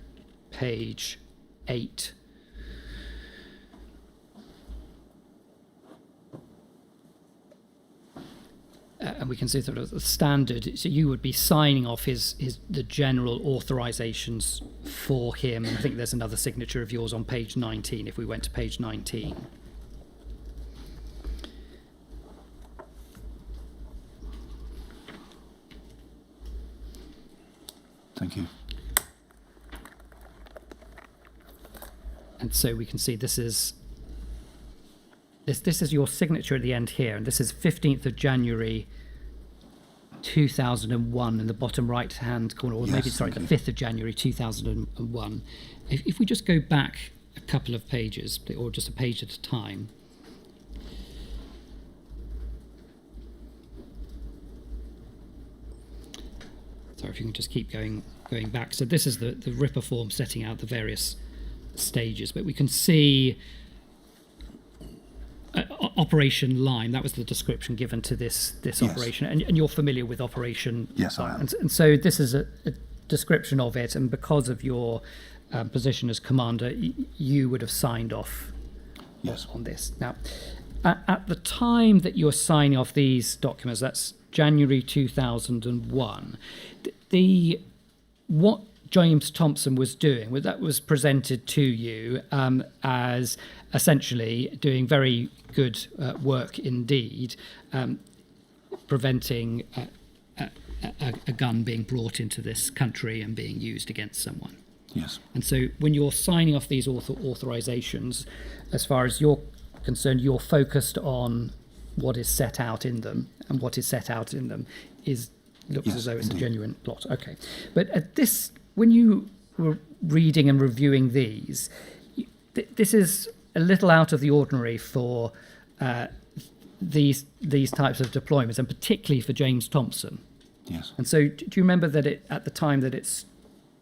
page 8. And we can see sort of the standard. So you would be signing off the general authorizations for him. And I think there's another signature of yours on page 19. If we went to page 19.
Thank you.
And so we can see this is your signature at the end here, and this is 15th of January 2001 in the bottom right hand corner, or maybe,
Yes,
sorry, the
thank you.
5th of January 2001. If we just go back a couple of pages, or just a page at a time. Sorry, if you can just keep going back. So this is the Ripper form setting out the various stages, but we can see Operation Line. That was the description given to this
Yes.
operation, and you're familiar with Operation
Yes, I
Line.
am.
And so this is a description of it, and because of your position as commander, you would have signed off
Yes.
on this. Now, at the time that you're signing off these documents, that's January 2001, what James Thompson was doing, that was presented to you as essentially doing very good work indeed, preventing a gun being brought into this country and being used against someone.
Yes.
And so when you're signing off these authorizations, as far as you're concerned, you're focused on what is set out in them, and what is set out in them looks
Yes,
as though it's
indeed.
a genuine plot. Okay. But at this, when you were reading and reviewing these, this is a little out of the ordinary for these types of deployments, and particularly for James Thompson.
Yes.
And so do you remember that at the time that it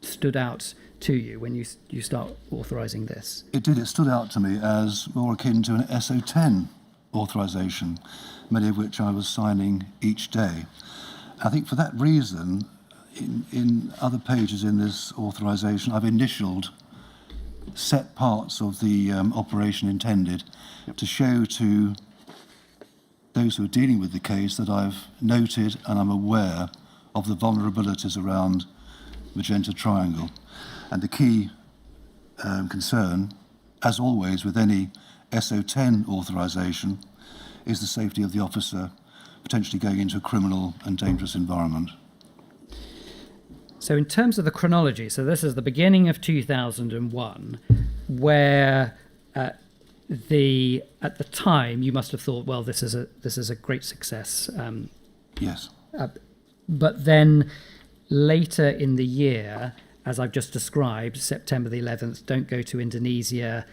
stood out to you when you start authorising this?
It did. It stood out to me as more akin to an SO10 authorization, many of which I was signing each day. I think for that reason, in other pages in this authorization, I've initialed set parts of the operation intended to show to those who are dealing with the case that I've noted and I'm aware of the vulnerabilities around Magenta Triangle. And the key concern, as always with any SO10 authorization, is the safety of the officer potentially going into a criminal and dangerous environment.
So in terms of the chronology, so this is the beginning of 2001, where at the time you must have thought, well, this is a great success.
Yes.
But then later in the year, as I've just described, September the 11th, don't go to Indonesia,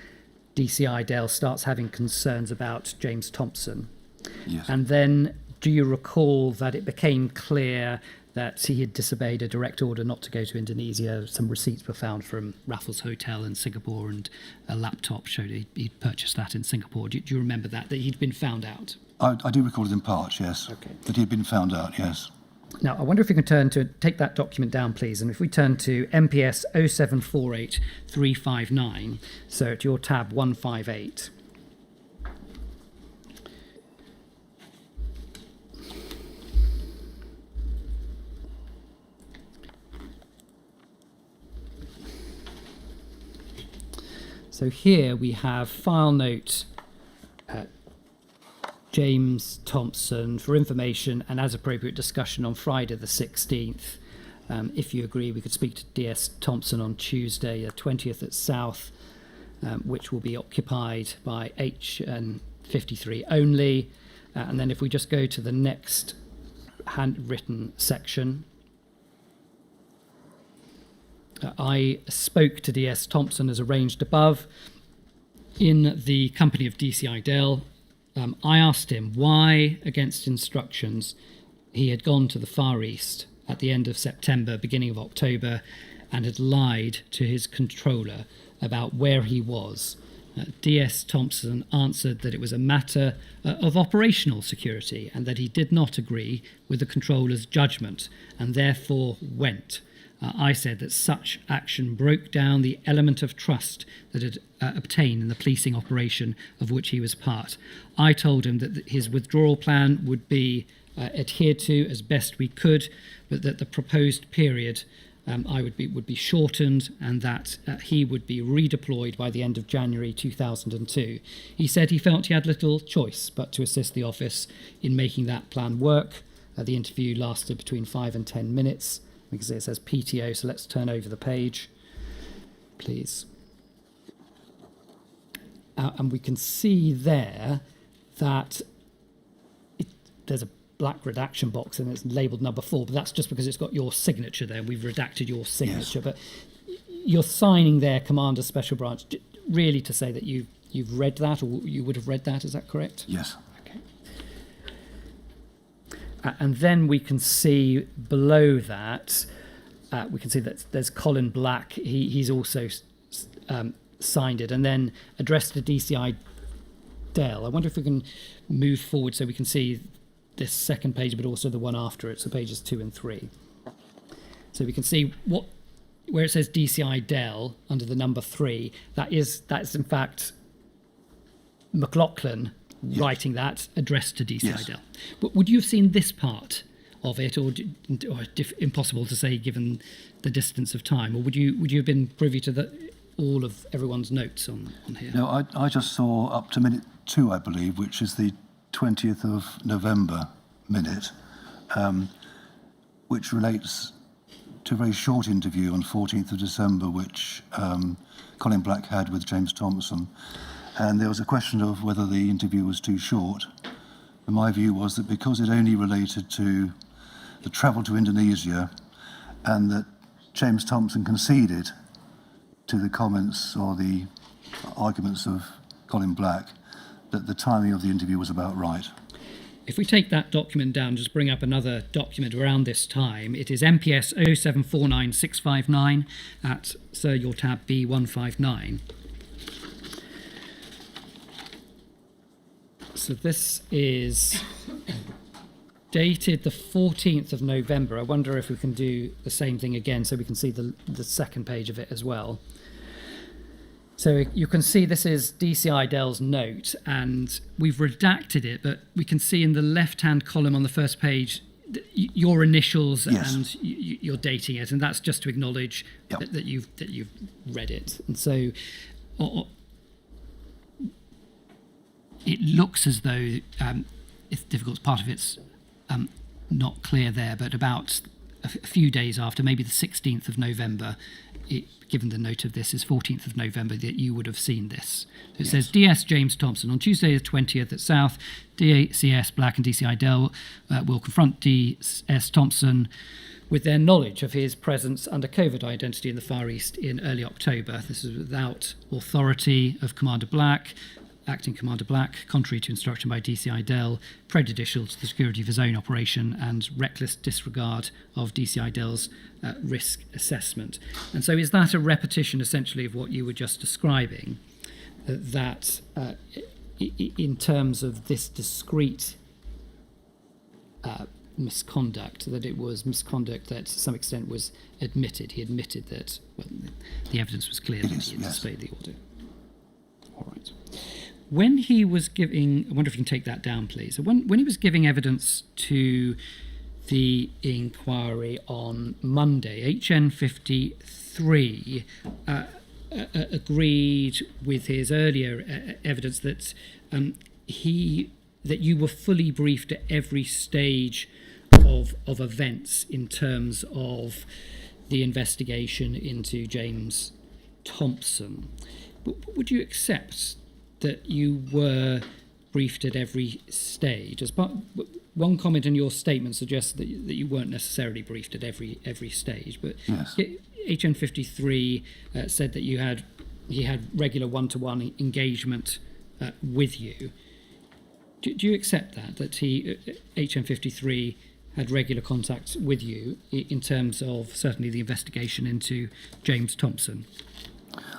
DCI Dale starts having concerns about James Thompson.
Yes.
And then do you recall that it became clear that he had disobeyed a direct order not to go to Indonesia? Some receipts were found from Raffles Hotel in Singapore, and a laptop showed he'd purchased that in Singapore. Do you remember that he'd been found out?
I do recall it in part, yes.
Okay.
That he'd been found out, yes.
Now, I wonder if we can take that document down, please. And if we turn to MPS 0748359, so at your tab 158. So here we have file note James Thompson for information and as appropriate discussion on Friday the 16th. If you agree, we could speak to DS Thompson on Tuesday the 20th at South, which will be occupied by HN53 only. And then if we just go to the next handwritten section, I spoke to DS Thompson as arranged above in the company of DCI Dell. I asked him why, against instructions, he had gone to the Far East at the end of September, beginning of October, and had lied to his controller about where he was. DS Thompson answered that it was a matter of operational security and that he did not agree with the controller's judgment and therefore went. I said that such action broke down the element of trust that had obtained in the policing operation of which he was part. I told him that his withdrawal plan would be adhered to as best we could, but that the proposed period would be shortened and that he would be redeployed by the end of January 2002. He said he felt he had little choice but to assist the office in making that plan work. The interview lasted between 5 and 10 minutes. Because it says PTO, so let's turn over the page, please. And we can see there that there's a black redaction box and it's labelled number 4, but that's just because it's got your signature there. We've redacted your signature, yes. But you're signing there, Commander Special Branch, really to say that you've read that, or you would have read that, is that correct?
Yes.
And then we can see below that, we can see that there's Colin Black. He's also signed it, and then addressed to DCI Dell. I wonder if we can move forward so we can see this second page, but also the one after it, so pages 2 and 3. So we can see where it says DCI Dell under the number 3. That's in fact McLaughlin. Yes. Writing that addressed to DCI yes. Dell. But would you have seen this part of it, or impossible to say given the distance of time, or would you have been privy to all of everyone's notes on here?
No, I just saw up to minute 2, I believe, which is the 20th of November minute, which relates to a very short interview on 14th of December, which Colin Black had with James Thompson. And there was a question of whether the interview was too short. And my view was that because it only related to the travel to Indonesia and that James Thompson conceded to the comments or the arguments of Colin Black, that the timing of the interview was about right.
If we take that document down, just bring up another document around this time. It is MPS 0749659 at Sir Your Tab B159. So this is dated the 14th of November. I wonder if we can do the same thing again so we can see the second page of it as well. So you can see this is DCI Dell's note, and we've redacted it, but we can see in the left-hand column on the first page your initials yes. and you're dating it, and that's just to acknowledge yep. that you've read it. And so it looks as though it's difficult. Part of it's not clear there, but about a few days after, maybe the 16th of November, given the note of this is 14th of November, that you would have seen this. So it yes. says, DS James Thompson, on Tuesday the 20th at South, DCS Black and DCI Dell will confront DS Thompson with their knowledge of his presence under COVID identity in the Far East in early October. This is without authority of Commander Black, Acting Commander Black, contrary to instruction by DCI Dell, prejudicial to the security of his own operation, and reckless disregard of DCI Dell's risk assessment. And so is that a repetition, essentially, of what you were just describing, that in terms of this discrete misconduct, that it was misconduct that to some extent was admitted. He admitted that the evidence was clear that he had displayed the order. All right. When he was giving, I wonder if you can take that down, please. When he was giving evidence to the inquiry on Monday, HN53 agreed with his earlier evidence that that you were fully briefed at every stage of events in terms of the investigation into James Thompson. But would you accept that you were briefed at every stage? One comment in your statement suggests that you weren't necessarily briefed at every stage, but
yes.
HN53 said that he had regular one-to-one engagement with you. Do you accept that HN53 had regular contact with you in terms of certainly the investigation into James Thompson?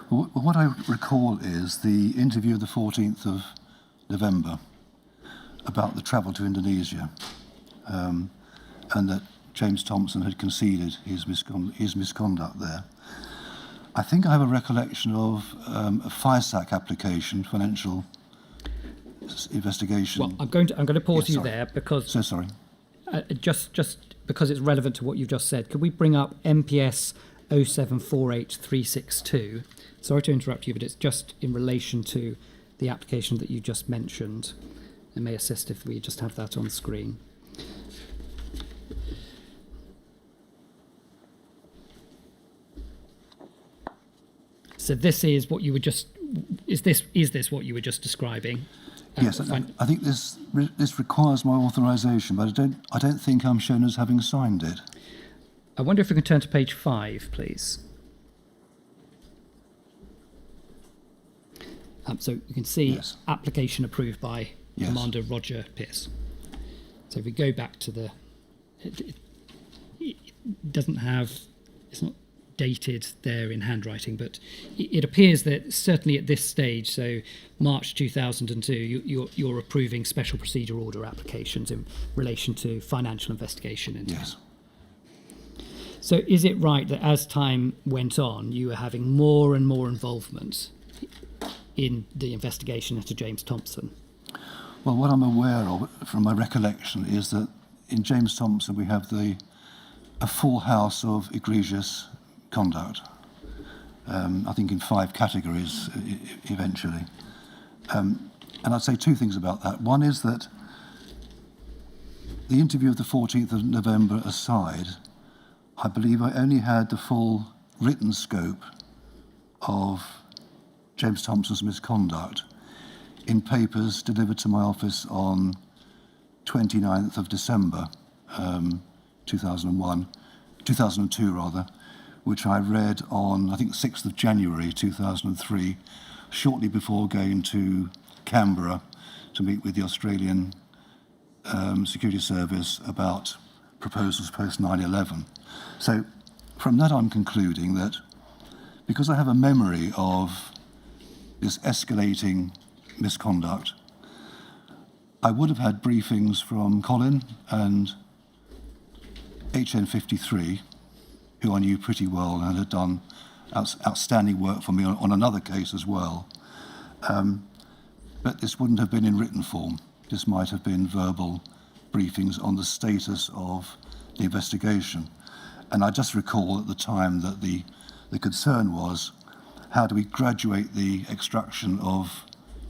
Well, what I recall is the interview of the 14th of November about the travel to Indonesia, and that James Thompson had conceded his misconduct there. I think I have a recollection of a FISAC application, financial investigation.
Well, I'm going to pause you
sorry.
there because
So sorry.
Just because it's relevant to what you've just said. Could we bring up MPS 0748362? Sorry to interrupt you, but it's just in relation to the application that you just mentioned. It may assist if we just have that on screen. So this is what you were just. Is this what you were just describing?
Yes, I think this requires my authorisation, but I don't think I'm shown as having signed it.
I wonder if we can turn to page 5, please. So you can see
Yes.
application approved by
Yes.
Commander Roger Pearce. So if we go back to the, it doesn't have, it's not dated there in handwriting, but it appears that certainly at this stage, so March 2002, you're approving special procedure order applications in relation to financial investigation into.
Yes.
So is it right that as time went on, you were having more and more involvement in the investigation into James Thompson?
Well, what I'm aware of from my recollection is that in James Thompson we have a full house of egregious conduct, I think in 5 categories eventually. And I'd say 2 things about that. One is that the interview of the 14th of November aside, I believe I only had the full written scope of James Thompson's misconduct in papers delivered to my office on 29th of December 2002 rather, which I read on, I think, 6th of January 2003, shortly before going to Canberra to meet with the Australian Security Service about proposals post 9/11. So from that I'm concluding that because I have a memory of this escalating misconduct, I would have had briefings from Colin and HN53, who I knew pretty well and had done outstanding work for me on another case as well. But this wouldn't have been in written form. This might have been verbal briefings on the status of the investigation. And I just recall at the time that the concern was, how do we graduate the extraction of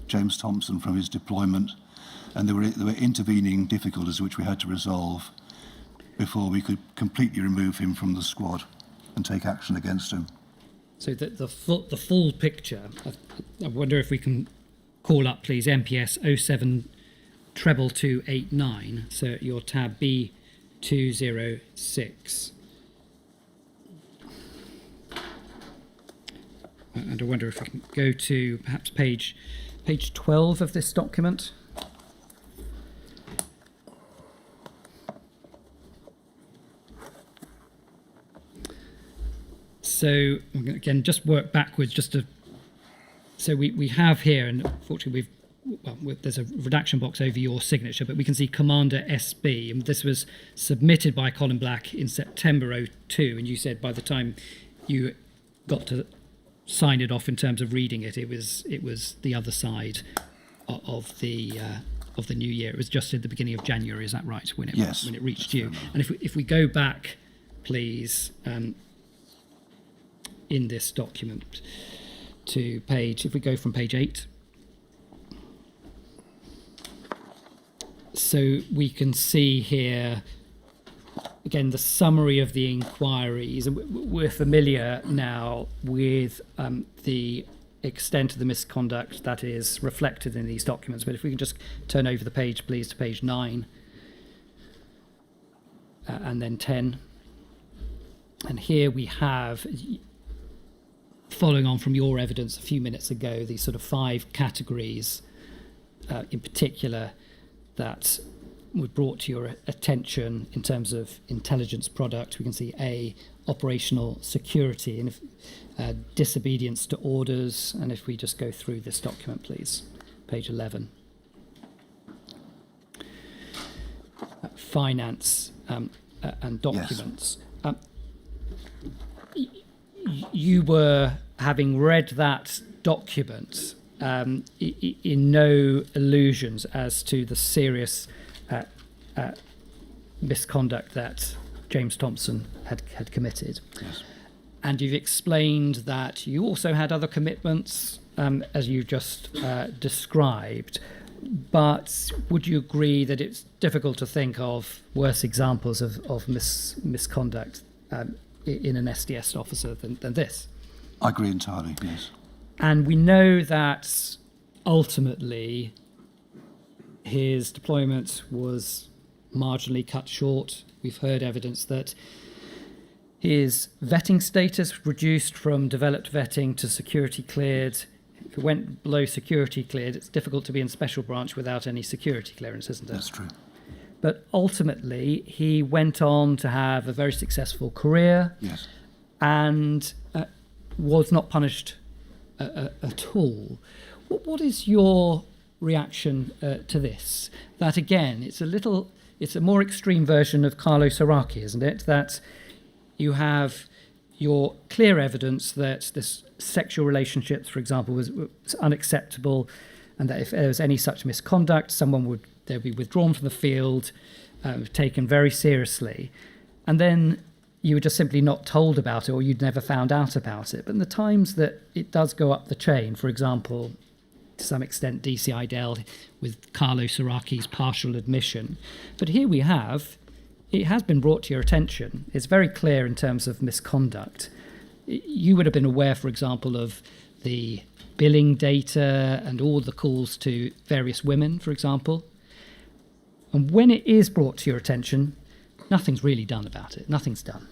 James Thompson from his deployment? And there were intervening difficulties which we had to resolve before we could completely remove him from the squad and take action against him.
So the full picture, I wonder if we can call up, please, MPS 072289, so your tab B206. And I wonder if we can go to perhaps page 12 of this document. So again, just work backwards, so we have here, and unfortunately there's a redaction box over your signature, but we can see Commander SB, and this was submitted by Colin Black in September 02, and you said by the time you got to sign it off in terms of reading it, it was the other side of the new year. It was just at the beginning of January, is that right? When it reached you. And if we go back, please, in this document to if we go from page 8. So we can see here, again, the summary of the inquiries. And we're familiar now with the extent of the misconduct that is reflected in these documents. But if we can just turn over the page, please, to page 9 and then 10. And here we have, following on from your evidence a few minutes ago, these sort of 5 categories in particular that were brought to your attention in terms of intelligence product. We can see A, operational security, and disobedience to orders. And if we just go through this document, please, page 11. Finance and documents. Yes. You were, having read that document, in no illusions as to the serious misconduct that James Thompson had committed.
Yes.
And you've explained that you also had other commitments, as you just described. But would you agree that it's difficult to think of worse examples of misconduct in an SDS officer than this?
I agree entirely, yes.
And we know that ultimately his deployment was marginally cut short. We've heard evidence that his vetting status reduced from developed vetting to security cleared. If it went below security cleared, it's difficult to be in special branch without any security clearance, isn't it?
That's true.
But ultimately, he went on to have a very successful career.
Yes.
And was not punished at all. What is your reaction to this? That again, it's a more extreme version of Carlo Saraki, isn't it? That you have your clear evidence that this sexual relationships, for example, was unacceptable, and that if there was any such misconduct, they'd be withdrawn from the field, taken very seriously, and then you were just simply not told about it, or you'd never found out about it. But in the times that it does go up the chain, for example, to some extent DCI dealt with Carlo Saraki's partial admission. But here we have, it has been brought to your attention. It's very clear in terms of misconduct. You would have been aware, for example, of the billing data and all the calls to various women, for example. And when it is brought to your attention, nothing's really done about it. Nothing's done.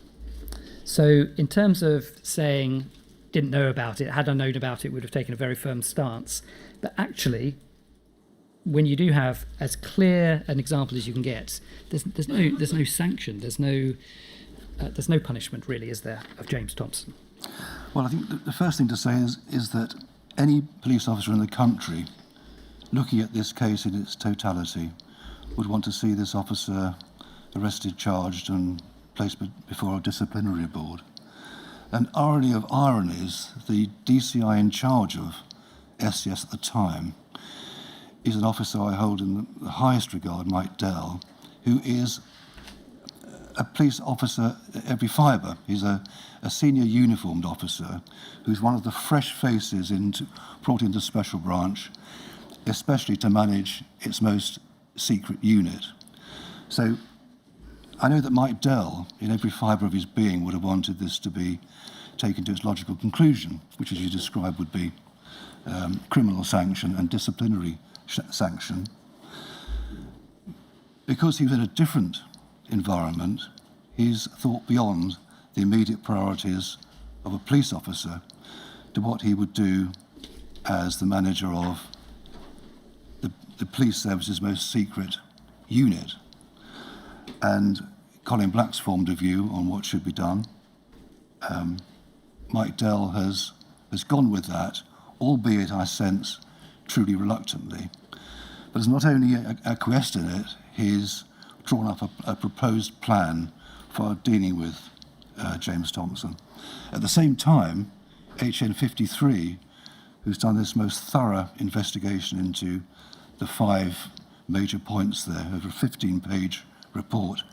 So in terms of saying, didn't know about it, had I known about it, would have taken a very firm stance. But actually, when you do have as clear an example as you can get, there's no sanction, there's no punishment really, is there, of James Thompson?
Well, I think the first thing to say is that any police officer in the country looking at this case in its totality would want to see this officer arrested, charged and placed before a disciplinary board. And irony of ironies, the DCI in charge of SCS at the time is an officer I hold in the highest regard, Mike Dell, who is a police officer at every fibre. He's a senior uniformed officer who's one of the fresh faces brought into Special Branch, especially to manage its most secret unit. So I know that Mike Dell, in every fibre of his being, would have wanted this to be taken to its logical conclusion, which, as you described, would be criminal sanction and disciplinary sanction. Because he was in a different environment, he's thought beyond the immediate priorities of a police officer to what he would do as the manager of the police service's most secret unit. And Colin Black's formed a view on what should be done. Mike Dell has gone with that, albeit, I sense, truly reluctantly. But it's not only acquiesced in it, he's drawn up a proposed plan for dealing with James Thompson. At the same time, HN53, who's done this most thorough investigation into the 5 major points there, over a 15-page report,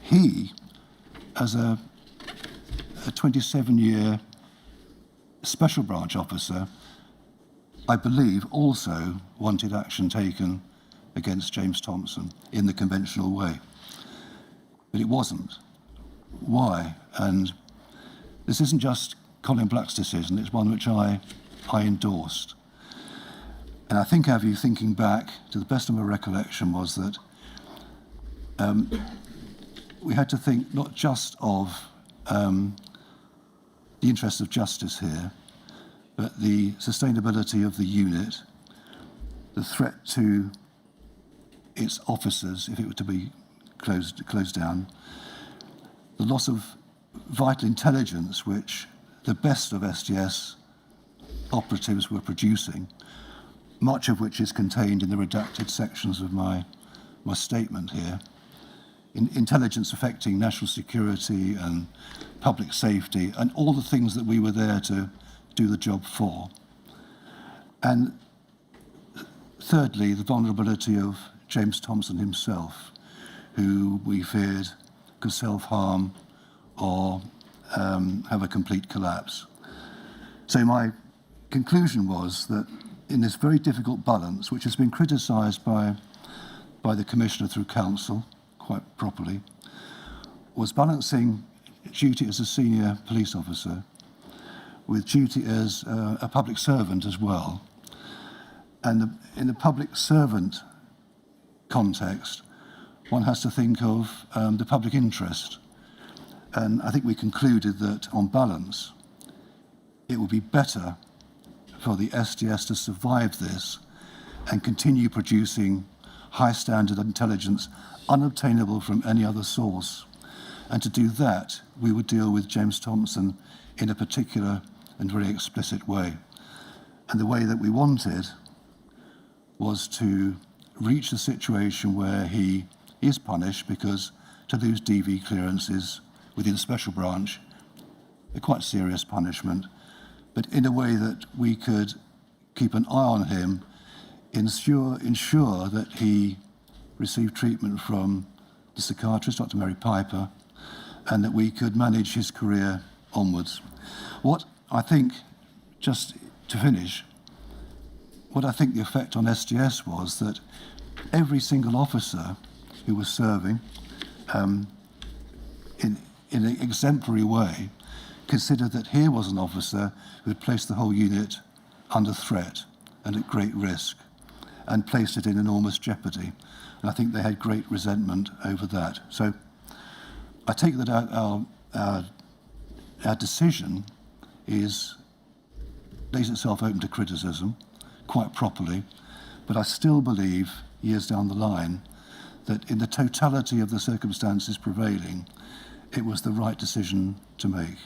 he, as a 27-year special branch officer, I believe also wanted action taken against James Thompson in the conventional way. But it wasn't. Why? And this isn't just Colin Black's decision, it's one which I endorsed. And I think, Avi, thinking back, to the best of my recollection, was that we had to think not just of the interests of justice here, but the sustainability of the unit, the threat to its officers if it were to be closed down, the loss of vital intelligence which the best of STS operatives were producing, much of which is contained in the redacted sections of my statement here, intelligence affecting national security and public safety and all the things that we were there to do the job for. And thirdly, the vulnerability of James Thompson himself, who we feared could self-harm or have a complete collapse. So my conclusion was that in this very difficult balance, which has been criticised by the Commissioner through Council, quite properly, was balancing duty as a senior police officer with duty as a public servant as well. And in the public servant context, one has to think of the public interest. And I think we concluded that, on balance, it would be better for the STS to survive this and continue producing high standard intelligence unobtainable from any other source. And to do that, we would deal with James Thompson in a particular and very explicit way. And the way that we wanted was to reach a situation where he is punished, because to lose DV clearances within a special branch, a quite serious punishment, but in a way that we could keep an eye on him, ensure that he received treatment from the psychiatrist, Dr. Mary Piper, and that we could manage his career onwards. What I think, just to finish, what I think the effect on STS was that every single officer who was serving in an exemplary way considered that here was an officer who had placed the whole unit under threat and at great risk and placed it in enormous jeopardy. And I think they had great resentment over that. So I take that our decision lays itself open to criticism, quite properly, but I still believe, years down the line, that in the totality of the circumstances prevailing, it was the right decision to make.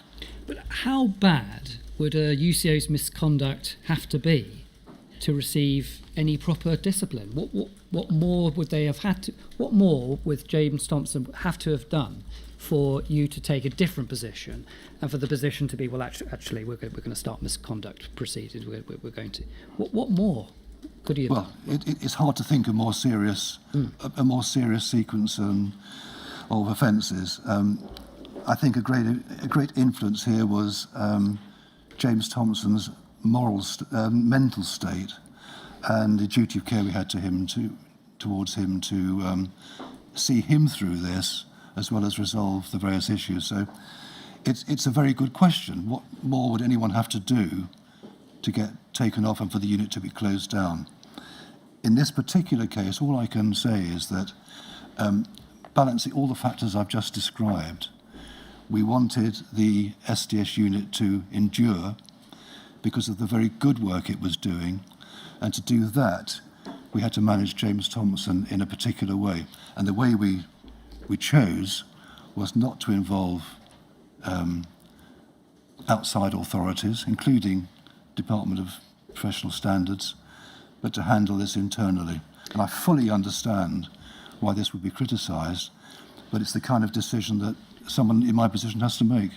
But how bad would a UCO's misconduct have to be to receive any proper discipline? What more would they have had to? What more would James Thompson have to have done for you to take a different position, and for the position to be, well, actually, we're going to start misconduct proceedings. We're going to. What more could you have done?
Well, it's hard to think of a more serious sequence of offences. I think a great influence here was James Thompson's mental state, and the duty of care we had towards him to see him through this, as well as resolve the various issues. So it's a very good question. What more would anyone have to do to get taken off and for the unit to be closed down? In this particular case, all I can say is that balancing all the factors I've just described, we wanted the STS unit to endure because of the very good work it was doing, and to do that, we had to manage James Thompson in a particular way. And the way we chose was not to involve outside authorities, including Department of Professional Standards, but to handle this internally. And I fully understand why this would be criticised, but it's the kind of decision that someone in my position has to make.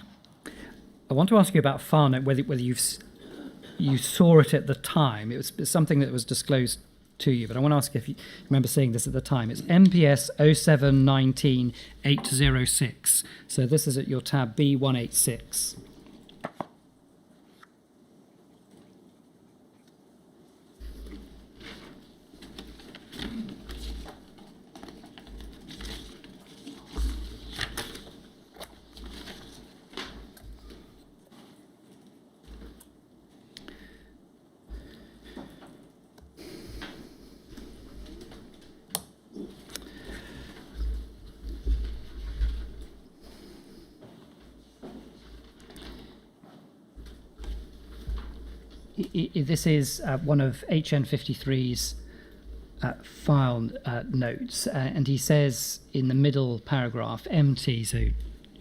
I want to ask you about Farnoak, whether you saw it at the time. It was something that was disclosed to you, but I want to ask if you remember seeing this at the time. It's MPS 0719-806. So this is at your tab B186. This is one of HN53's file notes, and he says in the middle paragraph, MT, so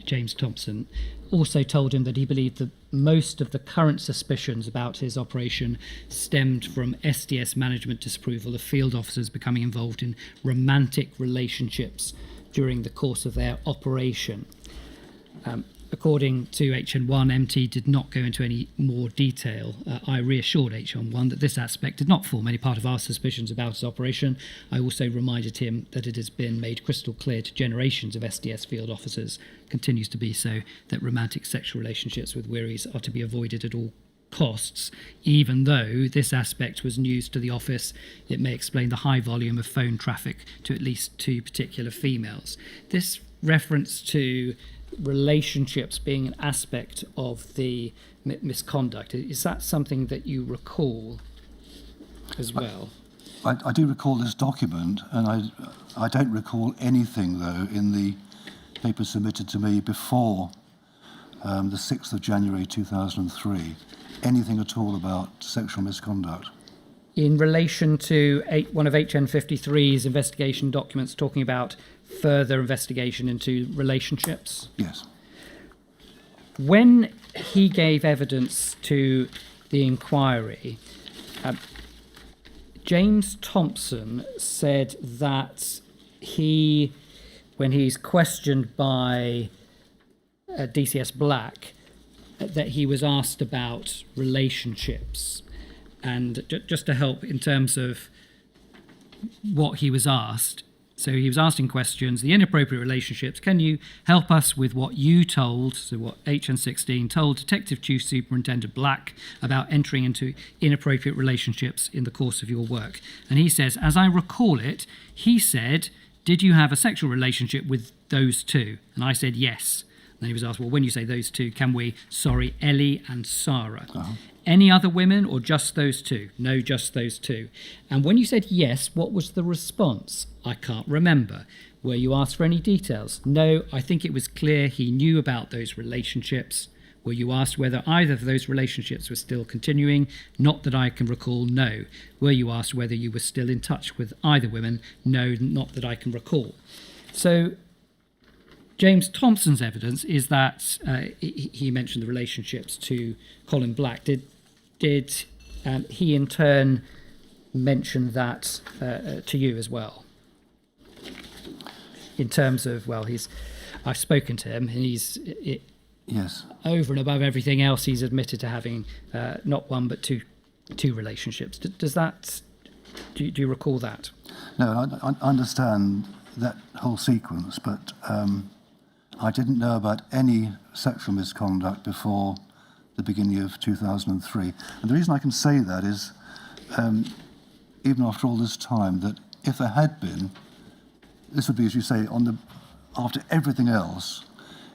James Thompson, also told him that he believed that most of the current suspicions about his operation stemmed from SDS management disapproval of field officers becoming involved in romantic relationships during the course of their operation. According to HN1, MT did not go into any more detail. I reassured HN1 that this aspect did not form any part of our suspicions about his operation. I also reminded him that it has been made crystal clear to generations of SDS field officers, continues to be so, that romantic sexual relationships with Wirries are to be avoided at all costs. Even though this aspect was news to the office, it may explain the high volume of phone traffic to at least 2 particular females. This reference to relationships being an aspect of the misconduct, is that something that you recall as well?
I do recall this document, and I don't recall anything, though, in the paper submitted to me before the 6th of January 2003, anything at all about sexual misconduct.
In relation to one of HN53's investigation documents talking about further investigation into relationships?
Yes.
When he gave evidence to the inquiry, James Thompson said that when he's questioned by DCS Black, that he was asked about relationships. And just to help in terms of what he was asked, so he was asking questions, the inappropriate relationships, can you help us with what you told, so what HN16 told Detective Chief Superintendent Black about entering into inappropriate relationships in the course of your work? And he says, as I recall it, he said, did you have a sexual relationship with those two? And I said, yes. And then he was asked, well, when you say those two, can we, Ellie and Sarah? Uh-huh. Any other women or just those two? No, just those two. And when you said yes, what was the response? I can't remember. Were you asked for any details? No, I think it was clear he knew about those relationships. Were you asked whether either of those relationships were still continuing? Not that I can recall, no. Were you asked whether you were still in touch with either women? No, not that I can recall. So James Thompson's evidence is that he mentioned the relationships to Colin Black. Did he in turn mention that to you as well? In terms of, well, I've spoken to him, and
yes, over
and above everything else, he's admitted to having not one but two relationships. Does that? Do you recall that?
No, I understand that whole sequence, but I didn't know about any sexual misconduct before the beginning of 2003. And the reason I can say that is, even after all this time, that if there had been, this would be, as you say, after everything else,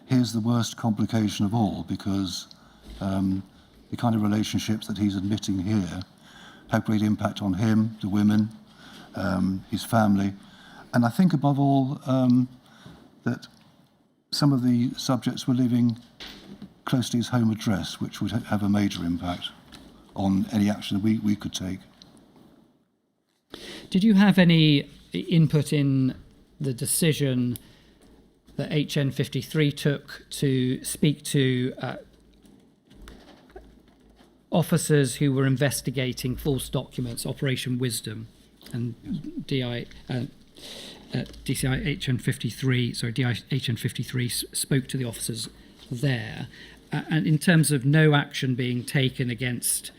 here's the worst complication of all, because the kind of relationships that he's admitting here have great impact on him, the women, his family. And I think above all that some of the subjects were living close to his home address, which would have a major impact on any action that we could take.
Did you have any input in the decision that HN53 took to speak to officers who were investigating false documents, Operation Wisdom? and DCI HN53, sorry, DI HN53 spoke to the officers there. And in terms of no action being taken against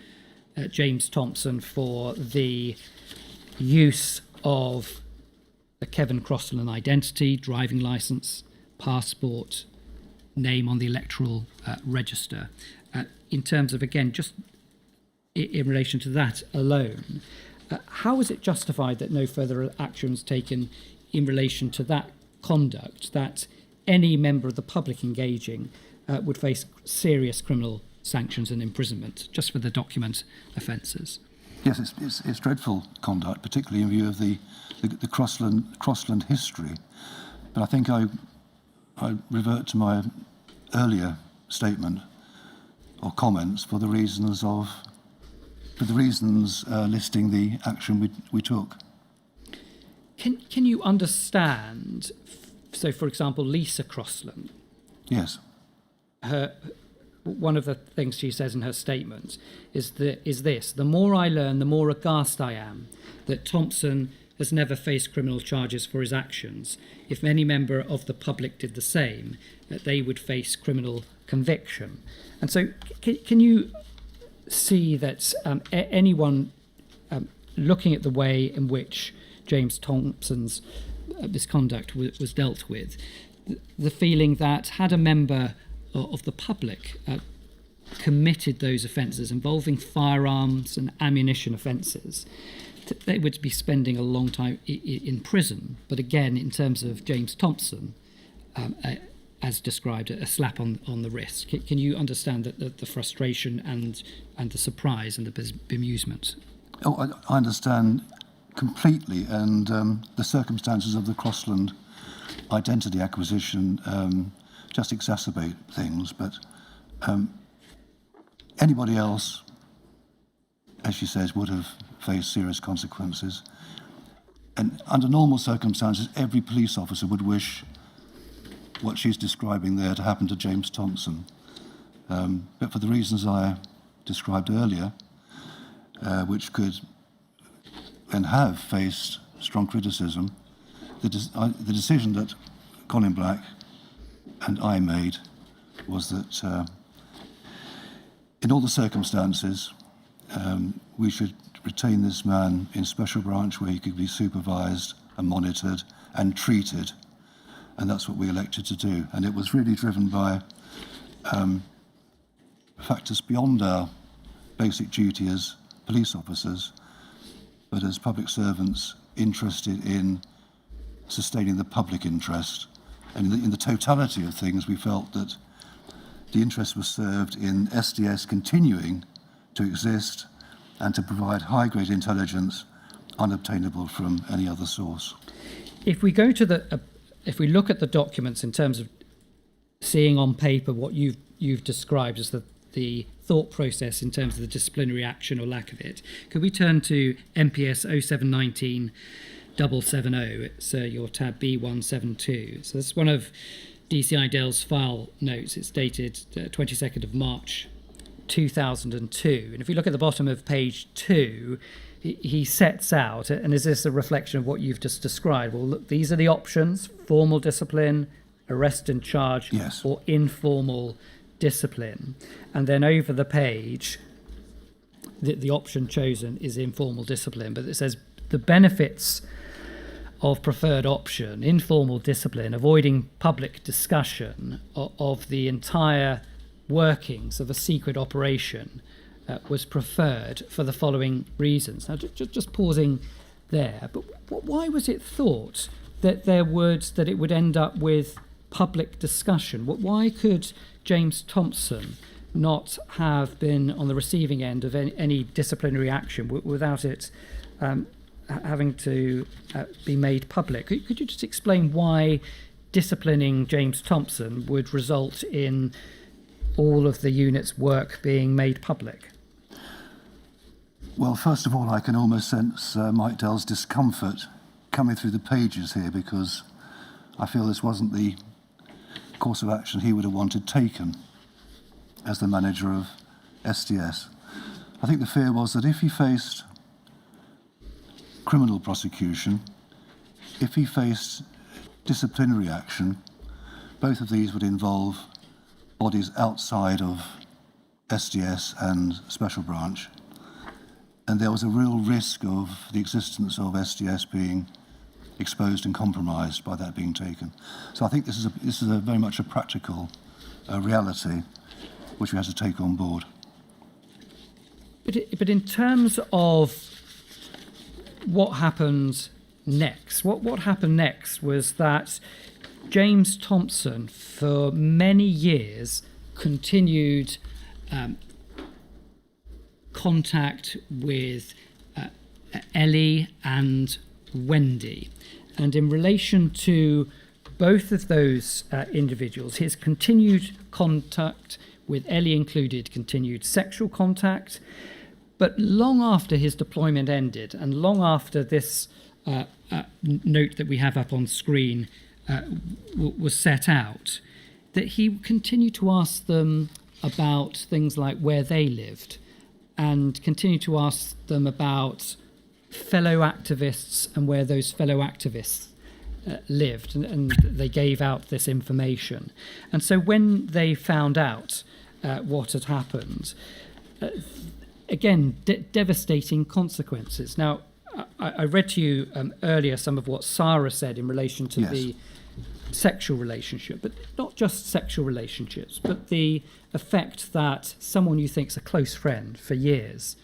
James Thompson for the use of a Kevin Crossland identity, driving licence, passport, name on the electoral register. In terms of, again, just in relation to that alone, how is it justified that no further action was taken in relation to that conduct, that any member of the public engaging would face serious criminal sanctions and imprisonment just for the document offences?
Yes, it's dreadful conduct, particularly in view of the Crossland history. But I think I revert to my earlier statement or comments for the reasons listing the action we took.
Can you understand? So, for example, Lisa Crossland.
Yes.
One of the things she says in her statement is this: the more I learn, the more aghast I am that Thompson has never faced criminal charges for his actions. If any member of the public did the same, that they would face criminal conviction. And so, can you see that anyone looking at the way in which James Thompson's misconduct was dealt with, the feeling that had a member of the public committed those offences involving firearms and ammunition offences, they would be spending a long time in prison. But again, in terms of James Thompson, as described, a slap on the wrist. Can you understand the frustration and the surprise and the bemusement?
Oh, I understand completely, and the circumstances of the Crossland identity acquisition just exacerbate things. But anybody else, as she says, would have faced serious consequences. And under normal circumstances, every police officer would wish what she's describing there to happen to James Thompson. But for the reasons I described earlier, which could and have faced strong criticism, the decision that Colin Black and I made was that in all the circumstances, we should retain this man in special branch where he could be supervised and monitored and treated, and that's what we elected to do. And it was really driven by factors beyond our basic duty as police officers, but as public servants interested in sustaining the public interest. And in the totality of things, we felt that the interest was served in SDS continuing to exist and to provide high-grade intelligence unobtainable from any other source.
If we go to if we look at the documents in terms of seeing on paper what you've described as the thought process in terms of the disciplinary action or lack of it, could we turn to MPS 0719 770? It's your tab B172. So this is one of DCI Dale's file notes. It's dated 22nd of March 2002. And if we look at the bottom of page 2, he sets out, and is this a reflection of what you've just described? Well, look, these are the options: formal discipline, arrest and charge,
yes,
or informal discipline. And then over the page, the option chosen is informal discipline, but it says the benefits of preferred option, informal discipline, avoiding public discussion of the entire workings of a secret operation, was preferred for the following reasons. Now, just pausing there, but why was it thought that it would end up with public discussion? Why could James Thompson not have been on the receiving end of any disciplinary action without it having to be made public? Could you just explain why disciplining James Thompson would result in all of the unit's work being made public?
Well, first of all, I can almost sense Mike Dell's discomfort coming through the pages here, because I feel this wasn't the course of action he would have wanted taken as the manager of SDS. I think the fear was that if he faced criminal prosecution. If he faced disciplinary action, both of these would involve bodies outside of SDS and Special Branch, and there was a real risk of the existence of SDS being exposed and compromised by that being taken. So I think this is a very much a practical reality which we have to take on board.
But in terms of what happened next, what happened next was that James Thompson, for many years, continued contact with Ellie and Wendy. And in relation to both of those individuals, his continued contact with Ellie included continued sexual contact. But long after his deployment ended, and long after this note that we have up on screen was set out, that he continued to ask them about things like where they lived, and continued to ask them about fellow activists and where those fellow activists lived, and they gave out this information. And so when they found out what had happened, again, devastating consequences. Now, I read to you earlier some of what Sarah said in relation to the sexual relationship, but not just sexual relationships, but the effect that someone you think's a close friend for years.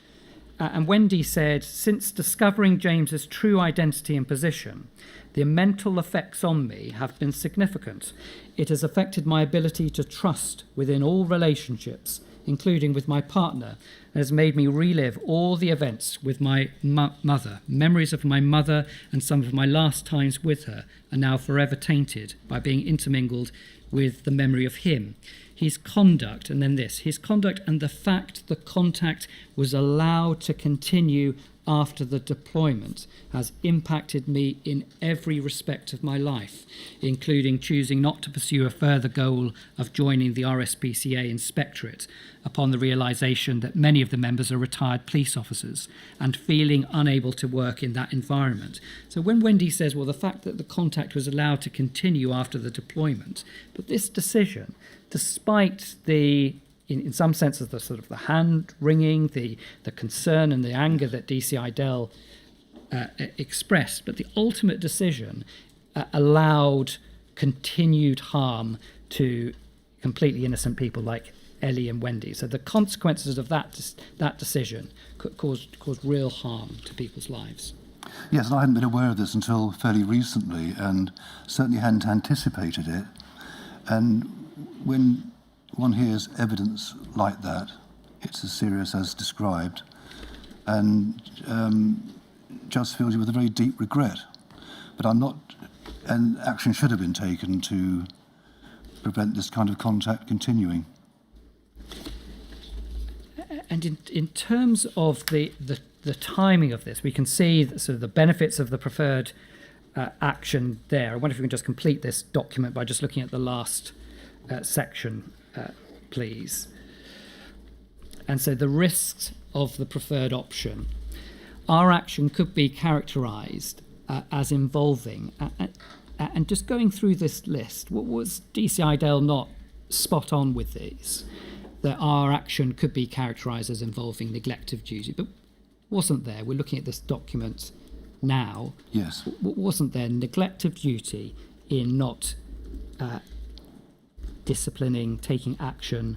And Wendy said, since discovering James's true identity and position, the mental effects on me have been significant. It has affected my ability to trust within all relationships, including with my partner, and has made me relive all the events with my mother. Memories of my mother and some of my last times with her are now forever tainted by being intermingled with the memory of him. His conduct, and then this, his conduct and the fact the contact was allowed to continue after the deployment has impacted me in every respect of my life, including choosing not to pursue a further goal of joining the RSPCA inspectorate upon the realisation that many of the members are retired police officers and feeling unable to work in that environment. So when Wendy says, well, the fact that the contact was allowed to continue after the deployment, but this decision, despite the in some senses, the sort of the hand-wringing, the concern and the anger that DCI Dell expressed, but the ultimate decision allowed continued harm to completely innocent people like Ellie and Wendy. So the consequences of that decision could cause real harm to people's lives.
Yes, and I hadn't been aware of this until fairly recently, and certainly hadn't anticipated it. And when one hears evidence like that, it's as serious as described, and just fills you with a very deep regret. But and action should have been taken to prevent this kind of contact continuing.
And in terms of the timing of this, we can see sort of the benefits of the preferred action there. I wonder if we can just complete this document by just looking at the last section, please. And so the risks of the preferred option. Our action could be characterised as involving, and just going through this list, what was DCI Dell not spot on with these? That our action could be characterised as involving neglect of duty, but wasn't there? We're looking at this document now.
Yes.
Wasn't there neglect of duty in not disciplining, taking action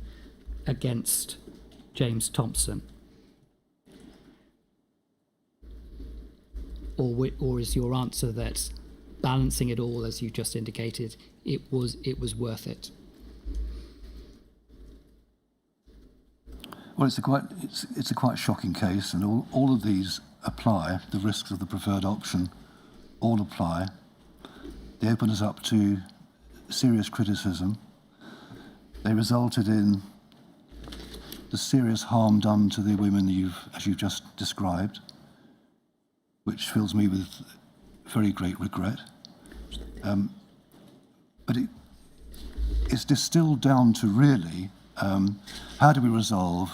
against James Thompson? Or is your answer that balancing it all, as you just indicated, it was worth it?
Well, it's a quite shocking case, and all of these apply. The risks of the preferred option all apply. They open us up to serious criticism. They resulted in the serious harm done to the women as you've just described, which fills me with very great regret. But it's distilled down to really how do we resolve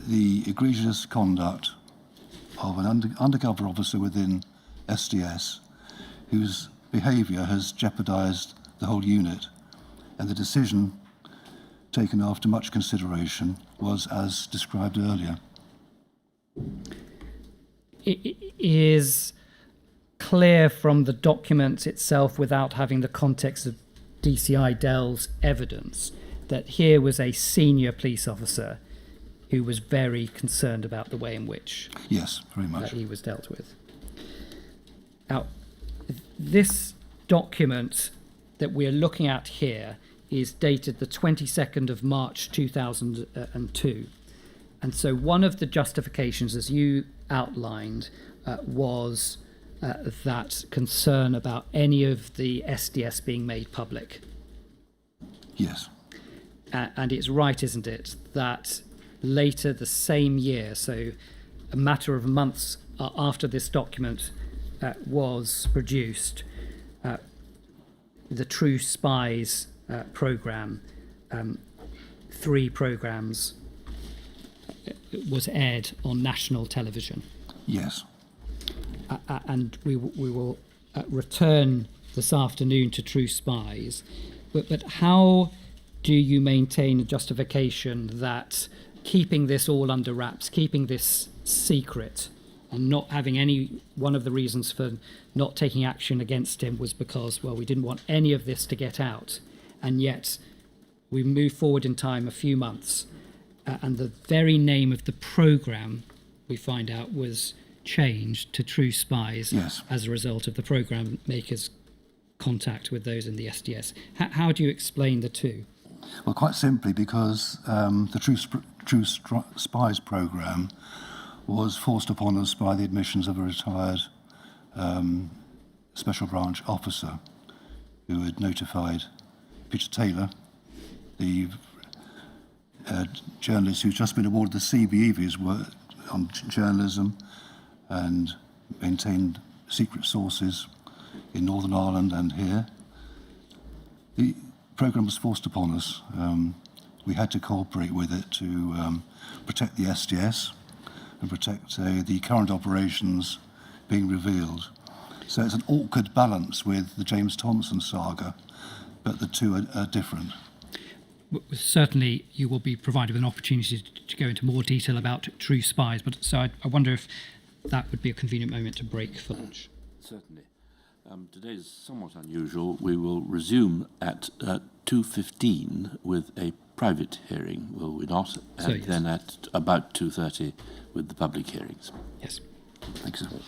the egregious conduct of an undercover officer within SDS whose behaviour has jeopardised the whole unit, and the decision taken after much consideration was as described earlier.
It is clear from the document itself, without having the context of DCI Dell's evidence, that here was a senior police officer who was very concerned about the way in which
Yes, very much.
he was dealt with. Now, this document that we're looking at here is dated the 22nd of March 2002. And so one of the justifications, as you outlined, was that concern about any of the SDS being made public.
Yes,
And it's right, isn't it, that later the same year, so a matter of months after this document was produced, the True Spies programme, 3 programmes, was aired on national television.
yes.
And we will return this afternoon to True Spies. But how do you maintain a justification that keeping this all under wraps, keeping this secret, and not having any, one of the reasons for not taking action against him was because, well, we didn't want any of this to get out, and yet we move forward in time a few months, and the very name of the programme, we find out, was changed to True Spies.
Yes.
As a result of the programme maker's contact with those in the SDS. How do you explain the two?
Well, quite simply because the True Spies programme was forced upon us by the admissions of a retired special branch officer who had notified Peter Taylor, the journalist who's just been awarded the CBE for his work on journalism and maintained secret sources in Northern Ireland and here. The programme was forced upon us. We had to cooperate with it to protect the SDS and protect the current operations being revealed. So it's an awkward balance with the James Thompson saga, but the two are different.
Certainly, you will be provided with an opportunity to go into more detail about True Spies, but so I wonder if that would be a convenient moment to break for lunch.
Certainly. Today is somewhat unusual. We will resume at 2:15 with a private hearing, will we not? And
So, yes.
then at about 2:30 with the public hearings.
Yes.
Thank you, sir.